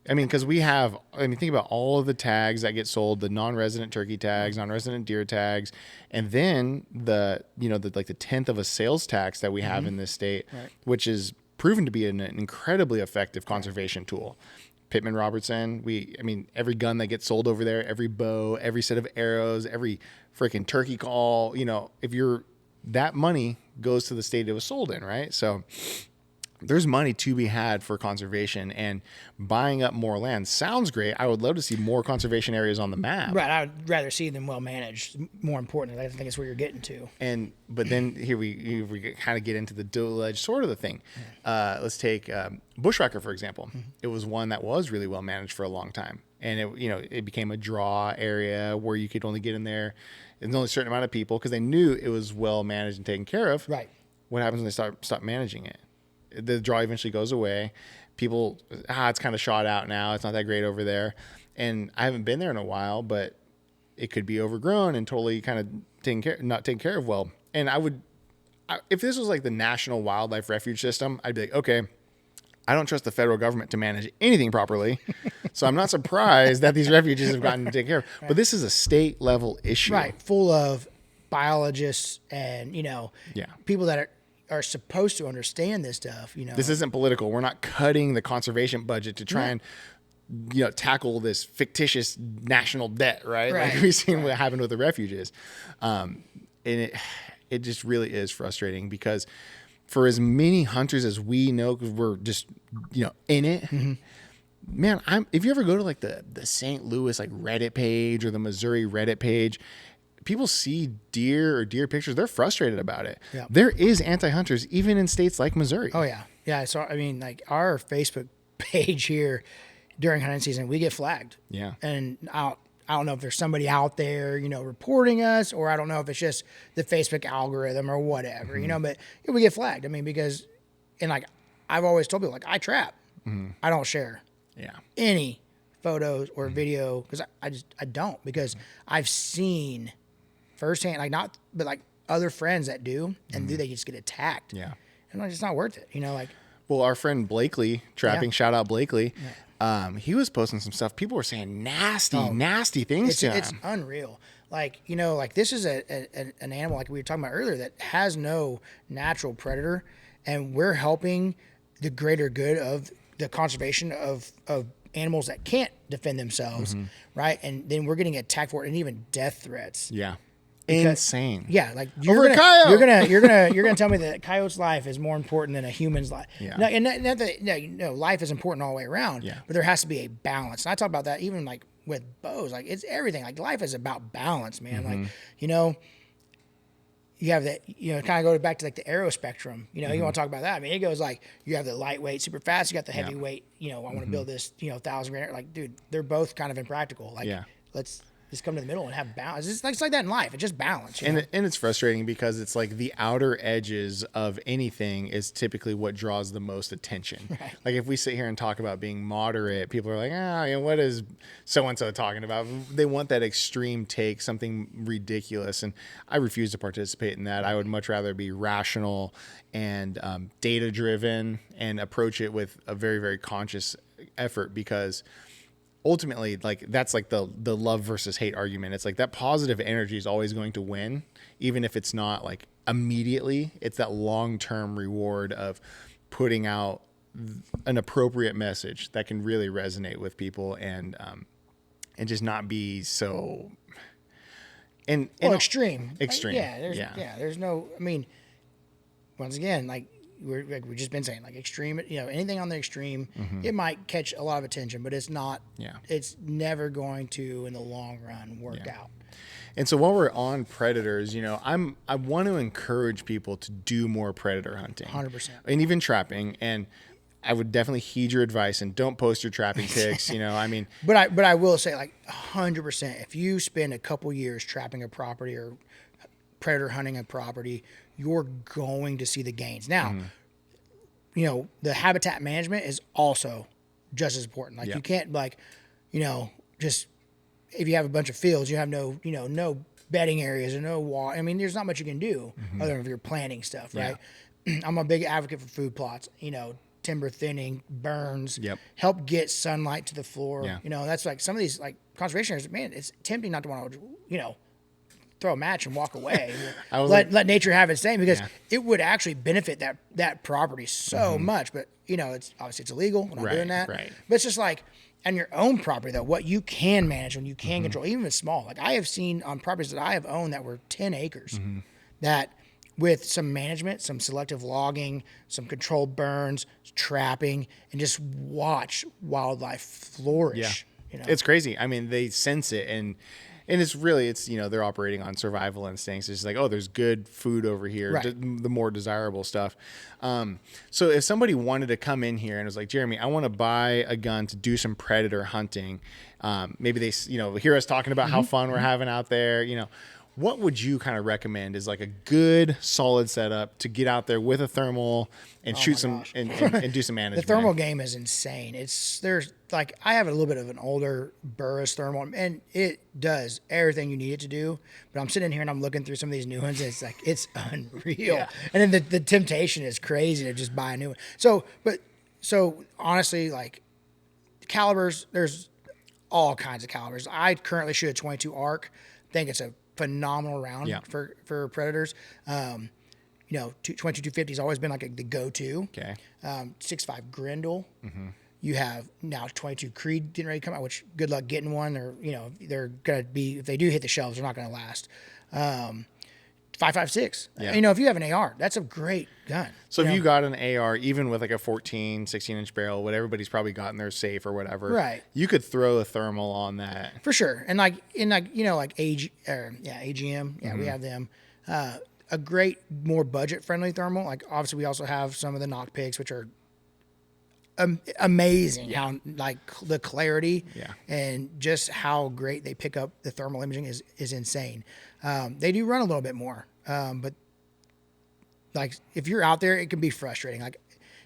I mean, because think about all of the tags that get sold, the non-resident turkey tags, non-resident deer tags, and then the 10th of a sales tax that we have in this state, which is proven to be an incredibly effective conservation tool. Pittman Robertson, every gun that gets sold over there, every bow, every set of arrows, every freaking turkey call, that money goes to the state it was sold in, right? So there's money to be had for conservation, and buying up more land sounds great. I would love to see more conservation areas on the map. Right. I would rather see them well managed. More importantly, I think that's where you're getting to. But then here we kind of get into the dual-edged sword of the thing. Let's take Bushwhacker, for example. It was one that was really well managed for a long time. And it became a draw area where you could only get in there. There's only a certain amount of people because they knew it was well managed and taken care of. Right. What happens when they stop managing it? The draw eventually goes away. People, it's kind of shot out now. It's not that great over there. And I haven't been there in a while, but it could be overgrown and totally kind of not taken care of well. And if this was like the National Wildlife Refuge System, I'd be like, okay, I don't trust the federal government to manage anything properly. So I'm not surprised that these refuges have gotten taken care of. Right. But this is a state level issue. Right. Full of biologists and, people that are supposed to understand this stuff. This isn't political. We're not cutting the conservation budget to try and tackle this fictitious national debt, right? Like we've seen what happened with the refuges. And it just really is frustrating because for as many hunters as we know, because we're just, in it, man, if you ever go to like the St. Louis like Reddit page or the Missouri Reddit page, people see deer or deer pictures. They're frustrated about it. Yep. There is anti-hunters even in states like Missouri. Oh yeah. Yeah. So, like our Facebook page here during hunting season, we get flagged. Yeah. And I don't know if there's somebody out there, reporting us, or I don't know if it's just the Facebook algorithm or whatever, but we get flagged. Because I've always told people, I trap. I don't share any photos or video because I don't, because I've seen firsthand, other friends that do, and they just get attacked. Yeah. And it's not worth it, Well, our friend Blakely, trapping, shout out Blakely, he was posting some stuff. People were saying nasty things to him. It's unreal. This is an animal, like we were talking about earlier, that has no natural predator, and we're helping the greater good of the conservation of animals that can't defend themselves, right? And then we're getting attacked for it, and even death threats. Yeah. Insane. Yeah, you're gonna tell me that a coyote's life is more important than a human's life. Yeah. No, and not that life is important all the way around. Yeah. But there has to be a balance. And I talk about that even with bows. It's everything. Life is about balance, man. You have that, kind of go back to the arrow spectrum. You want to talk about that. It goes you have the lightweight, super fast. You got the heavyweight. I want to build this, 1,000 grand. Dude, they're both kind of impractical. Let's just come to the middle and have balance. It's like that in life. It's just balance. And it's frustrating because it's the outer edges of anything is typically what draws the most attention. Right. If we sit here and talk about being moderate, people are like, what is so-and-so talking about? They want that extreme take, something ridiculous. And I refuse to participate in that. I would much rather be rational and data-driven and approach it with a very, very conscious effort, because ultimately, that's the love versus hate argument. It's that positive energy is always going to win, even if it's not immediately. It's that long-term reward of putting out an appropriate message that can really resonate with people and just not be so extreme. Extreme. There's no. Once again, we've just been saying, extreme, anything on the extreme, it might catch a lot of attention, but it's not, it's never going to, in the long run, work out. And so while we're on predators, I want to encourage people to do more predator hunting. 100%. And even trapping. And I would definitely heed your advice and don't post your trapping pics, But I will say, 100%, if you spend a couple years trapping a property or predator hunting a property, you're going to see the gains. Now, the habitat management is also just as important. You can't just, if you have a bunch of fields, you have no bedding areas or no wall. There's not much you can do other than if you're planting stuff, right? I'm a big advocate for food plots. timber thinning, burns, Yep. help get sunlight to the floor. Yeah. You know, that's like some of these like conservation areas, man, it's tempting not to want to, you know, throw a match and walk away. Let nature have its thing, because it would actually benefit that property so much. But you know, it's obviously it's illegal. We're not doing that. Right. But it's just like on your own property though, what you can manage, when you can control, even if it's small. Like I have seen on properties that I have owned that were 10 acres, that with some management, some selective logging, some controlled burns, trapping, and just watch wildlife flourish. You know? It's crazy. I mean, they sense it, and it's you know, they're operating on survival instincts. It's just like, oh, there's good food over here, Right. the more desirable stuff. So if somebody wanted to come in here and was like, Jeremy, I want to buy a gun to do some predator hunting. Maybe they, you know, hear us talking about how fun we're having out there. You know, what would you kind of recommend is like a good solid setup to get out there with a thermal and shoot some and do some The management? thermal game is insane. There's like, I have a little bit of an older Burris thermal, and it does everything you need it to do. But I'm sitting here and I'm looking through some of these new ones, and it's like, it's unreal. And then the temptation is crazy to just buy a new one. So honestly, like calibers, there's all kinds of calibers. I currently shoot a 22 arc. Think it's a phenomenal round for predators. You know, 22-250 has always been like the go-to. Okay. 6.5 Grendel. You have now 22 Creed getting ready to come out, which good luck getting one. They're going to be, if they do hit the shelves, they're not going to last. 5.56. Yeah. You know, if you have an AR, that's a great gun. So if you got an AR, even with like a 14, 16-inch barrel, what everybody's probably got in their safe or whatever, Right. you could throw a thermal on that. For sure. And like AGM, we have them. A great, more budget-friendly thermal. Like obviously we also have some of the knock picks, which are amazing. How like the clarity and just how great they pick up the thermal imaging is insane. They do run a little bit more, but like if you're out there, it can be frustrating. Like,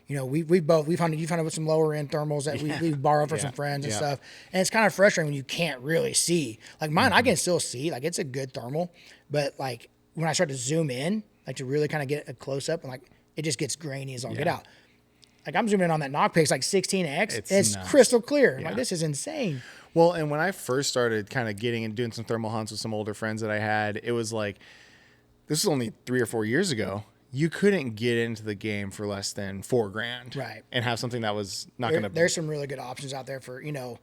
you know, you've hunted with some lower end thermals that we've borrowed from some friends and stuff, and it's kind of frustrating when you can't really see. Like mine, I can still see. Like it's a good thermal, but like when I start to zoom in, like to really kind of get a close up, and like it just gets grainy as all get out. Like I'm zooming in on that knock pick, like 16x. It's crystal clear. I'm like, this is insane. Well, and when I first started kind of getting and doing some thermal hunts with some older friends that I had, it was like, this was only 3 or 4 years ago. You couldn't get into the game for less than $4,000, right? And have something that was not going to. There's some really good options out there for, you know,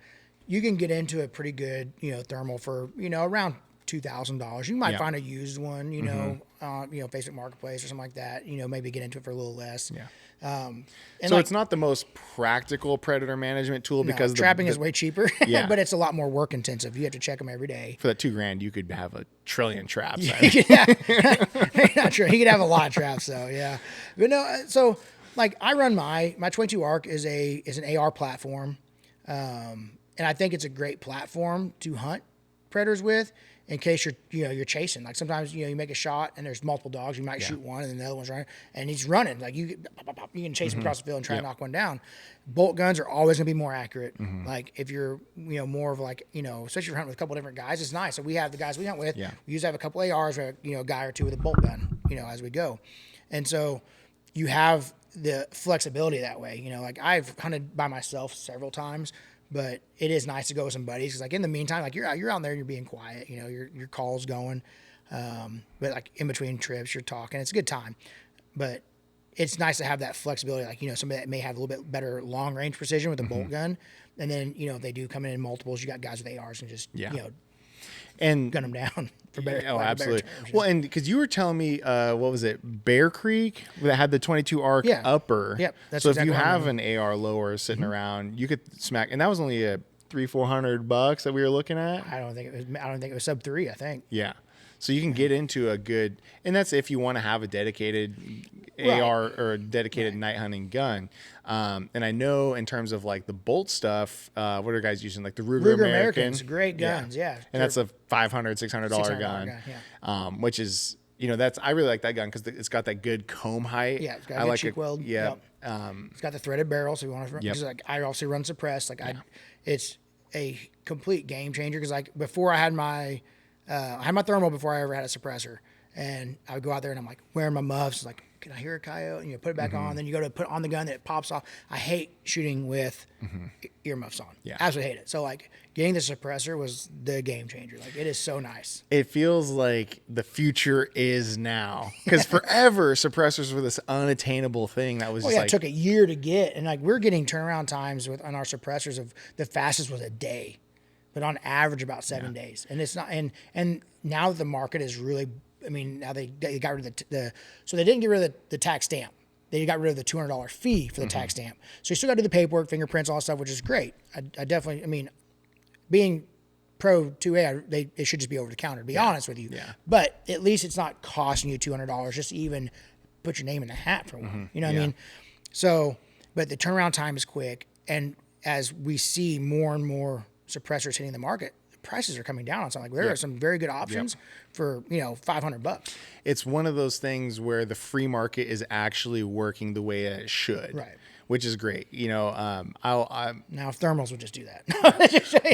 you can get into a pretty good, you know, thermal for, you know, around $2,000. You might find a used one, you know, Facebook Marketplace or something like that. You know, maybe get into it for a little less. Yeah. And so it's not the most practical predator management tool because trapping is way cheaper, Yeah. but it's a lot more work intensive. You have to check them every day. For that $2,000, you could have a trillion traps. Not true. He could have a lot of traps though. Yeah. But no, so like I run my 22 arc is an AR platform. And I think it's a great platform to hunt predators with in case you're chasing. Like sometimes, you know, you make a shot and there's multiple dogs. You might shoot one and then the other one's running and he's running. Like you can chase him across the field and try to knock one down. Bolt guns are always gonna be more accurate. Like if you're, you know, more of like, you know, especially if you're hunting with a couple different guys, it's nice. So we have the guys we hunt with. Yeah. We usually have a couple ARs, or, you know, a guy or two with a bolt gun, you know, as we go. And so you have the flexibility that way. You know, like I've hunted by myself several times, but it is nice to go with some buddies because, like, in the meantime, like you're out there, and you're being quiet. You know, your call's going, but like in between trips, you're talking. It's a good time, but it's nice to have that flexibility. Like, you know, somebody that may have a little bit better long range precision with a bolt gun, and then, you know, if they do come in multiples, you got guys with ARs and just you know, and gun them down for better. Oh, absolutely. Better terms, well, and because you were telling me, what was it, Bear Creek that had the 22 arc upper. Yep. That's so exactly if you have an AR lower sitting around, you could smack, and that was only a $300-400 that we were looking at. I don't think it was sub 3. I think. Yeah. So you can get into a good, and that's if you want to have a dedicated AR or a dedicated night hunting gun. And I know in terms of like the bolt stuff, what are guys using? Like the Ruger Americans, great guns, yeah. And that's a $500-600 gun, which is, you know, I really like that gun because it's got that good comb height. Yeah, it's got a good cheek weld. Yeah. Yep. It's got the threaded barrel, so you want to. Because like I also run suppressed. Like it's a complete game changer. Because like before I had my thermal before I ever had a suppressor, and I would go out there and I'm like wearing my muffs, like can I hear a coyote? And you put it back on. Then you go to put on the gun that it pops off. I hate shooting with earmuffs on. Yeah. Absolutely hate it. So like getting the suppressor was the game changer. Like it is so nice. It feels like the future is now, because forever suppressors were this unattainable thing that was Oh just yeah, like, it took a year to get, and like we're getting turnaround times on our suppressors of the fastest was a day, but on average about 7 days. And it's not, and now the market is really, I mean, now they got rid of so they didn't get rid of the tax stamp. They got rid of the $200 fee for the tax stamp. So you still got to do the paperwork, fingerprints, all that stuff, which is great. I definitely, I mean, being pro 2A, it should just be over the counter, to be honest with you. Yeah. But at least it's not costing you $200 just to even put your name in the hat for one. You know what I mean? So, but the turnaround time is quick. And as we see more and more suppressors hitting the market, the prices are coming down on something. Like there are some very good options for, $500. it's one of those things where the free market is actually working the way it should. Right. Which is great. Now if thermals would just do that.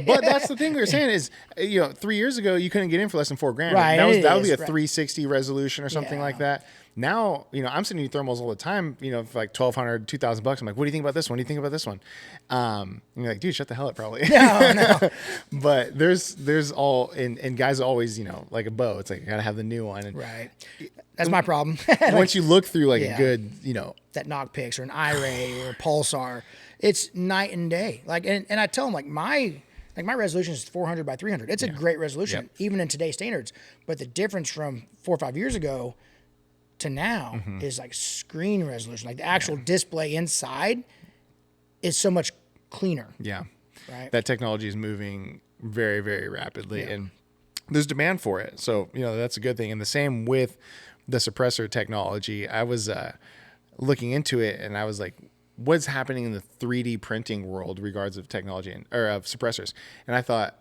But that's the thing we were saying is, 3 years ago, you couldn't get in for less than $4,000. Right, That would be a right. 360 resolution or something like that. Now, I'm sending you thermals all the time, for like $1,200, $2,000. I'm like, what do you think about this one? What do you think about this one? And you're like, dude, shut the hell up, probably. No. But there's all, and guys always, like a bow. It's like, I got to have the new one. And Right. That's my problem. once you look through like a Yeah. good, that knock picks or an iRay or a pulsar, it's night and day. Like, and I tell them my resolution is 400 by 300. It's a great resolution, even in today's standards. But the difference from 4 or 5 years ago to now is like screen resolution. Like the actual display inside is so much cleaner. Yeah. Right. That technology is moving very, very rapidly, and there's demand for it. So, that's a good thing. And the same with the suppressor technology. I was looking into it, and I was like, what's happening in the 3D printing world regards of technology or of suppressors? And I thought,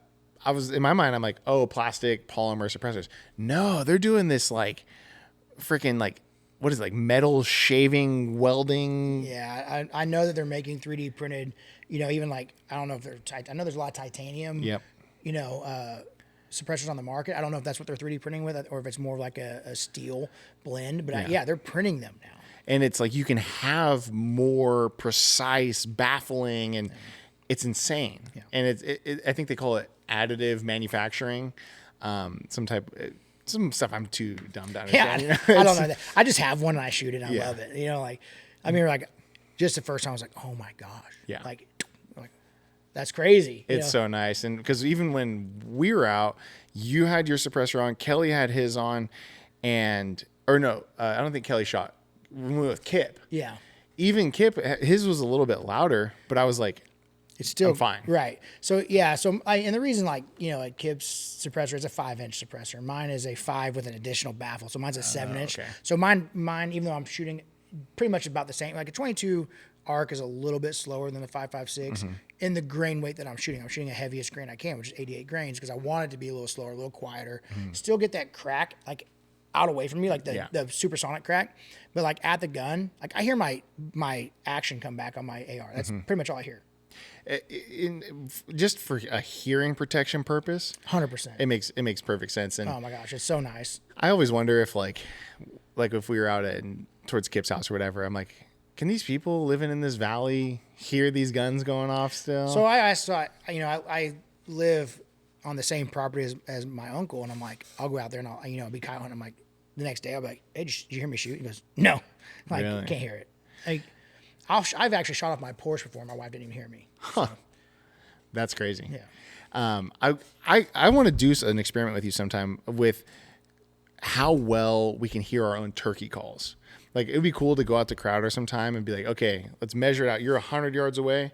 in my mind, I'm like, oh, plastic, polymer suppressors. No, they're doing this like freaking like, what is it, like metal shaving, welding? Yeah, I know that they're making 3D printed, even like, I don't know if I know there's a lot of titanium, suppressors on the market. I don't know if that's what they're 3D printing with or if it's more like a steel blend, but they're printing them now. And it's like you can have more precise baffling, and it's insane. Yeah. And I think they call it additive manufacturing, some stuff I'm too dumb to understand. Yeah, I don't know that. I just have one and I shoot it and I love it. Just the first time I was like, oh my gosh. Yeah. Like that's crazy. It's so nice. And because even when we were out, you had your suppressor on, Kelly had his on, I don't think Kelly shot. We went with Kip. Yeah. Even Kip, his was a little bit louder, but I was like, it's still I'm fine. Right. So yeah. And the reason like Kip's suppressor is a 5-inch suppressor. Mine is a 5 with an additional baffle. So mine's a 7-inch. Okay. So mine, even though I'm shooting pretty much about the same, like a 22 arc is a little bit slower than the 5.56 in the grain weight that I'm shooting. I'm shooting a heaviest grain I can, which is 88 grains, because I want it to be a little slower, a little quieter, still get that crack like out away from me, like the supersonic crack, but like at the gun, like I hear my action come back on my AR. That's pretty much all I hear. Just for a hearing protection purpose, 100%. It makes perfect sense. And oh my gosh, it's so nice. I always wonder if like if we were out towards Kip's house or whatever, I'm like, can these people living in this valley hear these guns going off still? So I live on the same property as my uncle, and I'm like, I'll go out there and I'll be coyote hunting. I'm like, the next day I'll be like, hey, did you hear me shoot? He goes, no. I'm like, really? Can't hear it. Like, I've actually shot off my Porsche before. My wife didn't even hear me. Huh. So. That's crazy. Yeah. I want to do an experiment with you sometime with how well we can hear our own turkey calls. Like, it would be cool to go out to Crowder sometime and be like, okay, let's measure it out. You're 100 yards away.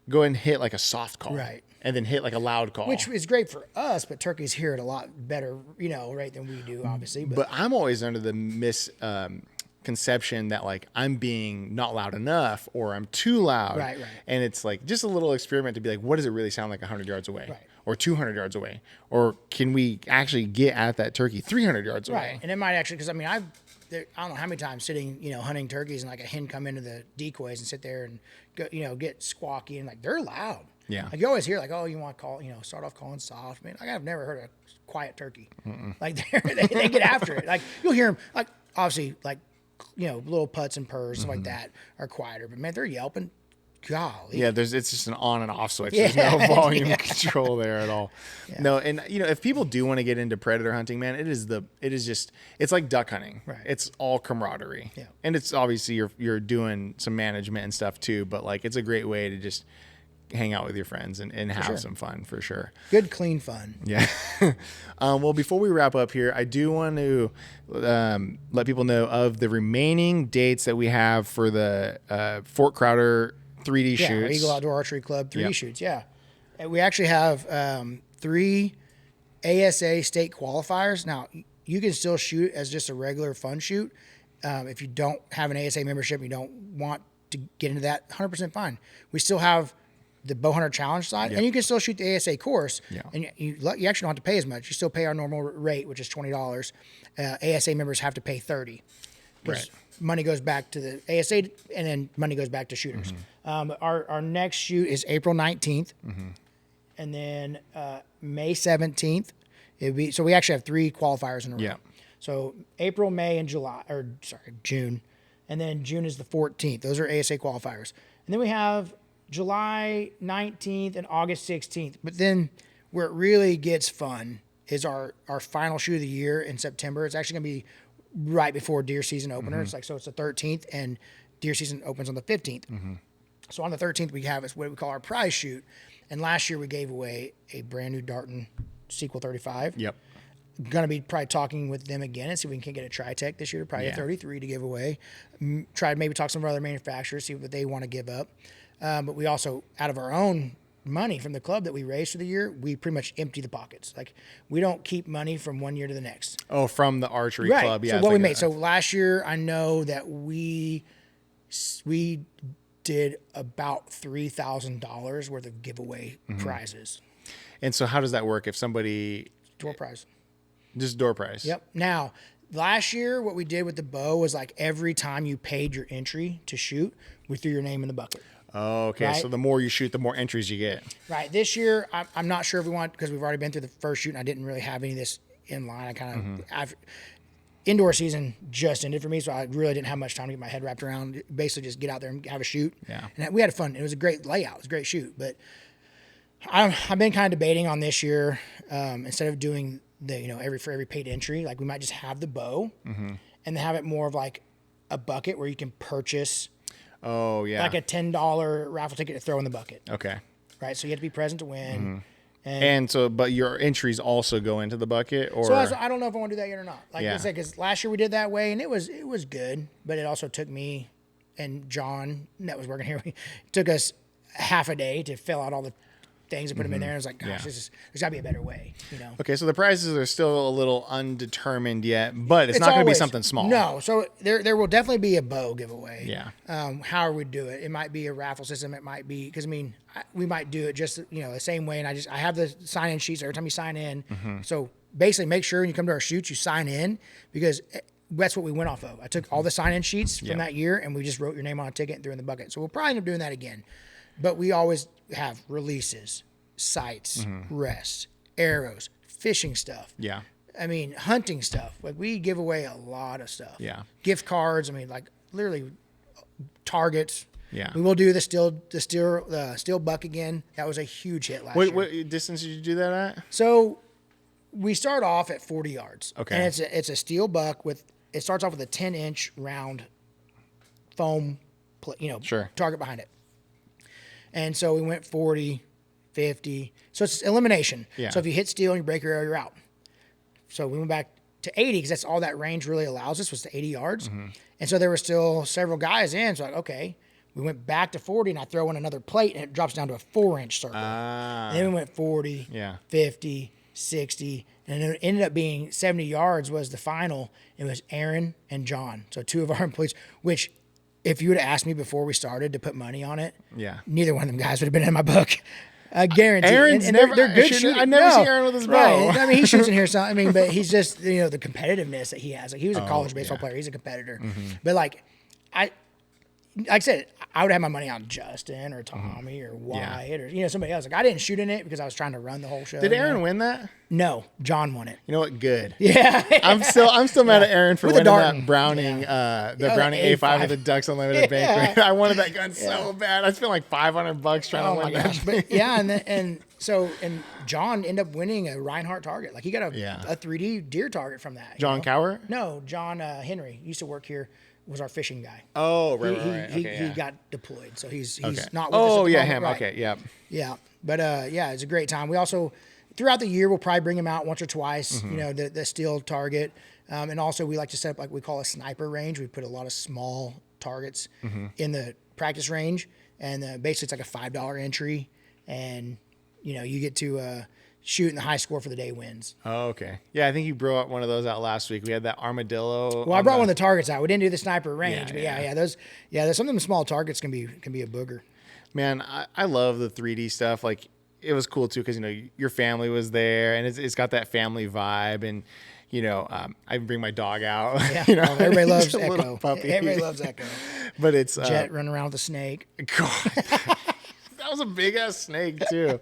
Go ahead and hit like a soft call. Right. And then hit like a loud call. Which is great for us, but turkeys hear it a lot better, right, than we do, obviously. But I'm always under the misconception that like I'm being not loud enough or I'm too loud. Right. And it's like just a little experiment to be like, what does it really sound like 100 yards away? Right. Or 200 yards away? Or can we actually get at that turkey 300 yards away? Right. And it might actually, because I don't know how many times sitting, hunting turkeys and like a hen come into the decoys and sit there and go, get squawky and like they're loud. Yeah. Like you always hear like, oh, you want to call, start off calling soft. Man, like I've never heard a quiet turkey. Like they get after it. Like you'll hear them, like obviously like little putts and purrs, stuff like that are quieter. But man, they're yelping. Golly. Yeah, it's just an on and off switch. There's no volume control there at all. Yeah. No, and if people do want to get into predator hunting, man, it's like duck hunting. Right. It's all camaraderie. Yeah. And it's obviously you're doing some management and stuff too, but like it's a great way to just hang out with your friends and have some fun for sure. Good, clean fun. Yeah. Well, before we wrap up here, I do want to let people know of the remaining dates that we have for the Fort Crowder 3D shoots. Our Eagle Outdoor Archery Club 3D shoots. Yeah. And we actually have 3 ASA state qualifiers. Now, you can still shoot as just a regular fun shoot. If you don't have an ASA membership, you don't want to get into that, 100% fine. We still have the Bow Hunter Challenge side, and you can still shoot the ASA course. Yeah. And you actually don't have to pay as much. You still pay our normal rate, which is $20. ASA members have to pay $30. Right. Money goes back to the ASA, and then money goes back to shooters. Our next shoot is April 19th, and then May 17th. So we actually have 3 qualifiers in a row. Yeah. So April, May, and June, and then June is the 14th. Those are ASA qualifiers, and then we have July 19th and August 16th. But then where it really gets fun is our final shoot of the year in September. It's actually going to be right before deer season opener. It's the 13th, and deer season opens on the 15th. So on the 13th, we have what we call our prize shoot. And last year we gave away a brand new Darton Sequel 35. Yep. Going to be probably talking with them again and see if we can get a Tri-Tech this year, probably a 33 to give away. Try to maybe talk to some of our other manufacturers, see what they want to give up. But we also, out of our own money from the club that we raised for the year, we pretty much empty the pockets. Like, we don't keep money from one year to the next. Oh, from the archery club. Yeah. So what we made. So last year, I know that we did about $3,000 worth of giveaway prizes. And so how does that work if somebody... Door prize. Just door prize. Yep. Now, last year, what we did with the bow was like every time you paid your entry to shoot, we threw your name in the bucket. Oh, okay. Right? So the more you shoot, the more entries you get. Right. This year, I'm not sure if we want, because we've already been through the first shoot and I didn't really have any of this in line. I kind of, indoor season just ended for me, so I really didn't have much time to get my head wrapped around. Basically, just get out there and have a shoot. Yeah. And we had fun. It was a great layout. It was a great shoot. But I've been kind of debating on this year, instead of doing for every paid entry, like we might just have the bow and have it more of like a bucket where you can purchase. Oh, yeah. Like a $10 raffle ticket to throw in the bucket. Okay. Right. So you have to be present to win. And so, but your entries also go into the bucket, or? So I don't know if I want to do that yet or not. Like I said, because last year we did that way and it was good, but it also took me and John that was working here. It took us half a day to fill out all the things and put them in there. And I was like, gosh, there's got to be a better way, Okay, so the prizes are still a little undetermined yet, but it's not going to be something small. No, so there will definitely be a bow giveaway. Yeah. However we do it, it might be a raffle system. It might be because we might do it just the same way. And I have the sign-in sheets every time you sign in. So basically, make sure when you come to our shoots, you sign in because that's what we went off of. I took all the sign-in sheets from that year and we just wrote your name on a ticket and threw in the bucket. So we'll probably end up doing that again. But we always have releases, sights, rests, arrows, fishing stuff. Yeah. Hunting stuff. Like, we give away a lot of stuff. Yeah. Gift cards. Literally targets. Yeah. We will do the steel buck again. That was a huge hit last year. What distance did you do that at? So we start off at 40 yards. Okay. And it's a steel buck it starts off with a 10-inch round foam, target behind it. And so we went 40, 50. So it's elimination. Yeah. So if you hit steel and you break your arrow, you're out. So we went back to 80 because that's all that range really allows us was to 80 yards. And so there were still several guys in. So okay, we went back to 40 and I throw in another plate and it drops down to a 4-inch circle. And then we went 40, 50, 60. And it ended up being 70 yards was the final. It was Aaron and John. So 2 of our employees, which if you would have asked me before we started to put money on it, neither one of them guys would have been in my book. I guarantee. Aaron's and never. They're good shooters. I never see Aaron with his bow. Right. He shoots in here. So but he's just the competitiveness that he has. Like, he was a college baseball player. He's a competitor. But like I said, I would have my money on Justin or Tommy or Wyatt or somebody else. Like I didn't shoot in it because I was trying to run the whole show. Did Aaron win that? No, John won it. You know what? Good. Yeah, I'm still mad at Aaron for With winning the that Browning, the Browning A5 with the Ducks Unlimited bank. I wanted that gun so bad. I spent like $500 trying to win that. But and John ended up winning a Reinhardt target. Like he got a 3D deer target from that. John Cowher? No, John Henry used to work here. Was our fishing guy. Oh, right. He got deployed, so he's not with us at the him. moment. Right. Okay, yeah. Yeah, but it's a great time. We also throughout the year we'll probably bring him out once or twice. The steel target, and also we like to set up like we call a sniper range. We put a lot of small targets in the practice range, and basically it's like a $5 entry, and you get to shoot, and the high score for the day wins. Oh, okay. Yeah, I think you brought one of those out last week. We had that armadillo. Well, I brought one of the targets out. We didn't do the sniper range, but there's some of them small targets can be a booger. Man, I love the 3D stuff. Like it was cool too because your family was there, and it's got that family vibe, and I bring my dog out. Yeah, everybody loves Echo. Everybody loves Echo. But it's Jet running around with a snake. God, that was a big ass snake too.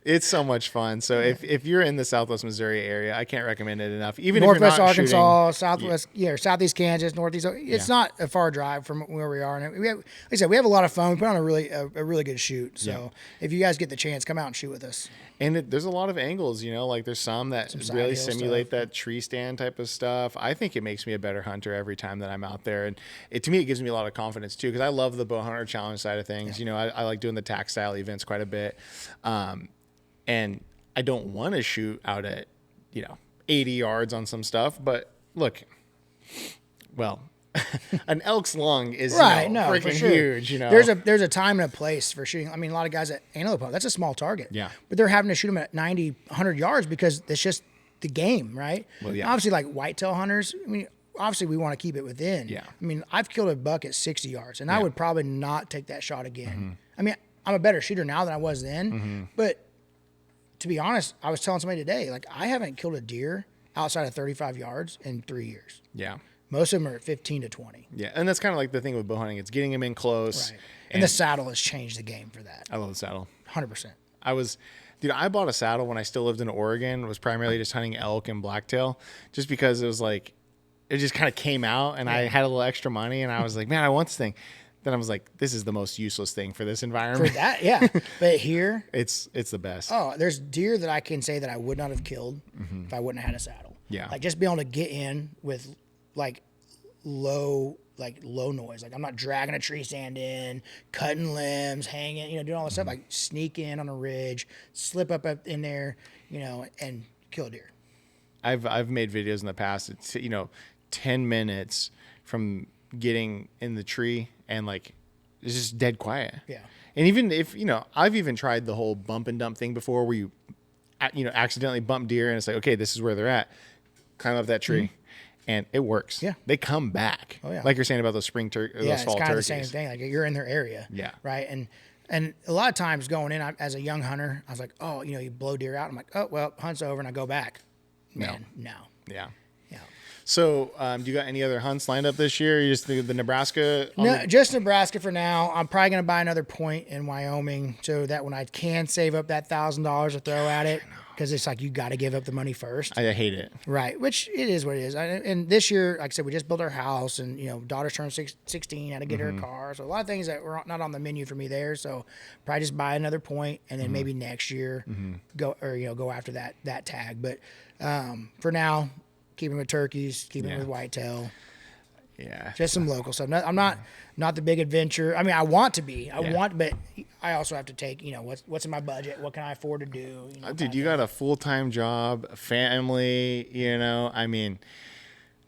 It's so much fun. So if you're in the Southwest Missouri area, I can't recommend it enough. Even Northwest if you're not Arkansas, shooting, Southwest, Southeast Kansas, Northeast. It's not a far drive from where we are, and like I said, we have a lot of fun. We put on a really good shoot. So if you guys get the chance, come out and shoot with us. And there's a lot of angles, like there's some that really simulate that tree stand type of stuff. I think it makes me a better hunter every time that I'm out there. And to me, it gives me a lot of confidence too, because I love the bow hunter challenge side of things. I like doing the tack style events quite a bit. And I don't want to shoot out at, 80 yards on some stuff, but look, well, an elk's lung is freaking huge. There's a time and a place for shooting. I mean, a lot of guys at antelope hunt, that's a small target. Yeah. But they're having to shoot them at 90, 100 yards because it's just the game, right? Well, yeah. Obviously, like whitetail hunters, I mean, obviously we want to keep it within. Yeah. I mean, I've killed a buck at 60 yards, and I would probably not take that shot again. I mean, I'm a better shooter now than I was then, but to be honest, I was telling somebody today, like I haven't killed a deer outside of 35 yards in 3 years. Yeah. Most of them are at 15 to 20. Yeah, and that's kind of like the thing with bow hunting. It's getting them in close. Right. And the saddle has changed the game for that. I love the saddle. 100%. I bought a saddle when I still lived in Oregon. It was primarily just hunting elk and blacktail, just because it was like, it just kind of came out, and I had a little extra money, and I was like, man, I want this thing. Then I was like, this is the most useless thing for this environment. For that, yeah. But here, it's the best. Oh, there's deer that I can say that I would not have killed if I wouldn't have had a saddle. Yeah. Like just being able to get in with low noise. Like I'm not dragging a tree stand in, cutting limbs, hanging, doing all this stuff. Like sneak in on a ridge, slip up in there, and kill a deer. I've made videos in the past. It's 10 minutes from getting in the tree and like it's just dead quiet. Yeah. And even if I've even tried the whole bump and dump thing before, where you accidentally bump deer and it's like, okay, this is where they're at. Climb up that tree. And it works. Yeah. They come back. Oh, yeah. Like you're saying about those those fall turkeys. Yeah, it's kind of the same thing. Like you're in their area. Yeah. Right. And a lot of times going in, as a young hunter, I was like, oh, you blow deer out. I'm like, oh, well, hunt's over, and I go back. Man, no. Yeah. Yeah. So, do you got any other hunts lined up this year? You just the Nebraska? No, just Nebraska for now. I'm probably going to buy another point in Wyoming so that when I can save up that $1,000 to throw at it, because it's like you got to give up the money first. I hate it. Right, which it is what it is. And this year, like I said, we just built our house, and daughter's turned 16. Had to get her a car, so a lot of things that were not on the menu for me there. So probably just buy another point, and then maybe next year go after that tag. But for now, keeping with turkeys, keeping with whitetail. Yeah. Just some local stuff. I'm not the big adventure. I mean, I want to be. But I also have to take, what's in my budget? What can I afford to do? Dude, you got a full-time job, a family, I mean,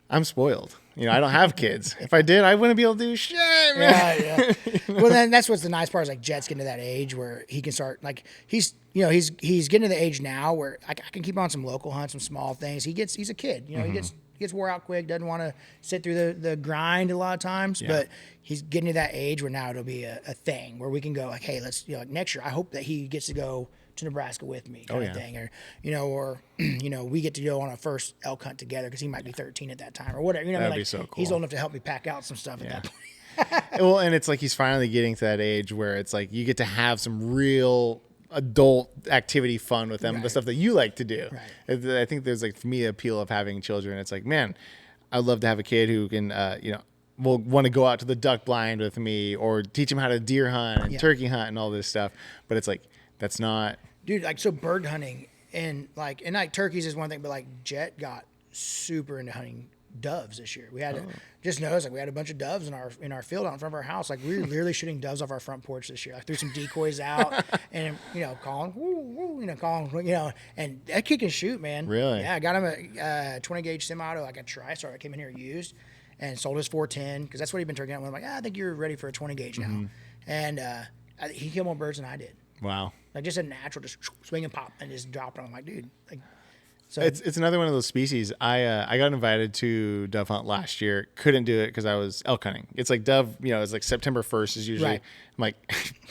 I'm spoiled. I don't have kids. If I did, I wouldn't be able to do shit, man. Yeah. Well, then that's what's the nice part is like Jet's getting to that age where he can start, like he's getting to the age now where I can keep on some local hunts, some small things. He's a kid, he gets wore out quick, doesn't want to sit through the grind a lot of times, but he's getting to that age where now it'll be a thing where we can go like, hey, let's, like next year, I hope that he gets to go to Nebraska with me kind of thing, or we get to go on a first elk hunt together because he might be 13 at that time or whatever. That'd be so cool. He's old enough to help me pack out some stuff at that point. Well, and it's like he's finally getting to that age where it's like you get to have some real adult activity fun with them, the stuff that you like to do. Right. I think there's like, for me, the appeal of having children. It's like, man, I'd love to have a kid who can, will want to go out to the duck blind with me or teach him how to deer hunt and turkey hunt and all this stuff. But it's like, that's not. Dude, like, so bird hunting and turkeys is one thing, but like Jet got super into hunting doves this year. We had just noticed, like, we had a bunch of doves in our field out in front of our house. Like, we were literally shooting doves off our front porch this year. I threw some decoys out and calling, woo, woo, calling, and that kid can shoot, man. Really? Yeah, I got him a 20 gauge semi-auto, like a TriStar. I came in here used and sold his 410 because that's what he'd been turkeying out with. I'm like, I think you're ready for a 20 gauge now. And he killed more birds than I did. Wow. Like, just a natural, just swing and pop and just drop it. I'm like, dude, like. So it's another one of those species. I got invited to dove hunt last year. Couldn't do it because I was elk hunting. It's like dove, it's like September 1st is usually. Right. I'm like,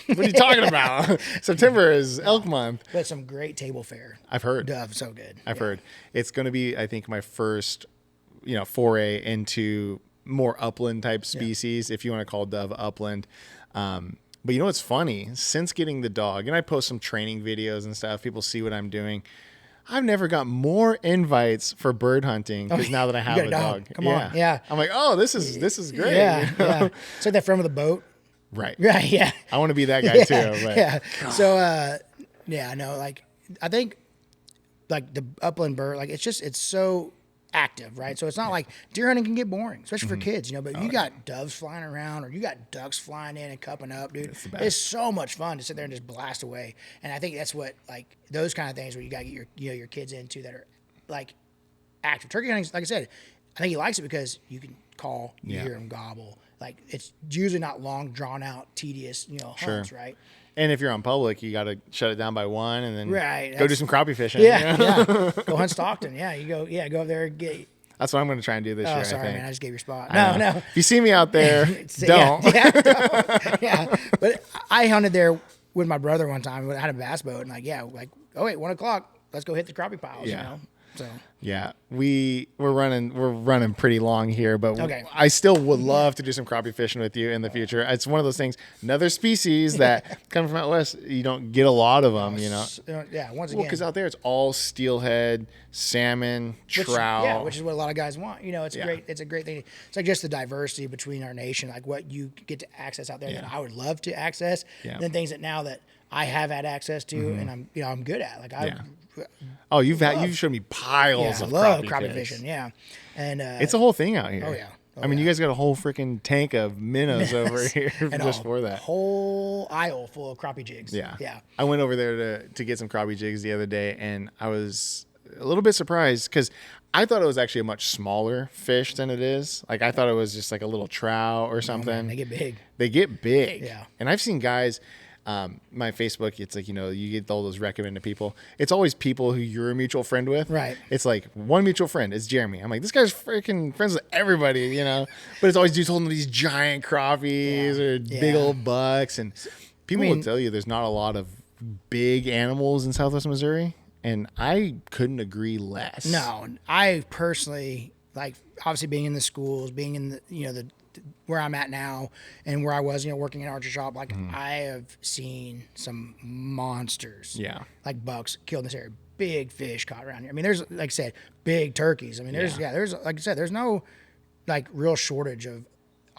what are you talking about? September is elk month. But some great table fare. I've heard. Dove, so good. I've heard. It's going to be, I think, my first, foray into more upland type species, if you want to call dove upland. But what's funny? Since getting the dog, and I post some training videos and stuff, people see what I'm doing. I've never got more invites for bird hunting because now that I have a dog. Come on. Yeah. I'm like, oh, this is great. Yeah. Yeah. It's like that friend with a boat. Right. Right. Yeah. I want to be that guy too. But. Yeah. So, like, I think like the upland bird, like, it's so active, right? So it's not like deer hunting can get boring, especially for kids, but you got doves flying around or you got ducks flying in and cupping up, dude. It's so much fun to sit there and just blast away. And I think that's what, like, those kind of things where you got to get your kids into that are like active. Turkey hunting, like I said, I think he likes it because you can call, you hear him gobble. Like, it's usually not long, drawn out, tedious, hunts, right? And if you're on public, you got to shut it down by 1 and then go do some crappie fishing. Yeah, Go hunt Stockton. Yeah, go up there and get. That's what I'm going to try and do this year. Oh, sorry, I think. man. I just gave your spot. No. If you see me out there, don't. Yeah. But I hunted there with my brother one time. I had a bass boat and 1 o'clock, let's go hit the crappie piles, So. Yeah, we're running pretty long here, but okay. I still would love to do some crappie fishing with you in the future. It's one of those things, another species that come from out west, you don't get a lot of them, Yeah, once again. because out there it's all steelhead, salmon, trout. Which is what a lot of guys want. It's a great thing. It's like just the diversity between our nation, like what you get to access out there that I would love to access, and then things that now that I have had access to and I'm good at. Like you've shown me piles of crappie fishing. Yeah, and it's a whole thing out here. Oh yeah. I mean, you guys got a whole freaking tank of minnows over here just for that. Whole aisle full of crappie jigs. Yeah. Yeah. I went over there to get some crappie jigs the other day, and I was a little bit surprised because I thought it was actually a much smaller fish than it is. Like, I thought it was just like a little trout or something. Man, they get big. They get big. Yeah. And I've seen guys... my Facebook, it's like, you get all those recommended people. It's always people who you're a mutual friend with. Right. It's like one mutual friend is Jeremy. I'm like, this guy's freaking friends with everybody, But it's always dudes holding these giant crappies or big old bucks. And people will tell you there's not a lot of big animals in Southwest Missouri. And I couldn't agree less. No, I personally, like, obviously being in the schools, being in the, where I'm at now and where I was, working in an archery shop, like I have seen some monsters, like bucks killed in this area, big fish caught around here. I mean, there's, like I said, big turkeys. I mean, there's like I said, there's no like real shortage of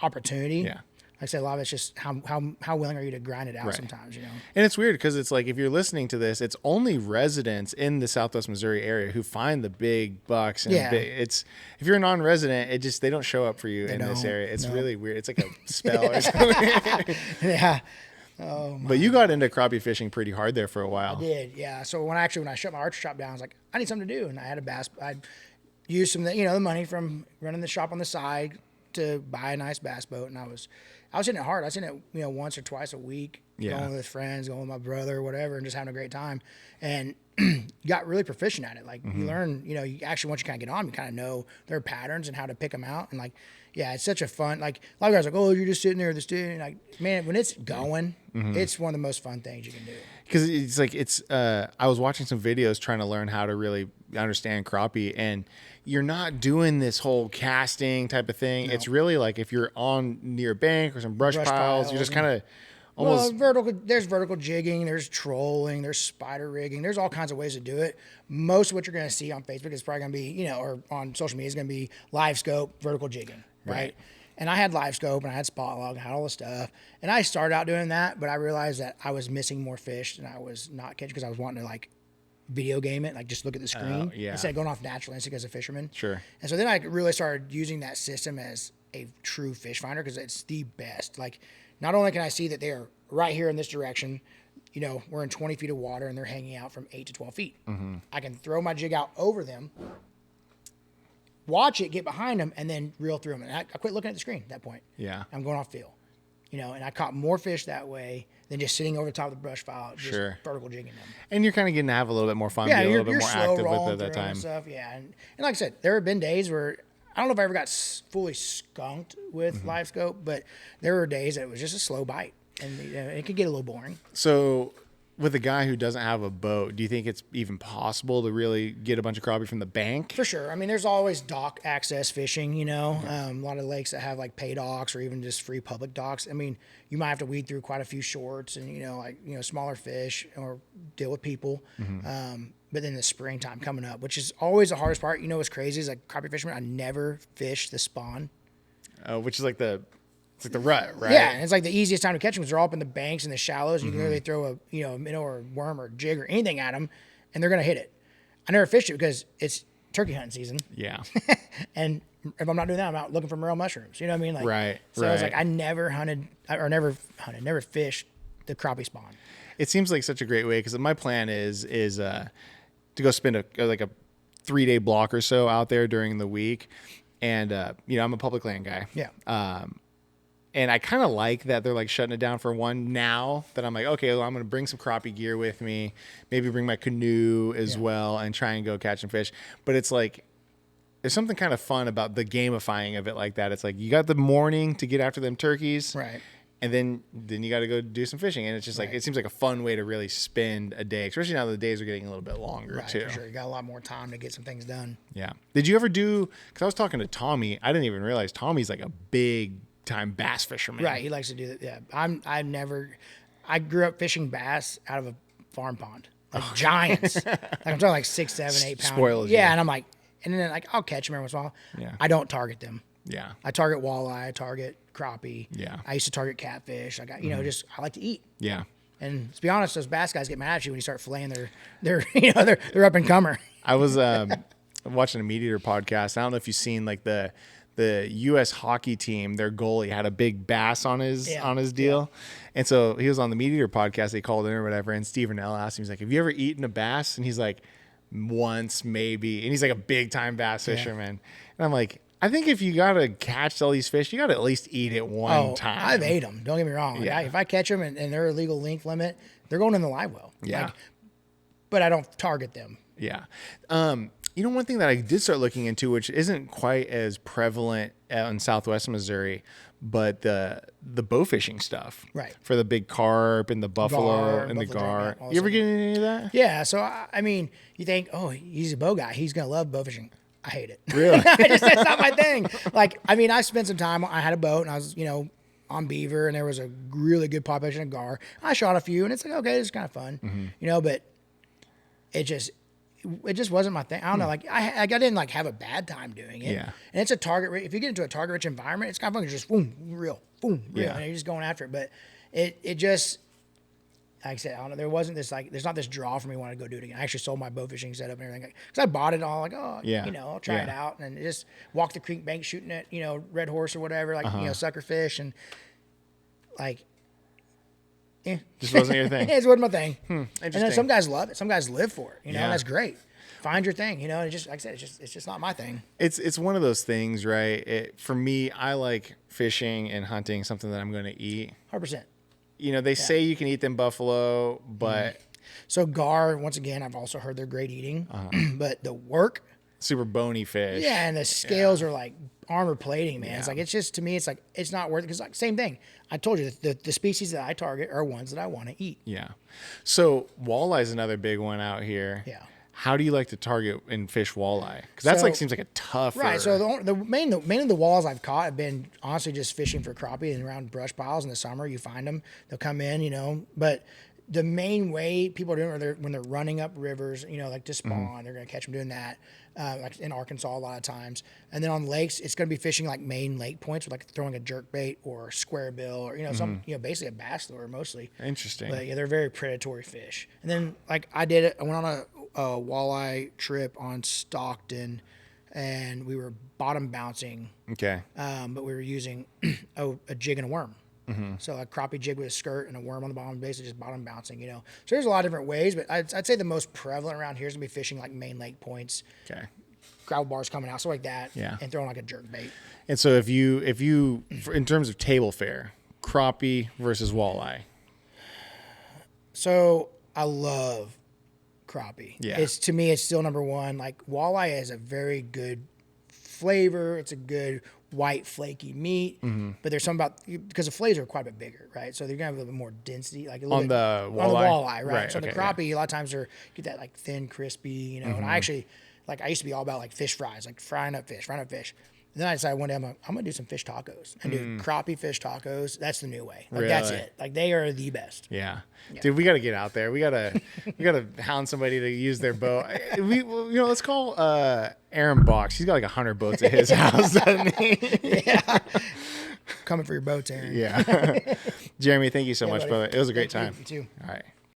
opportunity. Yeah. Like I said, a lot of it's just how willing are you to grind it out sometimes, And it's weird because it's like, if you're listening to this, it's only residents in the Southwest Missouri area who find the big bucks. And if you're a non-resident, they don't show up for you in this area. It's really weird. It's like a spell or something. Yeah. Oh, but you got into crappie fishing pretty hard there for a while. I did, yeah. So when I shut my archery shop down, I was like, I need something to do, and I had a bass. I'd used some, the money from running the shop on the side to buy a nice bass boat, and I was hitting it hard. I was hitting it, once or twice a week, going with friends, going with my brother, whatever, and just having a great time. And got really proficient at it. Like, you learn, you actually, once you kind of get on, you kind of know their patterns and how to pick them out. And like, it's such a fun, like, a lot of guys are like, oh, you're just sitting there with this dude. And like, man, when it's going, it's one of the most fun things you can do. Because it's like, I was watching some videos trying to learn how to really understand crappie, and you're not doing this whole casting type of thing. No. It's really like if you're on near a bank or some brush piles, you're just kind of almost there's vertical jigging, there's trolling, there's spider rigging, there's all kinds of ways to do it. Most of what you're going to see on Facebook is probably going to be, or on social media is going to be live scope, vertical jigging, right? And I had live scope and I had spot log, I had all the stuff. And I started out doing that, but I realized that I was missing more fish than I was not catching because I was wanting to like video game it, like just look at the screen instead of going off natural instinct as a fisherman. Sure. And so then I really started using that system as a true fish finder because it's the best. Like, not only can I see that they are right here in this direction, we're in 20 feet of water and they're hanging out from 8 to 12 feet. Mm-hmm. I can throw my jig out over them, watch it, get behind them, and then reel through them. And I quit looking at the screen at that point. Yeah. I'm going off feel. And I caught more fish that way than just sitting over the top of the brush pile, just vertical jigging them. And you're kind of getting to have a little bit more fun, be a little bit more active with it at that time. Stuff, yeah. And like I said, there have been days where I don't know if I ever got fully skunked with live scope, but there were days that it was just a slow bite, and it could get a little boring. So, with a guy who doesn't have a boat, do you think it's even possible to really get a bunch of crappie from the bank? For sure. I mean, there's always dock access fishing, a lot of lakes that have like pay docks or even just free public docks. I mean, you might have to weed through quite a few shorts and, smaller fish or deal with people. Mm-hmm. But then the springtime coming up, which is always the hardest part. What's crazy is like crappie fisherman, I never fish the spawn. Which is like the rut, right? Yeah, and it's like the easiest time to catch them because they're all up in the banks and the shallows. You can really throw a minnow or a worm or a jig or anything at them, and they're gonna hit it. I never fished it because it's turkey hunting season. Yeah. And if I'm not doing that, I'm out looking for morel mushrooms. You know what I mean? Like, right. So I was like, I never never fished the crappie spawn. It seems like such a great way because my plan is to go spend a 3-day block or so out there during the week, and I'm a public land guy. Yeah. And I kind of like that they're like shutting it down for one now that I'm like, okay, well, I'm going to bring some crappie gear with me, maybe bring my canoe as well and try and go catch some fish. But it's like, there's something kind of fun about the gamifying of it like that. It's like, you got the morning to get after them turkeys. Right. And then you got to go do some fishing. And it's just like, it seems like a fun way to really spend a day, especially now the days are getting a little bit longer too. For sure. You got a lot more time to get some things done. Yeah. Did you ever because I was talking to Tommy, I didn't even realize Tommy's like a big time bass fisherman. Right, he likes to do that. Yeah, I grew up fishing bass out of a farm pond, like giants. Like I'm talking like 6, 7, 8 pounds. Spoilers. Yeah, and I'm like, and then like I'll catch them every once in a while. Yeah. I don't target them. Yeah. I target walleye. I target crappie. Yeah. I used to target catfish. I got I like to eat. Yeah. And to be honest, those bass guys get mad at you when you start filleting their up and comer. I was watching a Meat Eater podcast. I don't know if you've seen like the U.S. hockey team, their goalie had a big bass on his deal. Yeah. And so he was on the Meat Eater podcast. They called in or whatever. And Stephen L. asked him, he's like, have you ever eaten a bass? And he's like, once, maybe. And he's like a big time bass fisherman. And I'm like, I think if you got to catch all these fish, you got to at least eat it one time. I've ate them. Don't get me wrong. Like if I catch them and they're a legal length limit, they're going in the live well. Yeah. But I don't target them. Yeah. One thing that I did start looking into, which isn't quite as prevalent in Southwest Missouri, but the bow fishing stuff. Right. For the big carp and the buffalo and the gar. You ever get any of that? Yeah. So, I mean, you think, oh, he's a bow guy. He's going to love bow fishing. I hate it. Really? It's not my thing. Like, I mean, I spent some time, I had a boat and I was, on beaver and there was a really good population of gar. I shot a few and it's like, okay, it's kind of fun, but it just wasn't my thing. I don't know. Like I didn't like have a bad time doing it. Yeah. And it's a target. If you get into a target rich environment, it's kind of fun. It's just boom, reel, and you're just going after it. But it just, like I said, I don't know. There wasn't this there's not this draw for me wanting to go do it again. I actually sold my bow fishing setup and everything because I bought it all I'll try it out and just walk the creek bank shooting at red horse or whatever sucker fish and like. Yeah. Just wasn't your thing. It wasn't my thing. Interesting. And then some guys love it. Some guys live for it. And that's great. Find your thing. It just like I said, it's just not my thing. It's one of those things, right? For me, I like fishing and hunting something that I'm going to eat. 100%. They say you can eat them buffalo, but so gar, once again, I've also heard they're great eating, but the work, super bony fish. Yeah, and the scales are like armor plating, man. Yeah. It's like it's just to me, it's like it's not worth it because like same thing. I told you the species that I target are ones that I want to eat. Yeah. So walleye is another big one out here. Yeah. how do you like to target and fish walleye? Because that's like seems like a tough. Right. So mainly the walls I've caught have been honestly just fishing for crappie and around brush piles in the summer. You find them, they'll come in, you know. But the main way people are doing it when they're running up rivers, you know, like to spawn, they're going to catch them doing that. Like in Arkansas a lot of times. And then on lakes, it's going to be fishing like main lake points with like throwing a jerk bait or square bill or, you know, some, you know, basically a bass lure mostly. Interesting. But yeah, they're very predatory fish. And then like I went on a walleye trip on Stockton and we were bottom bouncing. Okay. But we were using a jig and a worm. So a crappie jig with a skirt and a worm on the bottom, basically just bottom bouncing, you know. So there's a lot of different ways, but I'd say the most prevalent around here is gonna be fishing like main lake points. Okay. Gravel bars coming out, stuff like that. Yeah. And throwing like a jerk bait. And so if you in terms of table fare, crappie versus walleye. So I love crappie. Yeah. To me, it's still number one. Like walleye has a very good flavor. It's a good white flaky meat, but there's something about because the fillets are quite a bit bigger, right? So they're gonna have a little bit more density, like a little On bit, the walleye? on the walleye, right? Right, So okay, the crappie, a lot of times get that like thin, crispy, you know. And I actually I used to be all about like fish fries, like frying up fish. And then I decided one day I'm gonna do some fish tacos and do crappie fish tacos. That's the new way. Like that's Really? it. Like they are the best. Yeah. Dude, we got to get out there. We got to hound somebody to use their boat. Let's call Aaron Box. He's got like 100 boats at his house, doesn't he? Yeah. Coming for your boats, Aaron. Yeah. Jeremy, thank you so much, buddy. brother. It was a great time. You too. All right.